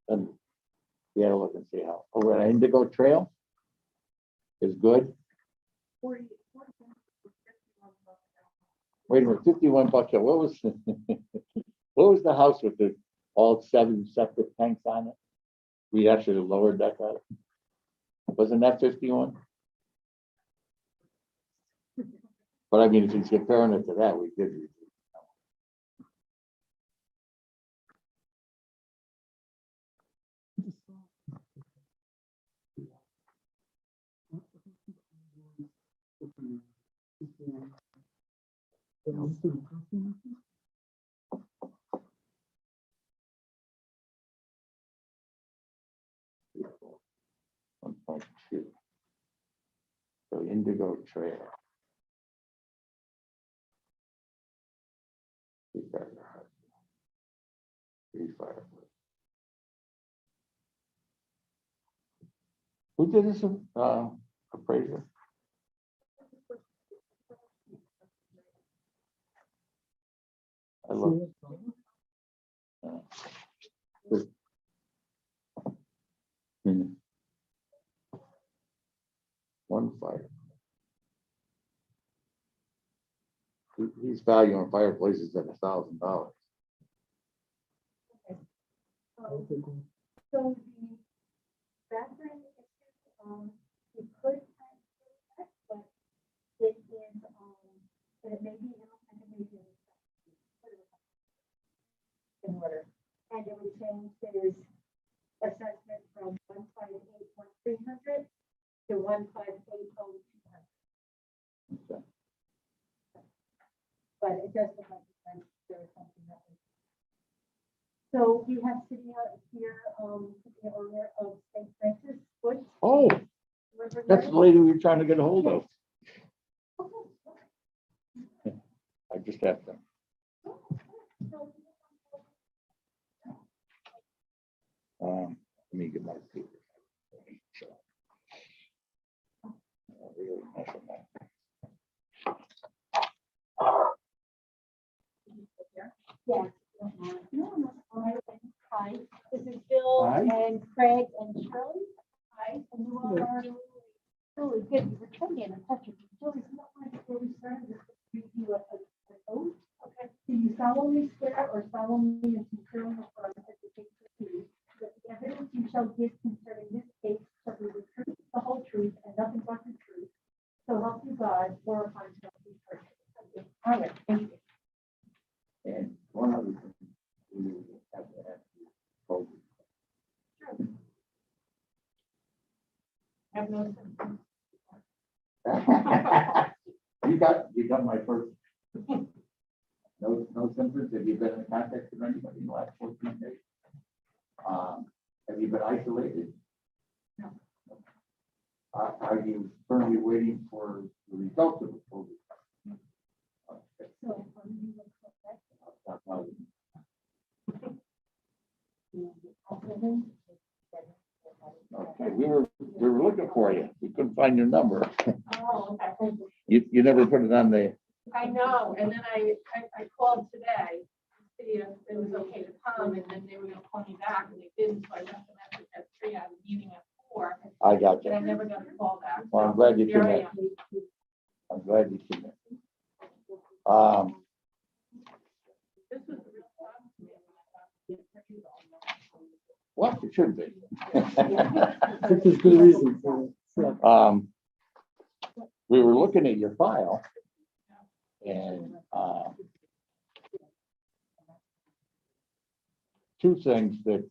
Then, yeah, look and see how, oh, an Indigo Trail is good. 40. Wait a minute, 51 Buck Hill, what was, what was the house with the, all 7 septic tanks on it? We actually lowered that out. Wasn't that 51? But I mean, if he's comparing it to that, we did. reduce it. Beautiful. 1.2. So Indigo Trail. Three fireplace. Who did this appraiser? I love. One fire. He's valuing fireplaces at $1,000. So the bathroom, you could have that, but it is, but it may be, I don't think it may be in order. And it would change his assessment from 158,300 to 158,200. Okay. But it does look like there is something that is. So we have sitting out here, the owner of St. Francis Woods. Oh, River that's the Road. lady we were trying to get a hold of. I just have to. Let me get my papers. Really messing up. Yes. Hi, this is Bill Hi. and Craig and Shirley. Hi, and you are really good. You were trying to get in touch with you. Shirley, you don't mind before we start, just read you a oath. Okay. Do you solemnly swear or solemnly and sincerely affirm that the case proceeds, that the evidence you shall give concerning this case shall be the truth, the whole truth, and nothing but the truth? So help you God, glorify yourself. All right, thank you. And one other thing, we have to ask you. hold Have no. it. You got my first. No symptoms. Have you been in contact with anybody in the last 14 days? Have you been isolated? No. Are you currently waiting for the results of the COVID? Okay. So, you look correct. Okay, we were looking for you. We couldn't find your number. Oh, okay. You never put it on the, I know, and then I called today to see if it was okay to come, and then they were gonna call me back, and they didn't, so I left a message at 3, I had a meeting at 4, I got but I you. never got a call back. Well, I'm glad you Here came I in. am. I'm glad you came in. This was the real problem to me. Well, it should be. I think there's good reason for it. We were looking at your file and, two things that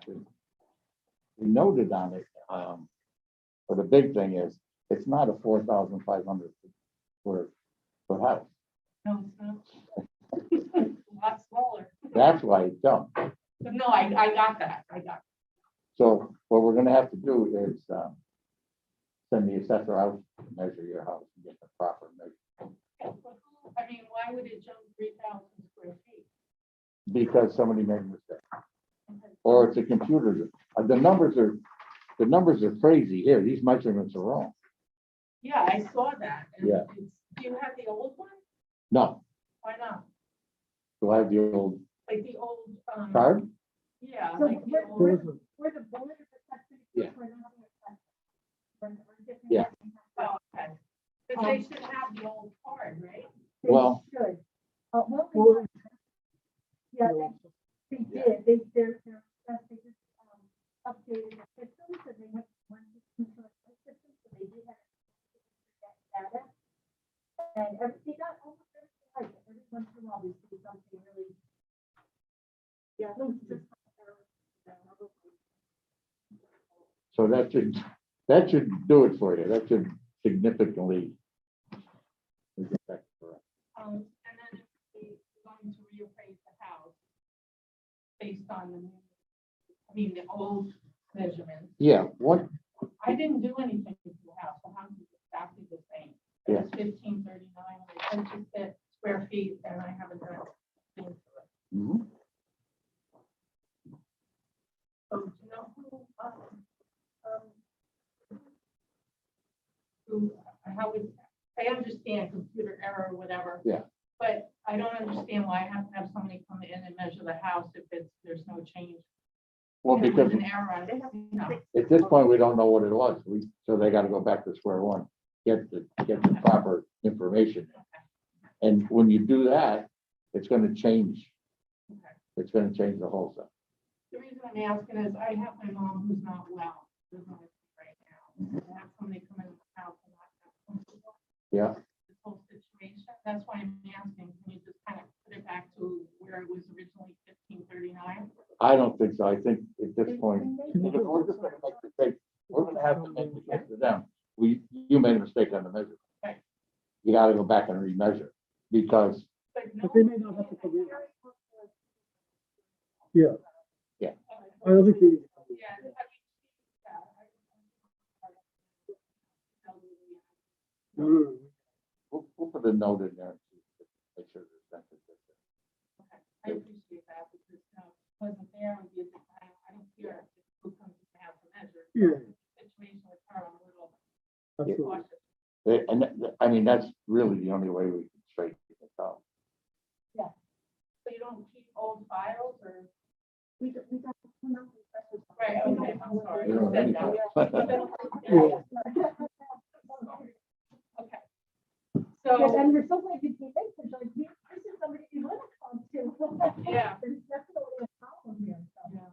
we noted on it, but the big thing is, it's not a 4,500 square foot house. No, it's not. A lot smaller. That's why it jumped. But no, I got that, I got. So what we're gonna have to do is, send the assessor out to measure your house and get the proper measure. I mean, why would it jump 3,000 square feet? Because somebody made a mistake. Or it's a computer. The numbers are crazy here. These measurements are wrong. Yeah, I saw that. and Yeah. it's- Do you have the old one? No, Why not? do I have the old Like the old, card? yeah, So like the we're, old. we're the board of assessors. Yeah. We're not the assessors. We're different. Yeah. Oh, okay. But they should have the old card, right? They Well, Should. Well, Yeah, they did, they're, they just, updated the system, so they went one system to a system, so they did have that data. And they got almost everything right, but every once in a while, we see something really. Yeah. so that should do it for you. That should significantly. And then if we're going to reappraise the house based on the, the old measurements. Yeah, what, I didn't do anything to the house, the house is exactly the same. Yeah. It's 1539, I purchased it square feet, and I haven't done anything to it. mhm. So, do you know who, how would, I understand computer error or whatever. Yeah. But I don't understand why I have to have somebody come in and measure the house if there's no change. Well, If it because was an error, I don't know. at this point, we don't know what it was. So they gotta go back to square one, get the proper information. And when you do that, it's gonna change. Okay. It's gonna change the whole thing. The reason I'm asking is I have my mom who's not well, who's not right now. I have somebody come in the house and not have comfortable Yeah, this whole situation. That's why I'm asking, can you just kind of put it back to where it was originally 1539? I don't think so. I think at this point, because we're just gonna make mistakes. We're gonna have to make mistakes to them. You made a mistake on the measure. Right. You gotta go back and remeasure because, But no. But they may not have to come in. Yeah. Yeah. I don't think they. Yeah, No. we'll put a note in there. To make sure there's nothing. I appreciate that because wasn't there and did I don't care who comes to have to measure. Yeah. Situation with her, I'm a little Absolutely. cautious. And I mean, that's really the only way we can straighten it out. So you don't keep old files or? We got. Right, okay, I'm sorry. We don't have any files. Okay. Yes, So, and we're so glad you came in, because like, this is somebody you want to talk to. Yeah. There's definitely a problem here, so. yeah.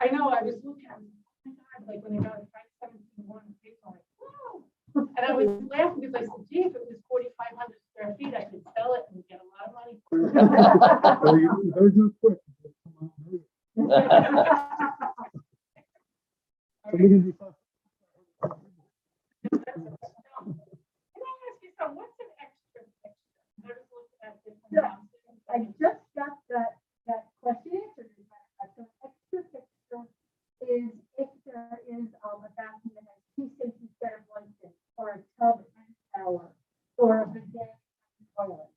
I know, I was looking, I was, oh my God, like when they got a 571 page, I'm like, whoa. And I was laughing because I said, gee, if it was 4,500 square feet, I could sell it and get a lot of money. Well, you better do it quick. Somebody can do something. Can I ask you something? What's an extra picture? I was looking at different Yeah, houses. I just got that question answered. So extra picture is if there is a bathroom that has 2 sinks instead of 1 sink, or a tub and shower, or a bidet and toilet.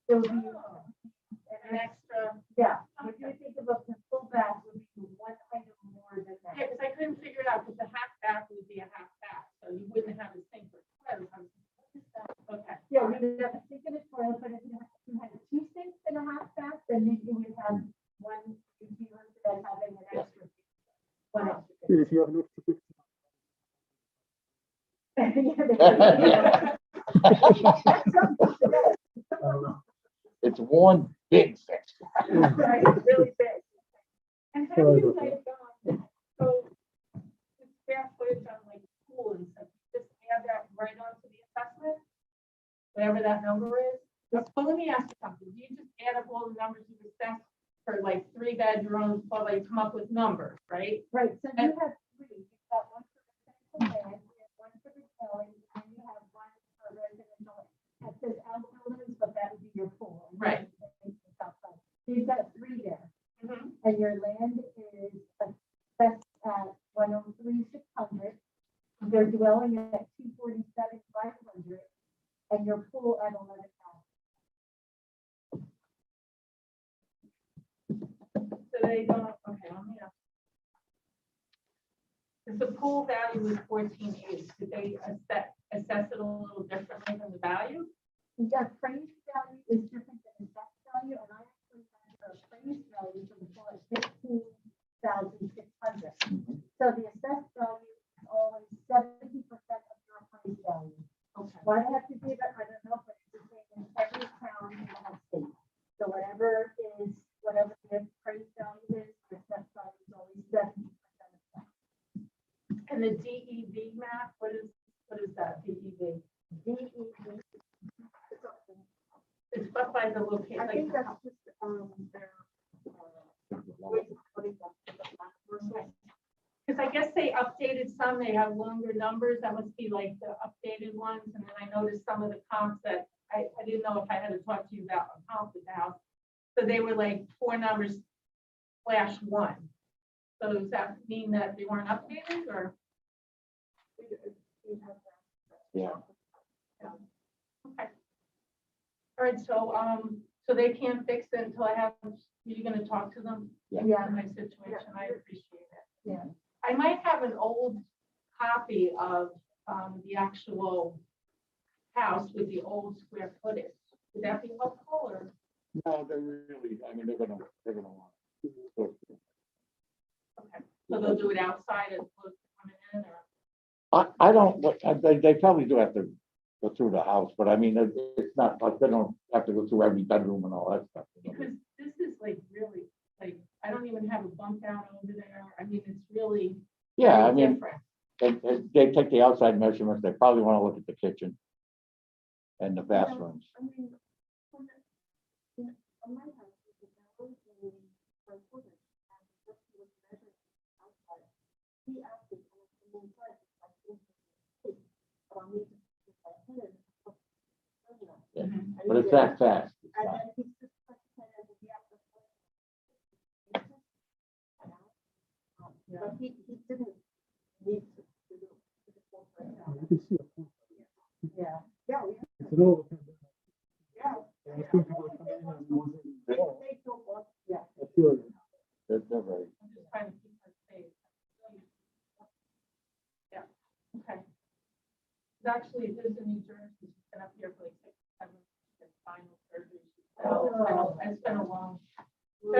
It would be An extra, yeah, if you think of a full bath, would be 1 item more than yeah, that. because I couldn't figure it out, because a half bath would be a half bath, so you wouldn't have a sink or toilet. I was like, what is that? Okay. Yeah, we would have a sink and a toilet, but if you had 2 sinks and a half bath, then you would have 1, you'd be limited at having an extra. One extra. And if you have an extra fix. Yeah. I don't know. It's one big section. Right, it's really big. And how Sorry do you about like, so the square footage on like pool and stuff, just add that right onto the assessment? Whatever that number is? But let me ask you something, do you just add up all the numbers you assessed for like 3 bedrooms, well, like come up with numbers, right? Right, so you have 3, you've got 1 for residential land, you have 1 for retail, and you have 1 for residential. That says outbuildings, but that would be your pool. Right. So you've got 3 there. Mhm. And your land is assessed at 103,600. They're dwelling at 247,500, and your pool at 11,000. So they don't, okay, let me ask. If the pool value was 14.8, did they assess it a little differently than the value? The appraised value is different than assessed value, and I actually have the appraised value for the pool at 15,600. So the assessed value is always 70% of your appraised value. Okay. Why do I have to do that? I don't know, but it's the same in every the DEV map, what is that, DEV? It's up by the location, I like, think that's just, their, way of putting the black versus. because I guess they updated some, they have longer numbers, that must be like the updated ones, and then I noticed some of the comps that I didn't know if I had to talk to you about a comp with the house. So they were like 4 numbers /1. So does that mean that they weren't updated, or? Yeah. Okay. All right, so they can't fix it until I have, you're gonna talk to them? Yeah. In my situation, I appreciate it. Yeah. I might have an old copy of, the actual house with the old square footage. Would that be helpful, or? No, they're really, I mean, they're gonna want. Okay, so they'll do it outside as opposed to coming in, or? I don't, they probably do have to go through the house, but I mean, it's not, like they don't have to go through every bedroom and all that stuff. Because this is like really, like, I don't even have a bump out over there. I mean, it's really. Yeah, I very mean, different. they take the outside measurements, they probably want to look at the kitchen and the bathrooms. I mean, on my house, there was a square footage, and what he was measuring outside, he asked me, on the inside, I think, but I need to, if I put it. But it's that fast. It's And not- then he's just like, yeah. But he didn't need to do it. You can see a point. Yeah. Yeah, It's an old. yeah. I think people are coming in and wanting- They don't want, yeah. I feel it. They're very, I'm just trying to keep her safe. Yeah, okay. It's actually, it is in New Jersey. She's been up here for like 6, 7 years, and spinal surgery. It's been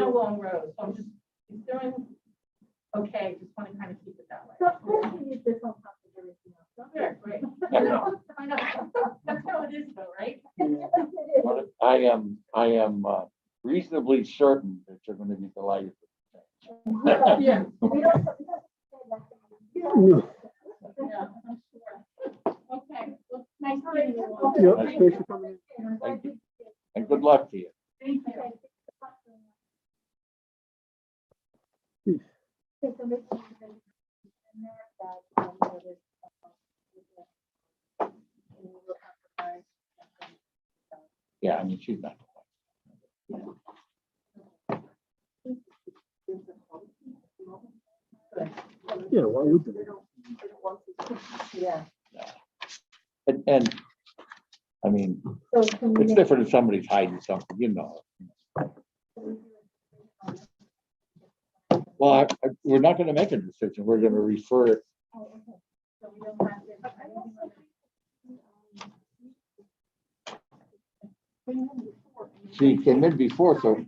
a long road, so I'm just, he's doing okay, just want to kind of keep it that way. So of course you need this on top of everything else. don't you? Yeah, great. I know. That's how it is though, right? but I am reasonably certain that you're going to be delighted. Yeah. We don't say that. No. Yeah, I'm sure. Okay, well, nice meeting you all. Yep, thanks for coming in. Thank you. And good luck to you. Thank you. Okay, so this is in there that, there's, and you will have to buy something. Yeah, I mean, she's not. Yeah, why would they? Yeah. And I mean, So can we it's make- different if somebody's hiding something, you know. Well, we're not going to make a decision. We're going to refer it. Oh, okay. So we don't have to. She came in before, so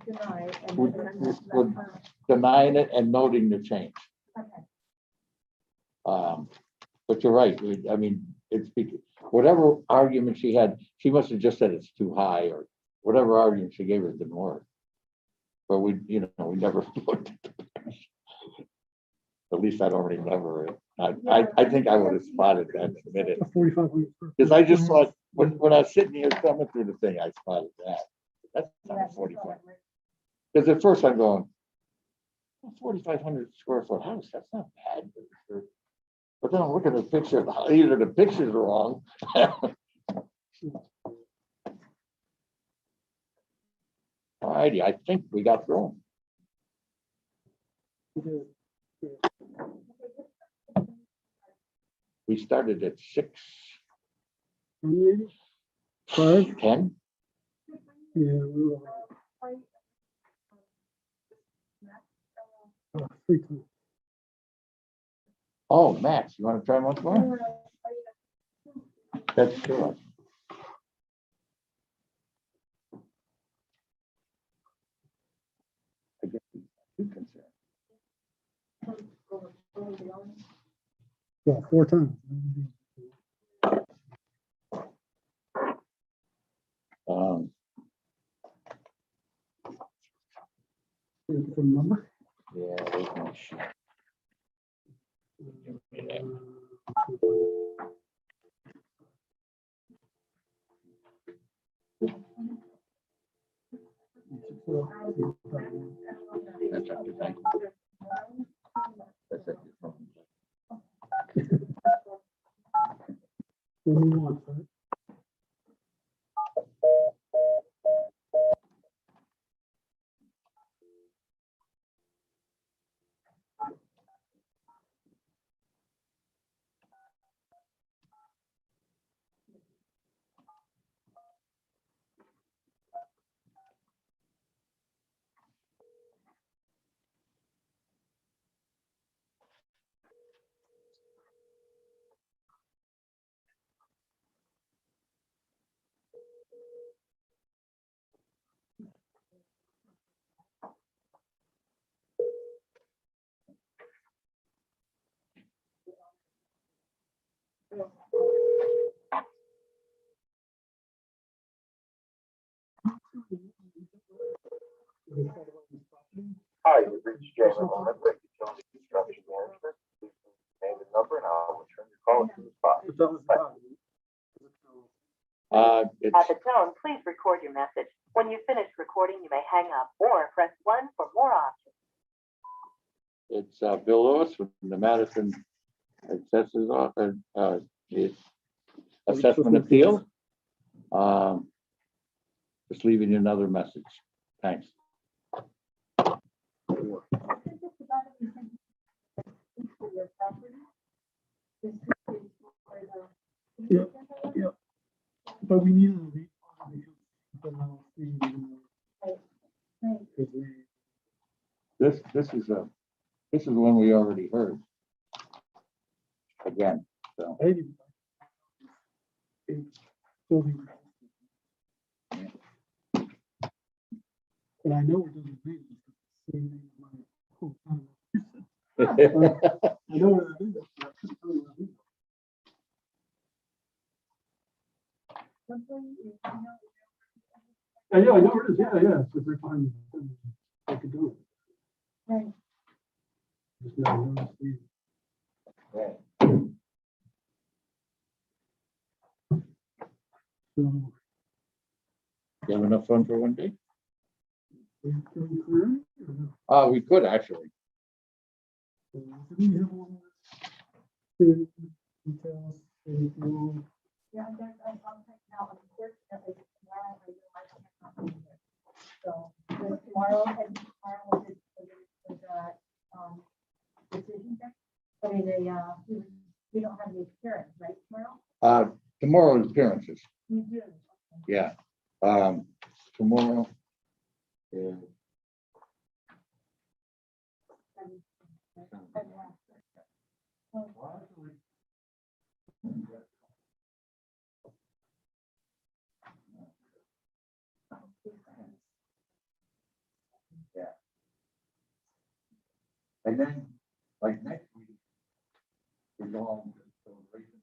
Deny. and Would- then would- let her- denying it and noting the change. Okay. But you're right. I mean, it's whatever argument she had, she must have just said it's too high or whatever argument she gave us didn't work. But we never looked at the pictures. At least I don't remember it. I think I would have spotted that in a minute. 4,500. Because I just thought, when I was sitting here thumbing through the thing, I spotted that. That's not 45. Because at first I'm going, 4,500 square foot house, that's not bad. But then I'm looking at the picture, either the picture's wrong. All righty, I think we got through them. We started at 5? 6:10. Yeah, we were. 3 times. Oh, Max, you want to try once more? That's true. I guess he's too concerned. Yeah, 4 times. Um, Looking for the number? Yeah. where's my sheet? Give me that. That's up to thank you. That's up to phone. Only one, right? Hi, you've reached Jamie Mohammed, Utility Construction Management. Please name the number and I'll return your call as soon as possible. But that was the time. At It's, the tone, please record your message. When you finish recording, you may hang up or press 1 for more options. it's Bill Lewis from the Madison Assessors Office, the Assessment Appeal. Just leaving you another message. Thanks. Yeah, yeah. But we need to read. This is one we already heard. Again, so. And I know it doesn't mean it's the same name as my whole family. I know what it is. I couldn't tell you what it is. Yeah, I know it is. Yeah. It's a very fine. I could do it. Right. Just never noticed these. So, You have enough fun for one day? can we clear it, or no? We could actually. Do we have one more? Details, anything? Yeah, I'm taking out, unfortunately, tomorrow, I know I can't be here. So, tomorrow, and tomorrow is, decision day. I mean, we don't have any appearance, right, tomorrow? Tomorrow's appearances, We do. yeah. Tomorrow. Yeah. Yeah. And then, like next week, we're going to celebration.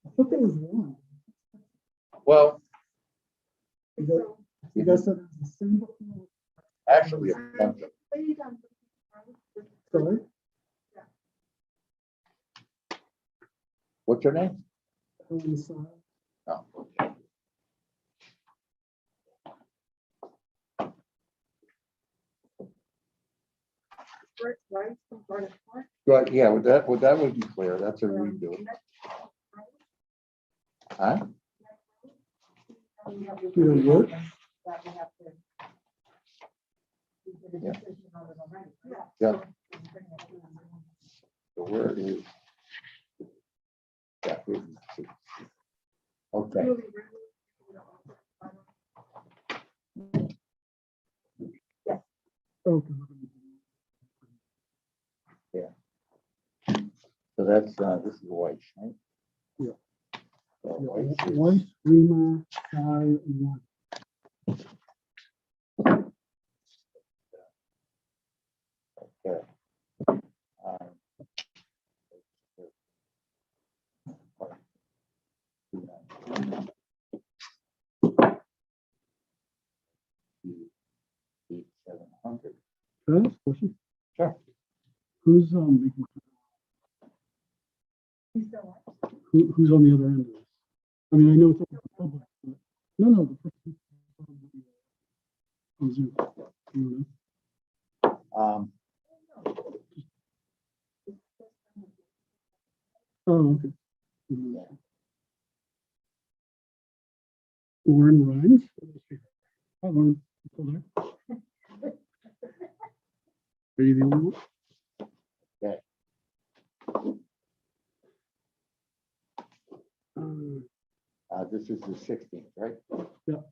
I thought there was one. Well, You guys said it was the same before. actually, a bunch of Sorry? what's your name? Helen Side. Oh, okay. Right, yeah, that would be clear. That's a redo. Huh? You know what? Yeah. The word is. Yeah, okay. Okay. So that's, this is Weiss, right? Yeah. So Weiss is- Weiss, Rima, Side, and one. Okay. Eight, 700. Can I ask a question? Sure. Who's, making- who's on the other end of this? I mean, I know it's open to the public, but, no, the person. On Zoom. You Um, know? Oh, okay. Lauren Rhines. Hi, Lauren. You still there? Are you the only one? Okay. This is the 16th, right? That's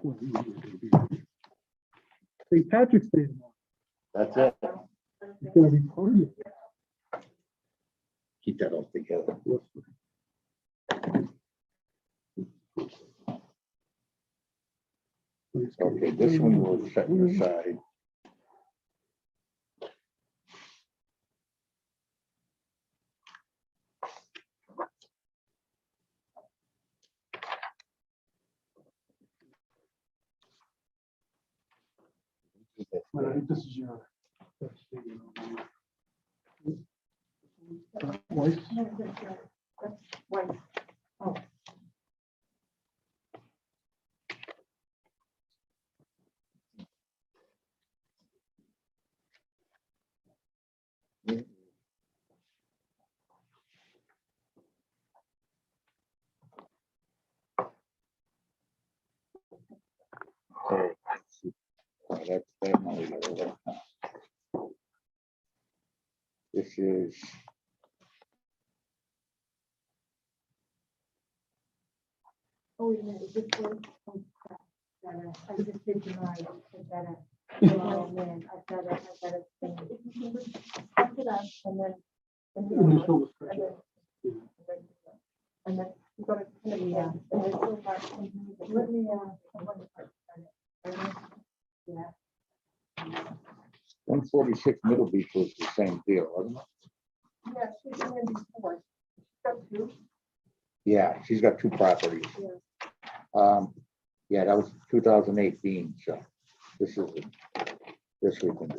what we need to do. St. Patrick's Day tomorrow. That's it. It's gonna be party. Keep that all together. Okay, this one we're setting aside. I think this is your. Voice. Oh, that's that money. This is, Oh, yeah, this one. I just did mine. Oh, man, I've got a thing. Check it out, and then. Initial description. And then you got to, yeah. And then go back and let me, yeah. 146 Middle Beach was the same deal, wasn't it? Yeah, she's in before. Got two. Yeah, she's got two properties. Yeah, that was 2018, so this is, this we can.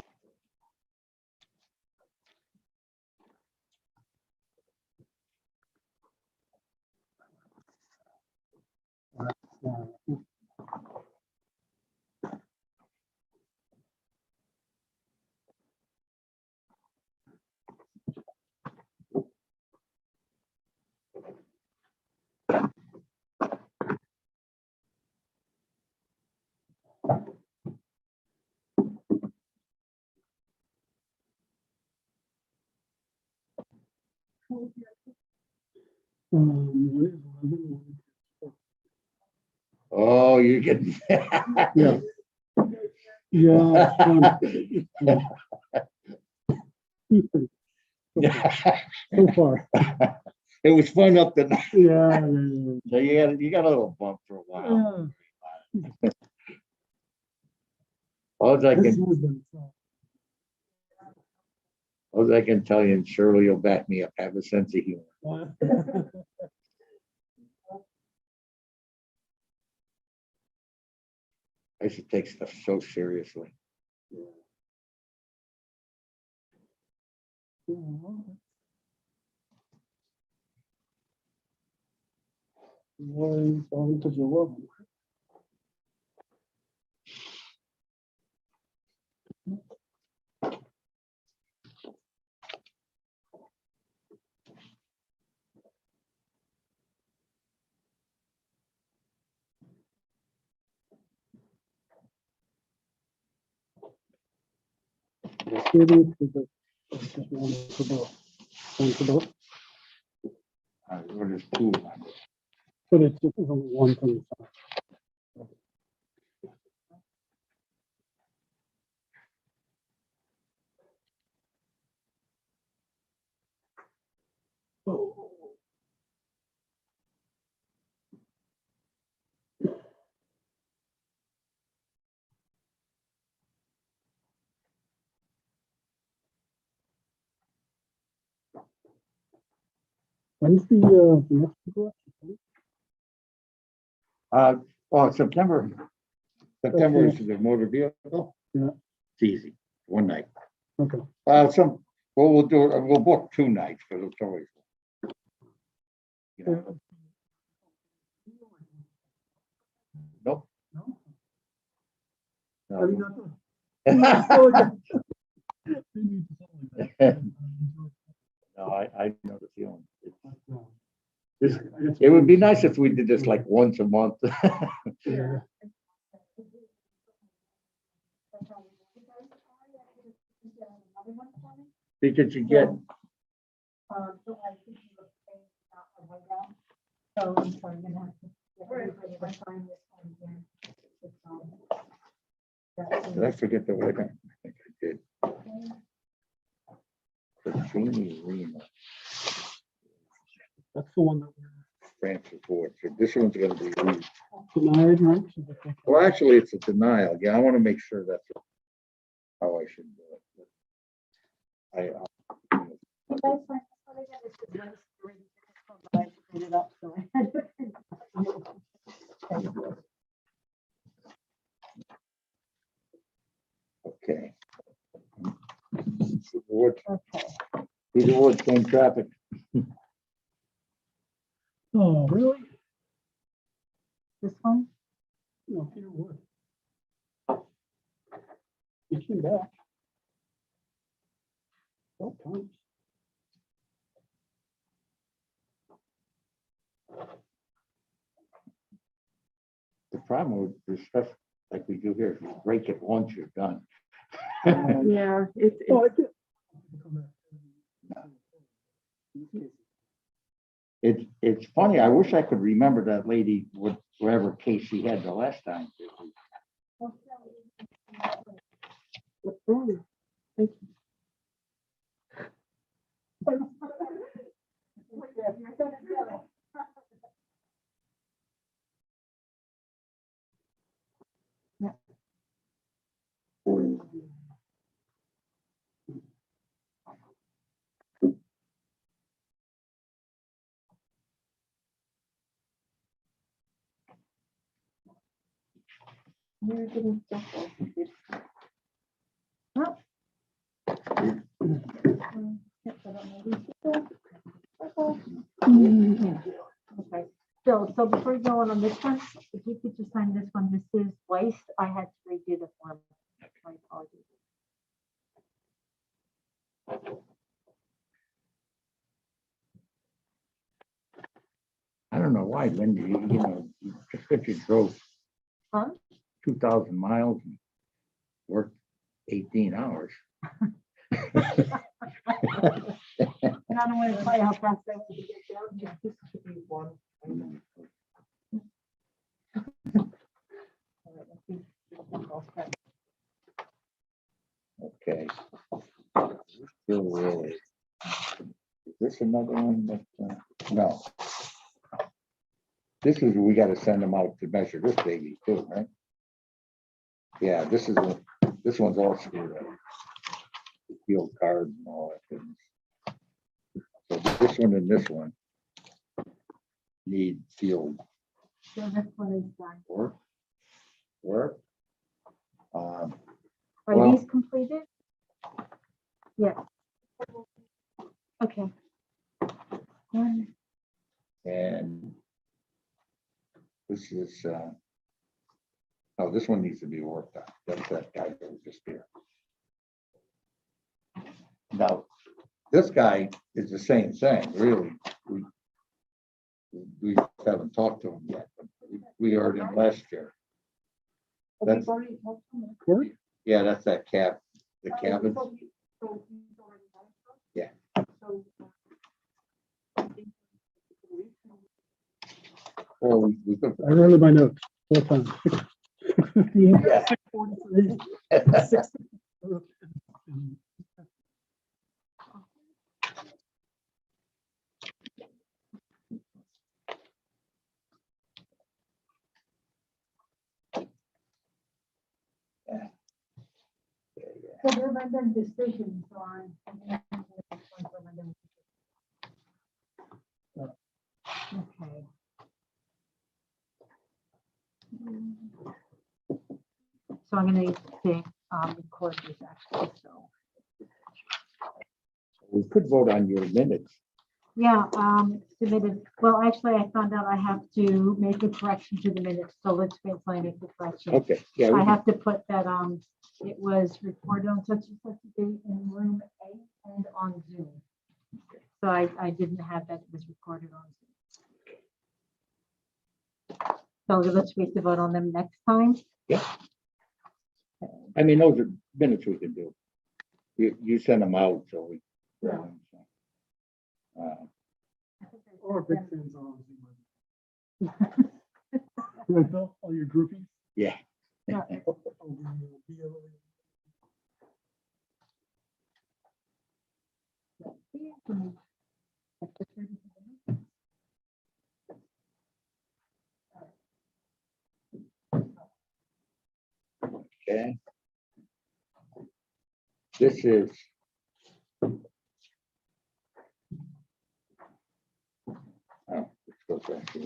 One is 11, Oh, you're getting. Yeah. Yeah. So far. It was fun up to, Yeah. so you got a little bump for a while. All I can tell you, and Shirley will back me up, have a sense of humor. I used to take stuff so seriously. One, to the 11. Saving to the, just one for both. One for both, What is two? but it's only one from the side. When's the next one? Well, September is the motor vehicle. Yeah. It's easy, one night. Okay. We'll do, we'll book 2 nights, because it's always. You know, nope. I mean, No. No, I know the feeling. It would be nice if we did this like once a month. Yeah. Because you get, So I think you were saying not on my ground. So I'm sorry, I'm gonna have to get everybody to sign this one again. did I forget the word? I think I did. Katrina Arena, That's the one that Francis Ford. So this one's gonna be, we're denied, right? well, actually, it's a denial. Yeah, I want to make sure that's how I should do it. You guys find this one again? It's the list already, but I put it up, so I had to- Okay. These awards claim traffic. Oh, really? This one? No, Peter Wood. He came back. Oh, times. The problem with this stuff like we do here, if you break it once, you're done. Yeah, it's, Oh, I did. It's funny, I wish I could remember that lady, whatever case she had the last time. oh, thank you. You're getting stuff off. Okay, so before you go on this one, if you could just sign this one, this is waste. I had to redo the form. My apologies. I don't know why, Linda, you know, just if you drove Huh? 2,000 miles and worked 18 hours. And I don't want to tell you how fast I want to get down. Yeah, this should be one. Okay. Still really. Is this another one that, no. This is, we gotta send them out to measure this baby too, right? Yeah, this one's all screwed up. The field card and all that things. So this one and this one need field So this one is done. work. Are Well- these completed? Yeah. Okay. One. And this is, oh, this one needs to be worked on. That's that guy that was just here. Now, this guy is the same thing, really. We haven't talked to him yet. But we heard him last year. That's, Work? yeah, that's that cab, the cabin. Yeah. Well, we could. I wrote in my notes. 4 times. 6:15, Yeah. 6:43, 6. So they're random decisions on. So I'm gonna need to record this actually, so. We could vote on your minutes. Yeah, submitted, well, actually, I found out I have to make a correction to the minutes, so let's wait till I make the correction. Okay, yeah, I have to put that, it was recorded on such and such a date in room A and on Zoom. So I didn't have that, it was recorded on Zoom. So let's wait to vote on them next time. I mean, those are minutes we can do. You send them out, so we. Yeah. Or big fans on Zoom. Right, Bill, all your groupies? Yeah. Yeah. Okay. This is. Oh, let's go back to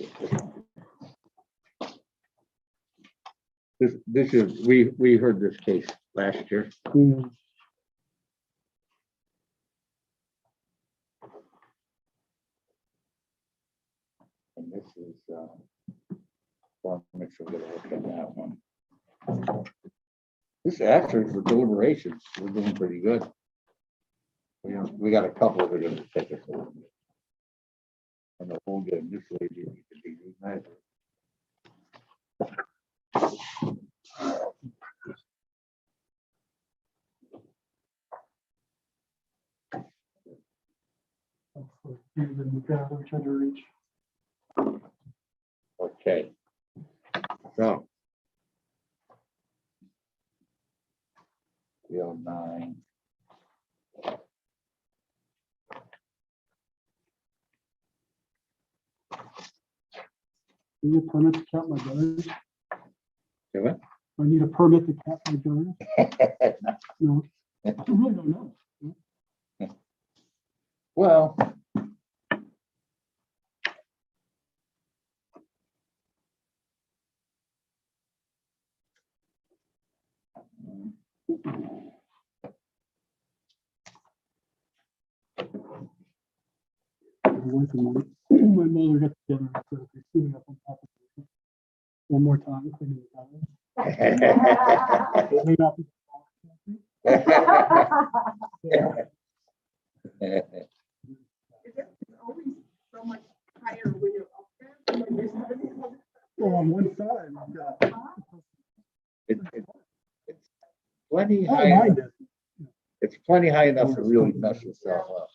this is, we heard this case last year. And this is, well, make sure we look at that one. This actually for deliberations, we're doing pretty good. We got a couple that are gonna take us a little bit. And we'll get this lady to be remeasured. Trying to reach. Okay. So. 309. Need a permit to count my guns? Do it. I need a permit to count my guns? No, I really don't know. Well. My wife and my mother got together and said, "If you see me up on top of it one more time, cleaning the guns." It may not be. It's always so much higher when you're up there. than when you're standing on Well, on one side, I've got. It's plenty Oh, high. mine does. It's plenty high enough to really mess yourself up.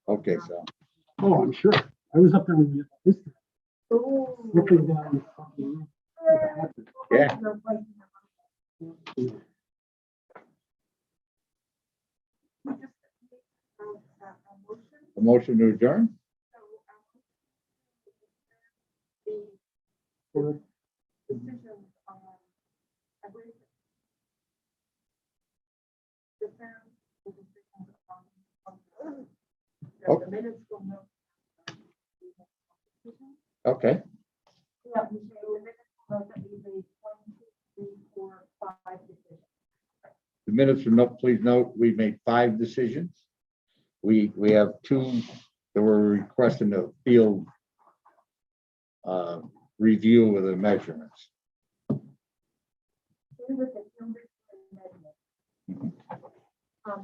Okay, so. Oh, I'm sure. I was up there when you this looking down. the fucking roof. Yeah. A motion to adjourn? Or- decision on, I believe. The town, the decision on. The minutes will know. Okay, Yeah, we say the minutes will know that we made 1, 2, 3, 4, 5 decisions. the minutes are not, please note, we made 5 decisions. We have 2 that were requesting a field review of the measurements.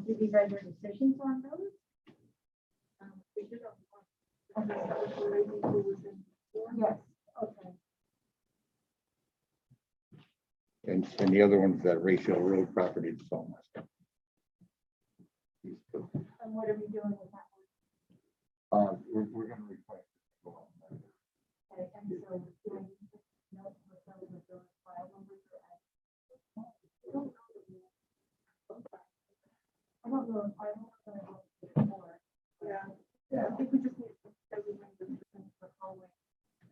Did we render decisions on those? We did on one. The lady who was in before. Yes, okay. And the other one's that Ratio Road property and so on. And what are we doing with that one? We're gonna request. Okay, and so doing notes with those with those file numbers or I don't know if I don't know more. Yeah, I think we just need to say we made the decision for hallway.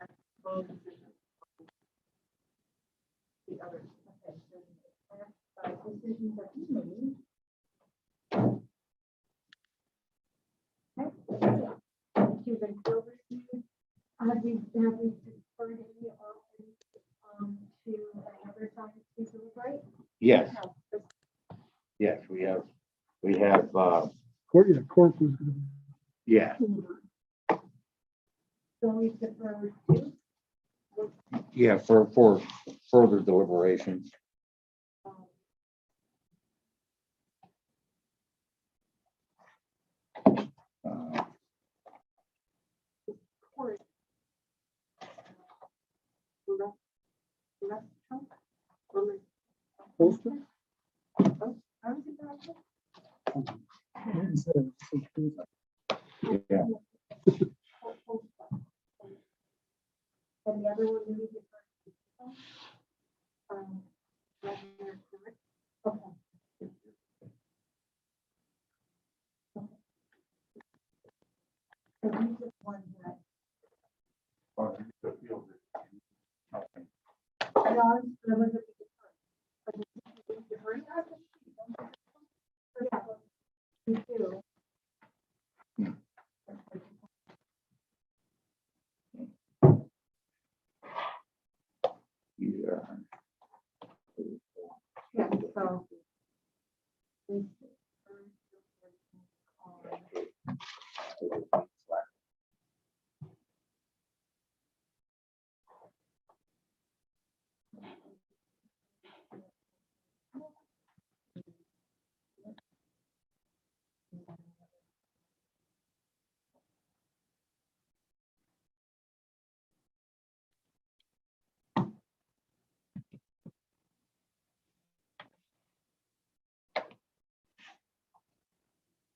And road decision. The others. Okay, so decisions that you made. Okay. To the field review, have we deferred any Yes. Yes, we have, Court was gonna be. yeah, So we defer to, yeah, for further deliberations. Uh, court. Left trunk, or like- Holster? How is it pronounced? Yeah, And the other one, we need to. Right here, correct? Okay. So these are ones that, I know, there was a different. Yeah, we do. yeah. Yeah, so.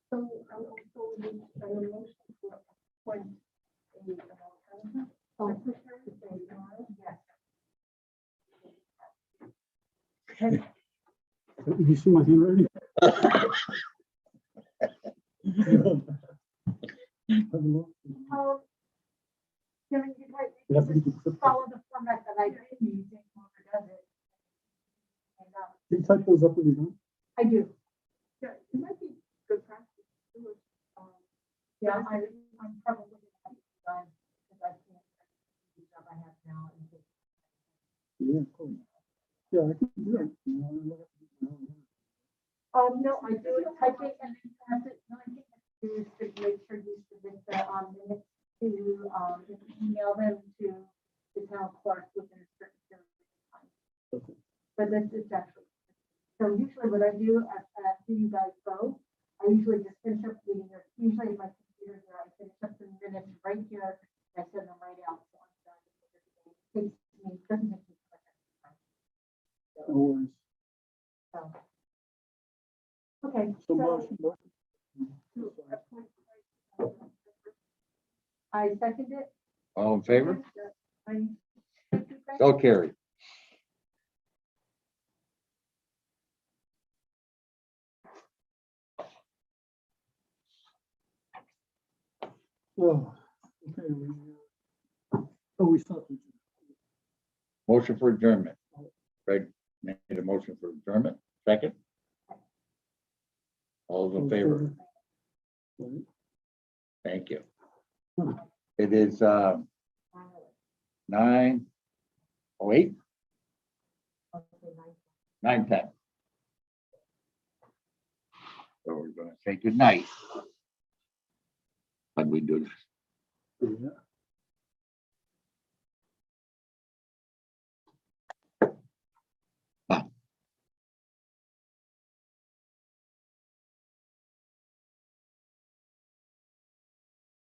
So I also need an emotion to appoint a secretary to say tomorrow. Yes. Have you seen my handwriting? Kevin, you might You have to be quick. follow the format that I gave you, you think whoever does it. And, Can you type those up when you're done? I do. Yeah, it might be good practice. Yeah, I'm probably gonna have to design, because I can't, the job I have now. and just- Yeah, cool. Yeah, I can do that. No, I do it typing and then pass it, no, I think I do is to make sure you submit the, minutes to, email them to the town clerk within a certain period of time. But this is actually, so usually what I do after you guys go, I usually just finish up reading it, usually my computer, I finish up the minutes right here, and I send them right out, so I'm done. It takes me, doesn't take me much time. No worries. So. Okay, So so motion. I second it. All in favor? I- So carried. Oh, okay. We stopped. Motion for adjournment. Greg made a motion for adjournment. Second. All those in favor? Right. Thank you. It is 9:08, 9:10. So we're gonna say good night. When we do this. Yeah.